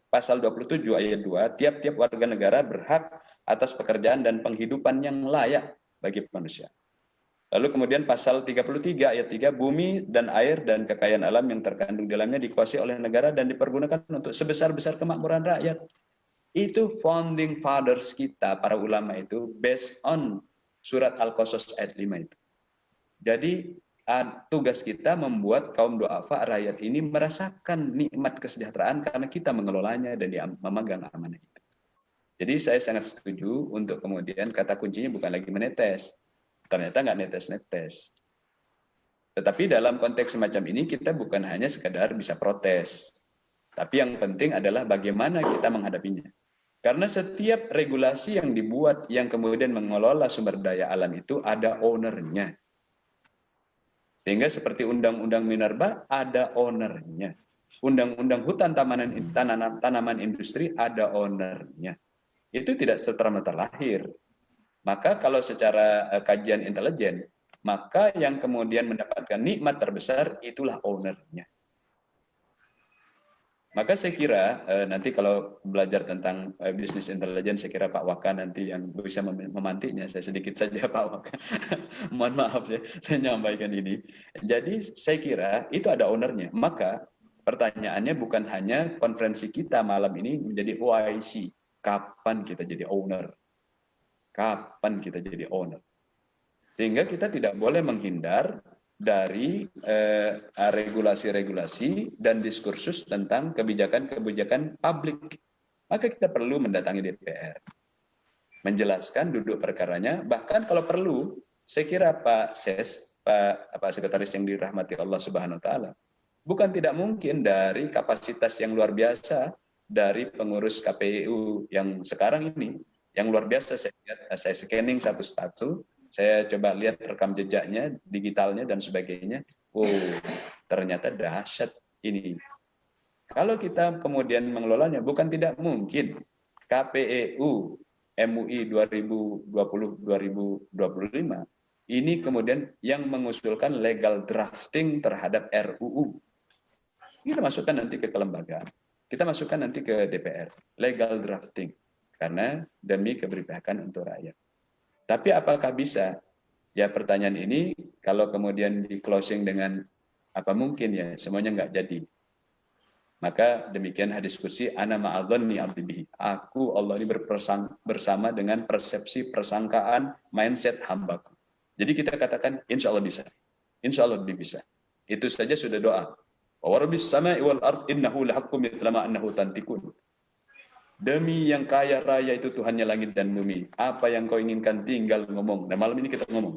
pasal 27 ayat 2 tiap-tiap warga negara berhak atas pekerjaan dan penghidupan yang layak bagi manusia. Lalu kemudian pasal 33 ayat 3 bumi dan air dan kekayaan alam yang terkandung di dalamnya dikuasai oleh negara dan dipergunakan untuk sebesar-besar kemakmuran rakyat. Itu founding fathers kita, para ulama itu, based on surat Al-Qasas ayat 5 itu. Jadi tugas kita membuat kaum du'afa rakyat ini merasakan nikmat kesejahteraan karena kita mengelolanya dan memegang amanah itu. Jadi saya sangat setuju untuk kemudian kata kuncinya bukan lagi menetes. Ternyata nggak netes-netes. Tetapi dalam konteks semacam ini kita bukan hanya sekadar bisa protes. Tapi yang penting adalah bagaimana kita menghadapinya. Karena setiap regulasi yang dibuat yang kemudian mengelola sumber daya alam itu ada ownernya. Sehingga seperti Undang-Undang Minerba ada ownernya. Undang-Undang Hutan Tanaman Industri ada ownernya. Itu tidak serta-merta lahir. Maka kalau secara kajian intelijen, maka yang kemudian mendapatkan nikmat terbesar itulah ownernya. Maka saya kira nanti kalau belajar tentang bisnis intelijen, saya kira Pak Waka nanti yang bisa memantiknya. Saya sedikit saja Pak Waka. Mohon maaf saya nyampaikan ini. Jadi saya kira itu ada ownernya. Maka pertanyaannya bukan hanya konferensi kita malam ini menjadi OIC. Kapan kita jadi owner? Kapan kita jadi owner? Sehingga kita tidak boleh menghindar dari regulasi-regulasi dan diskursus tentang kebijakan-kebijakan publik. Maka kita perlu mendatangi DPR, menjelaskan duduk perkaranya, bahkan kalau perlu, saya kira Pak Ses, Pak Sekretaris yang dirahmati Allah Subhanahu Wa Taala, bukan tidak mungkin dari kapasitas yang luar biasa dari pengurus KPU yang sekarang ini, yang luar biasa saya scanning satu-satu, saya coba lihat rekam jejaknya, digitalnya dan sebagainya. Ternyata dahsyat ini. Kalau kita kemudian mengelolanya, bukan tidak mungkin KPU MUI 2020-2025 ini kemudian yang mengusulkan legal drafting terhadap RUU. Kita masukkan nanti ke kelembagaan. Kita masukkan nanti ke DPR. Legal drafting. Karena demi keberpihakan untuk rakyat. Tapi apakah bisa? Ya pertanyaan ini kalau kemudian di closing dengan apa mungkin ya semuanya nggak jadi. Maka demikian diskusi ana ma'adhanni abdi bihi. Aku Allah ini bersama dengan persepsi persangkaan mindset hambaku. Jadi kita katakan insya Allah bisa. Insya Allah bisa. Itu saja sudah doa. Wa rabbis sama'i wal ard innahu lahaqqum mithla ma annahu tantikun. Demi yang kaya raya itu Tuhannya langit dan bumi. Apa yang kau inginkan tinggal ngomong. Nah malam ini kita ngomong.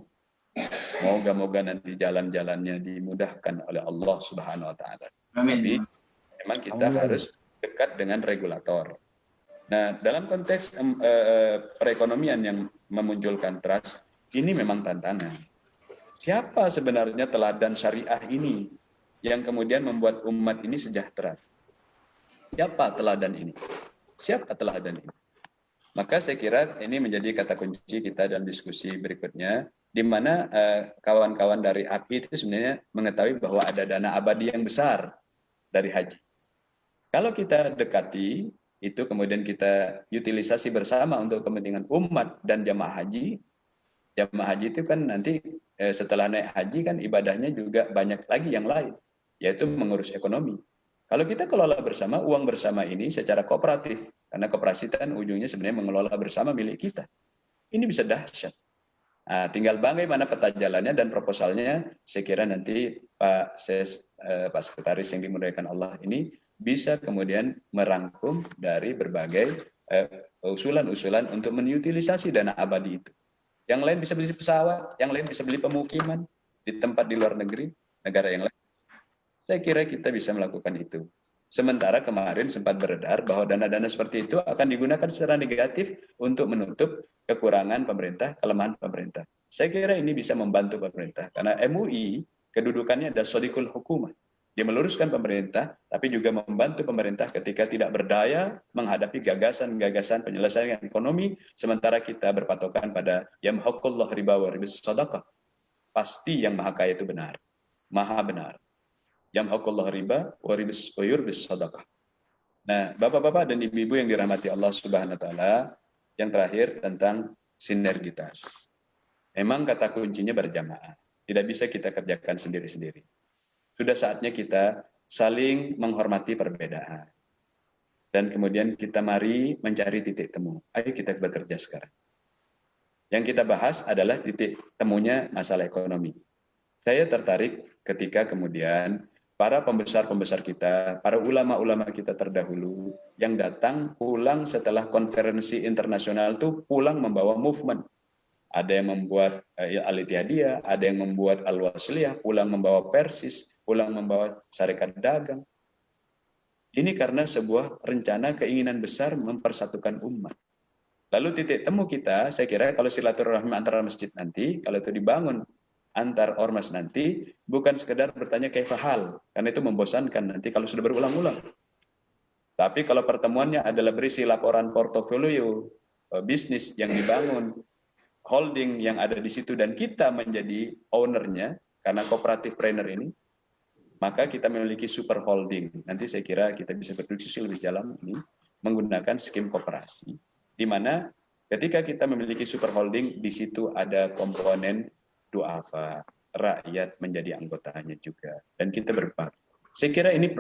Moga-moga nanti jalan-jalannya dimudahkan oleh Allah Subhanahu Wa Taala. Tapi memang kita harus dekat dengan regulator. Nah dalam konteks perekonomian yang memunculkan trust, ini memang tantangan. Siapa sebenarnya teladan syariah ini yang kemudian membuat umat ini sejahtera? Siapa teladan ini? Siapa teladan ini? Maka saya kira ini menjadi kata kunci kita dalam diskusi berikutnya, di mana kawan-kawan dari API itu sebenarnya mengetahui bahwa ada dana abadi yang besar dari haji. Kalau kita dekati, itu kemudian kita utilisasi bersama untuk kepentingan umat dan jamaah haji. Jamaah haji itu kan nanti setelah naik haji kan ibadahnya juga banyak lagi yang lain, yaitu mengurus ekonomi. Kalau kita kelola bersama, uang bersama ini secara kooperatif, karena koperasi kan ujungnya sebenarnya mengelola bersama milik kita. Ini bisa dahsyat. Nah, tinggal bagaimana peta jalannya dan proposalnya, saya kira nanti Pak Sekretaris yang dimuliakan Allah ini bisa kemudian merangkum dari berbagai usulan-usulan untuk menutilisasi dana abadi itu. Yang lain bisa beli pesawat, yang lain bisa beli pemukiman di tempat di luar negeri, negara yang lain. Saya kira kita bisa melakukan itu. Sementara kemarin sempat beredar bahwa dana-dana seperti itu akan digunakan secara negatif untuk menutup kekurangan pemerintah, kelemahan pemerintah. Saya kira ini bisa membantu pemerintah. Karena MUI kedudukannya ada sodikul hukumah. Dia meluruskan pemerintah, tapi juga membantu pemerintah ketika tidak berdaya menghadapi gagasan-gagasan penyelesaian ekonomi, sementara kita berpatokan pada yamhaqullah riba wa ribis sadaqah. Pasti yang maha kaya itu benar. Maha benar. Yamhaqullah riba wa yurbis sadaqah. Nah, Bapak-bapak dan Ibu-ibu yang dirahmati Allah Subhanahu Wa Taala, yang terakhir tentang sinergitas. Memang kata kuncinya berjamaah. Tidak bisa kita kerjakan sendiri-sendiri. Sudah saatnya kita saling menghormati perbedaan. Dan kemudian kita mari mencari titik temu. Ayo kita bekerja sekarang. Yang kita bahas adalah titik temunya masalah ekonomi. Saya tertarik ketika kemudian para pembesar-pembesar kita, para ulama-ulama kita terdahulu yang datang pulang setelah konferensi internasional itu pulang membawa movement. Ada yang membuat Al-Ittihadiyah, ada yang membuat Al-Wasliyah, pulang membawa Persis, pulang membawa Syarikat Dagang. Ini karena sebuah rencana keinginan besar mempersatukan umat. Lalu titik temu kita, saya kira kalau silaturahmi antara masjid nanti, kalau itu dibangun antar ormas nanti bukan sekedar bertanya kaifahal, karena itu membosankan nanti kalau sudah berulang-ulang. Tapi kalau pertemuannya adalah berisi laporan portofolio bisnis yang dibangun, holding yang ada di situ, dan kita menjadi ownernya karena kooperatif trainer ini, maka kita memiliki super holding. Nanti saya kira kita bisa berdiskusi lebih dalam ini menggunakan skim koperasi, di mana ketika kita memiliki super holding, di situ ada komponen duafa, rakyat menjadi anggotanya juga, dan kita berbagi. Saya kira ini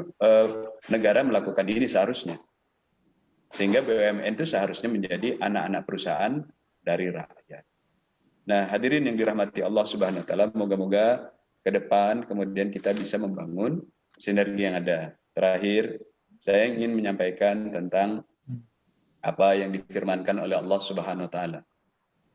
negara melakukan ini seharusnya, sehingga BUMN itu seharusnya menjadi anak-anak perusahaan dari rakyat. Nah, hadirin yang dirahmati Allah Subhanahu wa taala, moga-moga ke depan kemudian kita bisa membangun sinergi yang ada. Terakhir, saya ingin menyampaikan tentang apa yang difirmankan oleh Allah Subhanahu wa taala.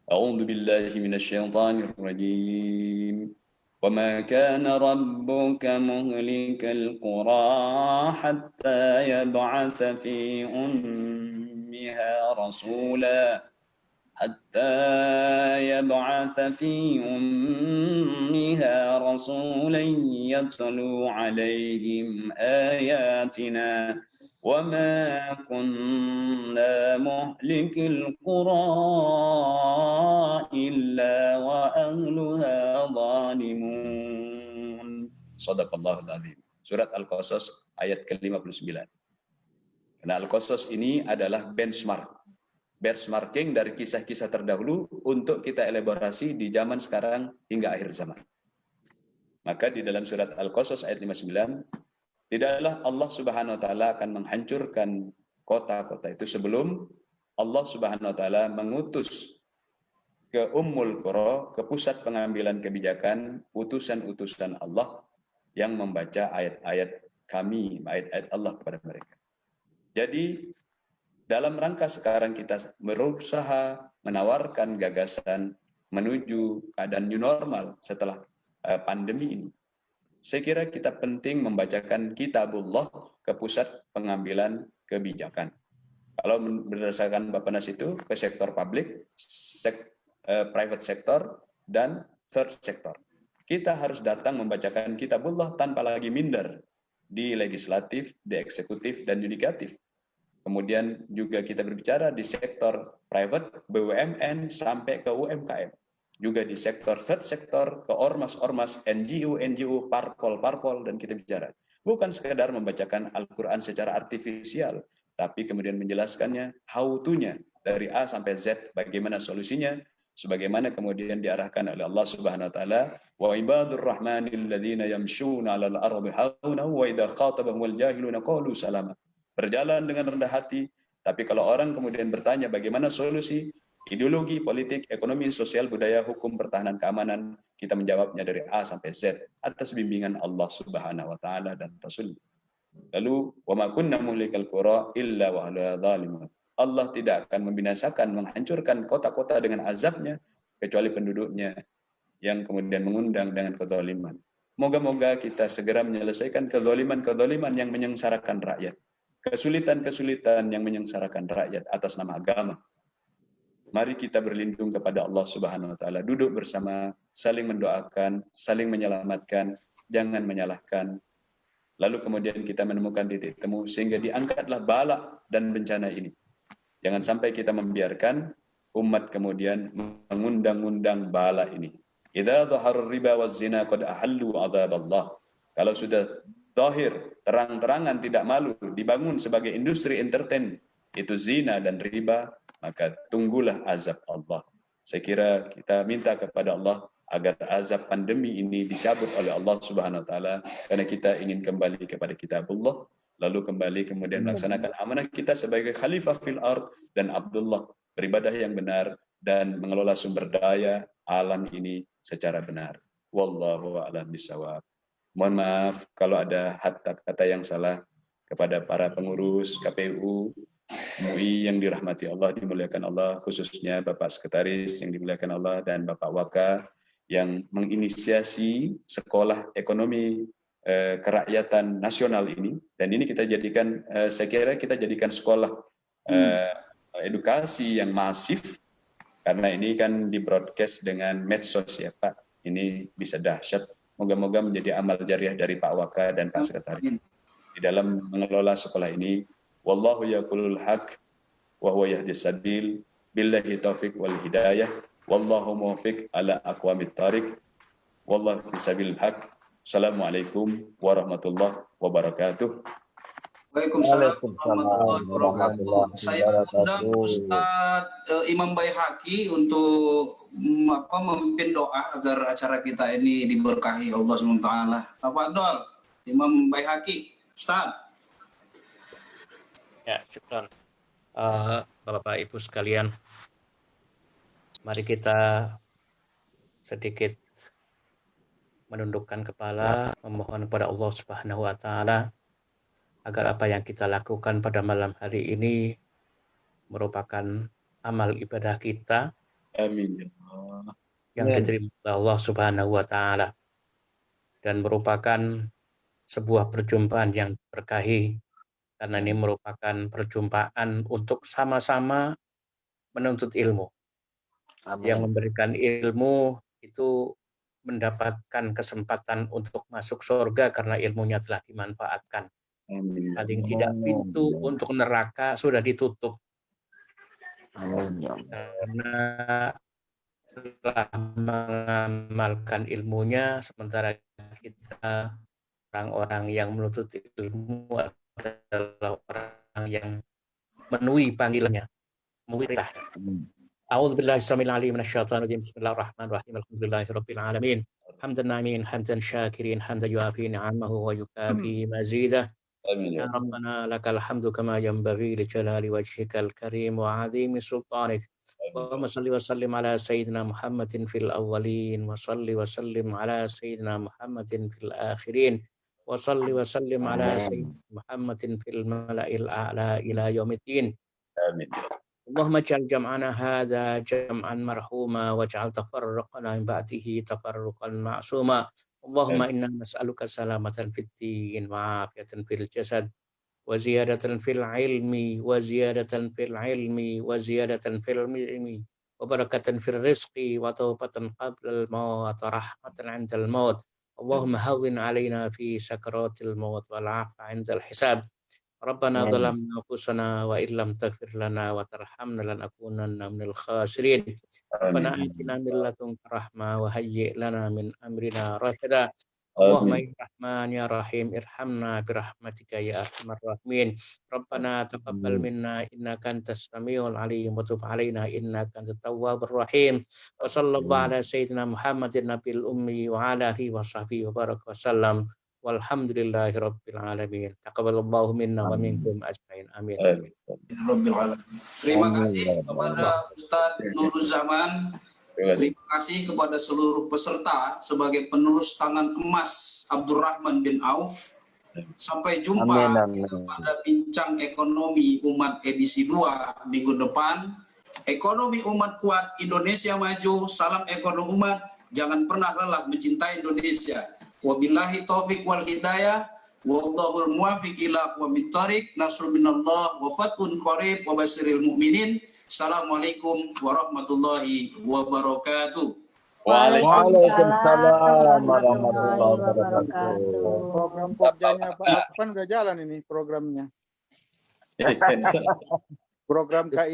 A'udzu billahi minasyaitonir rajim. Wa ma kana rabbuka muhlikal qura hatta yab'atsa fi ummiha rasula حتى يبعث في أمها رسولا يتلو عليهم آياتنا وما كنا مهلك القرى إلا وأهلها ظالمون. صدق الله العظيم. Surat Al-Qasas ayat ke-59. Nah, Al-Qasas ini adalah benchmarking dari kisah-kisah terdahulu untuk kita elaborasi di zaman sekarang hingga akhir zaman. Maka di dalam surat Al-Qasas ayat 59, tidaklah Allah Subhanahu wa taala akan menghancurkan kota-kota itu sebelum Allah Subhanahu wa taala mengutus ke Ummul Qura, ke pusat pengambilan kebijakan, utusan-utusan Allah yang membaca ayat-ayat kami, ayat-ayat Allah kepada mereka. Jadi dalam rangka sekarang kita berusaha menawarkan gagasan menuju keadaan new normal setelah pandemi ini. Saya kira kita penting membacakan Kitabullah ke pusat pengambilan kebijakan. Kalau berdasarkan Bappenas itu ke sektor publik, private sector, dan third sector. Kita harus datang membacakan Kitabullah tanpa lagi minder di legislatif, di eksekutif, dan yudikatif. Kemudian juga kita berbicara di sektor private, BUMN, sampai ke UMKM. Juga di sektor third sector, ke ormas-ormas, NGO, parpol, dan kita bicara. Bukan sekedar membacakan Al-Quran secara artifisial, tapi kemudian menjelaskannya, how to-nya, dari A sampai Z, bagaimana solusinya, sebagaimana kemudian diarahkan oleh Allah Subhanahu wa taala, wa ibadur rahmanil ladzina yamshuna 'alal ardi hauna wa idza khatabahumul jahiluna qalu salama. Berjalan dengan rendah hati, tapi kalau orang kemudian bertanya bagaimana solusi, ideologi, politik, ekonomi, sosial, budaya, hukum, pertahanan, keamanan, kita menjawabnya dari A sampai Z atas bimbingan Allah Subhanahu wa taala dan Rasul. Lalu, wa ma kunna muhlikal qura illa wa ahluha zalimun. Allah tidak akan membinasakan, menghancurkan kota-kota dengan azabnya kecuali penduduknya yang kemudian mengundang dengan kezaliman. Moga-moga kita segera menyelesaikan kezaliman-kezaliman yang menyengsarakan rakyat. Kesulitan-kesulitan yang menyengsarakan rakyat atas nama agama. Mari kita berlindung kepada Allah Subhanahu wa taala, duduk bersama, saling mendoakan, saling menyelamatkan, jangan menyalahkan. Lalu kemudian kita menemukan titik temu sehingga diangkatlah bala dan bencana ini. Jangan sampai kita membiarkan umat kemudian mengundang-undang bala ini. Idza dhahara riba waz zina qad ahallu adzaballah. Kalau sudah zahir, terang-terangan, tidak malu, dibangun sebagai industri entertain, itu zina dan riba, maka tunggulah azab Allah. Saya kira kita minta kepada Allah agar azab pandemi ini dicabut oleh Allah Subhanahu wa taala, karena kita ingin kembali kepada Kitabullah, lalu kembali kemudian melaksanakan amanah kita sebagai khalifah fil ard dan Abdullah, beribadah yang benar dan mengelola sumber daya alam ini secara benar. Wallahu a'lam bishawab. Mohon maaf kalau ada kata yang salah kepada para pengurus KPU, MUI yang dirahmati Allah, dimuliakan Allah, khususnya Bapak Sekretaris yang dimuliakan Allah dan Bapak Waka yang menginisiasi sekolah ekonomi kerakyatan nasional ini. Dan ini kita jadikan, saya kira kita jadikan sekolah edukasi yang masif, karena ini kan di broadcast dengan medsos ya Pak. ini bisa dahsyat. Moga-moga menjadi amal jariah dari Pak Waka dan Pak Sekretaris di dalam mengelola sekolah ini. Wallahu yaqulul haq wa huwa yahdis sabil, billahi taufiq wal hidayah, wallahu muwaffiq ala aqwamit thariq, wallahu fi sabilil haq. Assalamualaikum warahmatullahi wabarakatuh. Waalaikumsalam warahmatullahi wabarakatuh. Saya undang Ustadz Imam Baihaqi untuk memimpin doa agar acara kita ini diberkahi Allah SWT. Tafadhol Imam Baihaqi, Ustadz. Ya, syukran. Bapak Ibu sekalian, mari kita sedikit menundukkan kepala, memohon kepada Allah Subhanahu wa Ta'ala agar apa yang kita lakukan pada malam hari ini merupakan amal ibadah kita. Amin. Yang diterima oleh Allah Subhanahu wa Ta'ala dan merupakan sebuah perjumpaan yang berkahi, karena ini merupakan perjumpaan untuk sama-sama menuntut ilmu. Amin. Yang memberikan ilmu itu mendapatkan kesempatan untuk masuk surga karena ilmunya telah dimanfaatkan. Paling tidak pintu untuk neraka sudah ditutup. Karena setelah mengamalkan ilmunya, sementara kita orang-orang yang menuntut ilmu adalah orang yang memenuhi panggilannya, memenuhi perintahnya. A'udzubillahi samil alim minasyaitonir rajim. Bismillahirrahmanirrahim. Alhamdulillahirabbil alamin. Hamdan na'imin, hamdan syakirin, hamdan yuafi ni'amahu wa yukafi mazidah. Ya Rabbana lakal hamdu kama yanbaghi li jalali wajhikal karim wa 'azimi sultanik. Allahumma salli wa sallim ala sayyidina Muhammadin fil awwalin wa salli wa sallim ala sayyidina Muhammadin fil akhirin wa salli wa sallim ala sayyidina Muhammadin fil mala'il a'la ila yaumiddin. Amin. Allahumma ij'al jam'ana hadza jam'an marhuma waj'al tafarruqana min ba'dihi tafarruqan ma'suma. Allahumma inna nas'aluka salamatan fid din wa afiyatan fil jasad wa ziyadatan fil ilmi wa ziyadatan fil ilmi wa ziyadatan fil ilmi wa barakatan fil rizqi wa tawbatan qabla al maut wa rahmatan 'inda al maut. Allahumma hawwin 'alaina fi sakaratil maut wal 'afwa 'inda al hisab. Rabbana zalamna anfusana wa illam taghfir lana wa tarhamna lanakunanna minal khasirin. Rabbana atina min ladunka rahmah wa hayyi' lana min amrina rasyada. Allahumma ya Rahman ya Rahim irhamna birahmatika ya arhamar rahimin. Rabbana taqabbal minna innaka antas samiul alim wa tub alaina innaka antat tawwabur rahim. Wa sallallahu ala sayyidina Muhammadin nabiyil ummi wa ala alihi wa sahbihi wa baraka wa sallam. Walhamdulillahi rabbil alamin. Taqabbalallahu minna wa minkum ajmain. Amin. Rabbil alamin. Terima kasih kepada Ustadz Nuruzzaman. Terima kasih kepada seluruh peserta sebagai penerus tangan emas Abdurrahman bin Auf. Sampai jumpa pada bincang ekonomi umat edisi 2 minggu depan. Ekonomi umat kuat, Indonesia maju. Salam ekonomi umat. Jangan pernah lelah mencintai Indonesia. Wabillahi taufiq wal hidayah. Wallahul muwaffiq ila aqwamit thariq. Nasrun minallah wa fathun qarib wa basyiril mu'minin. Assalamualaikum warahmatullahi wabarakatuh. Waalaikumsalam warahmatullahi wabarakatuh. Program Pokjanya Pak Afan udah jalan ini programnya. Program KI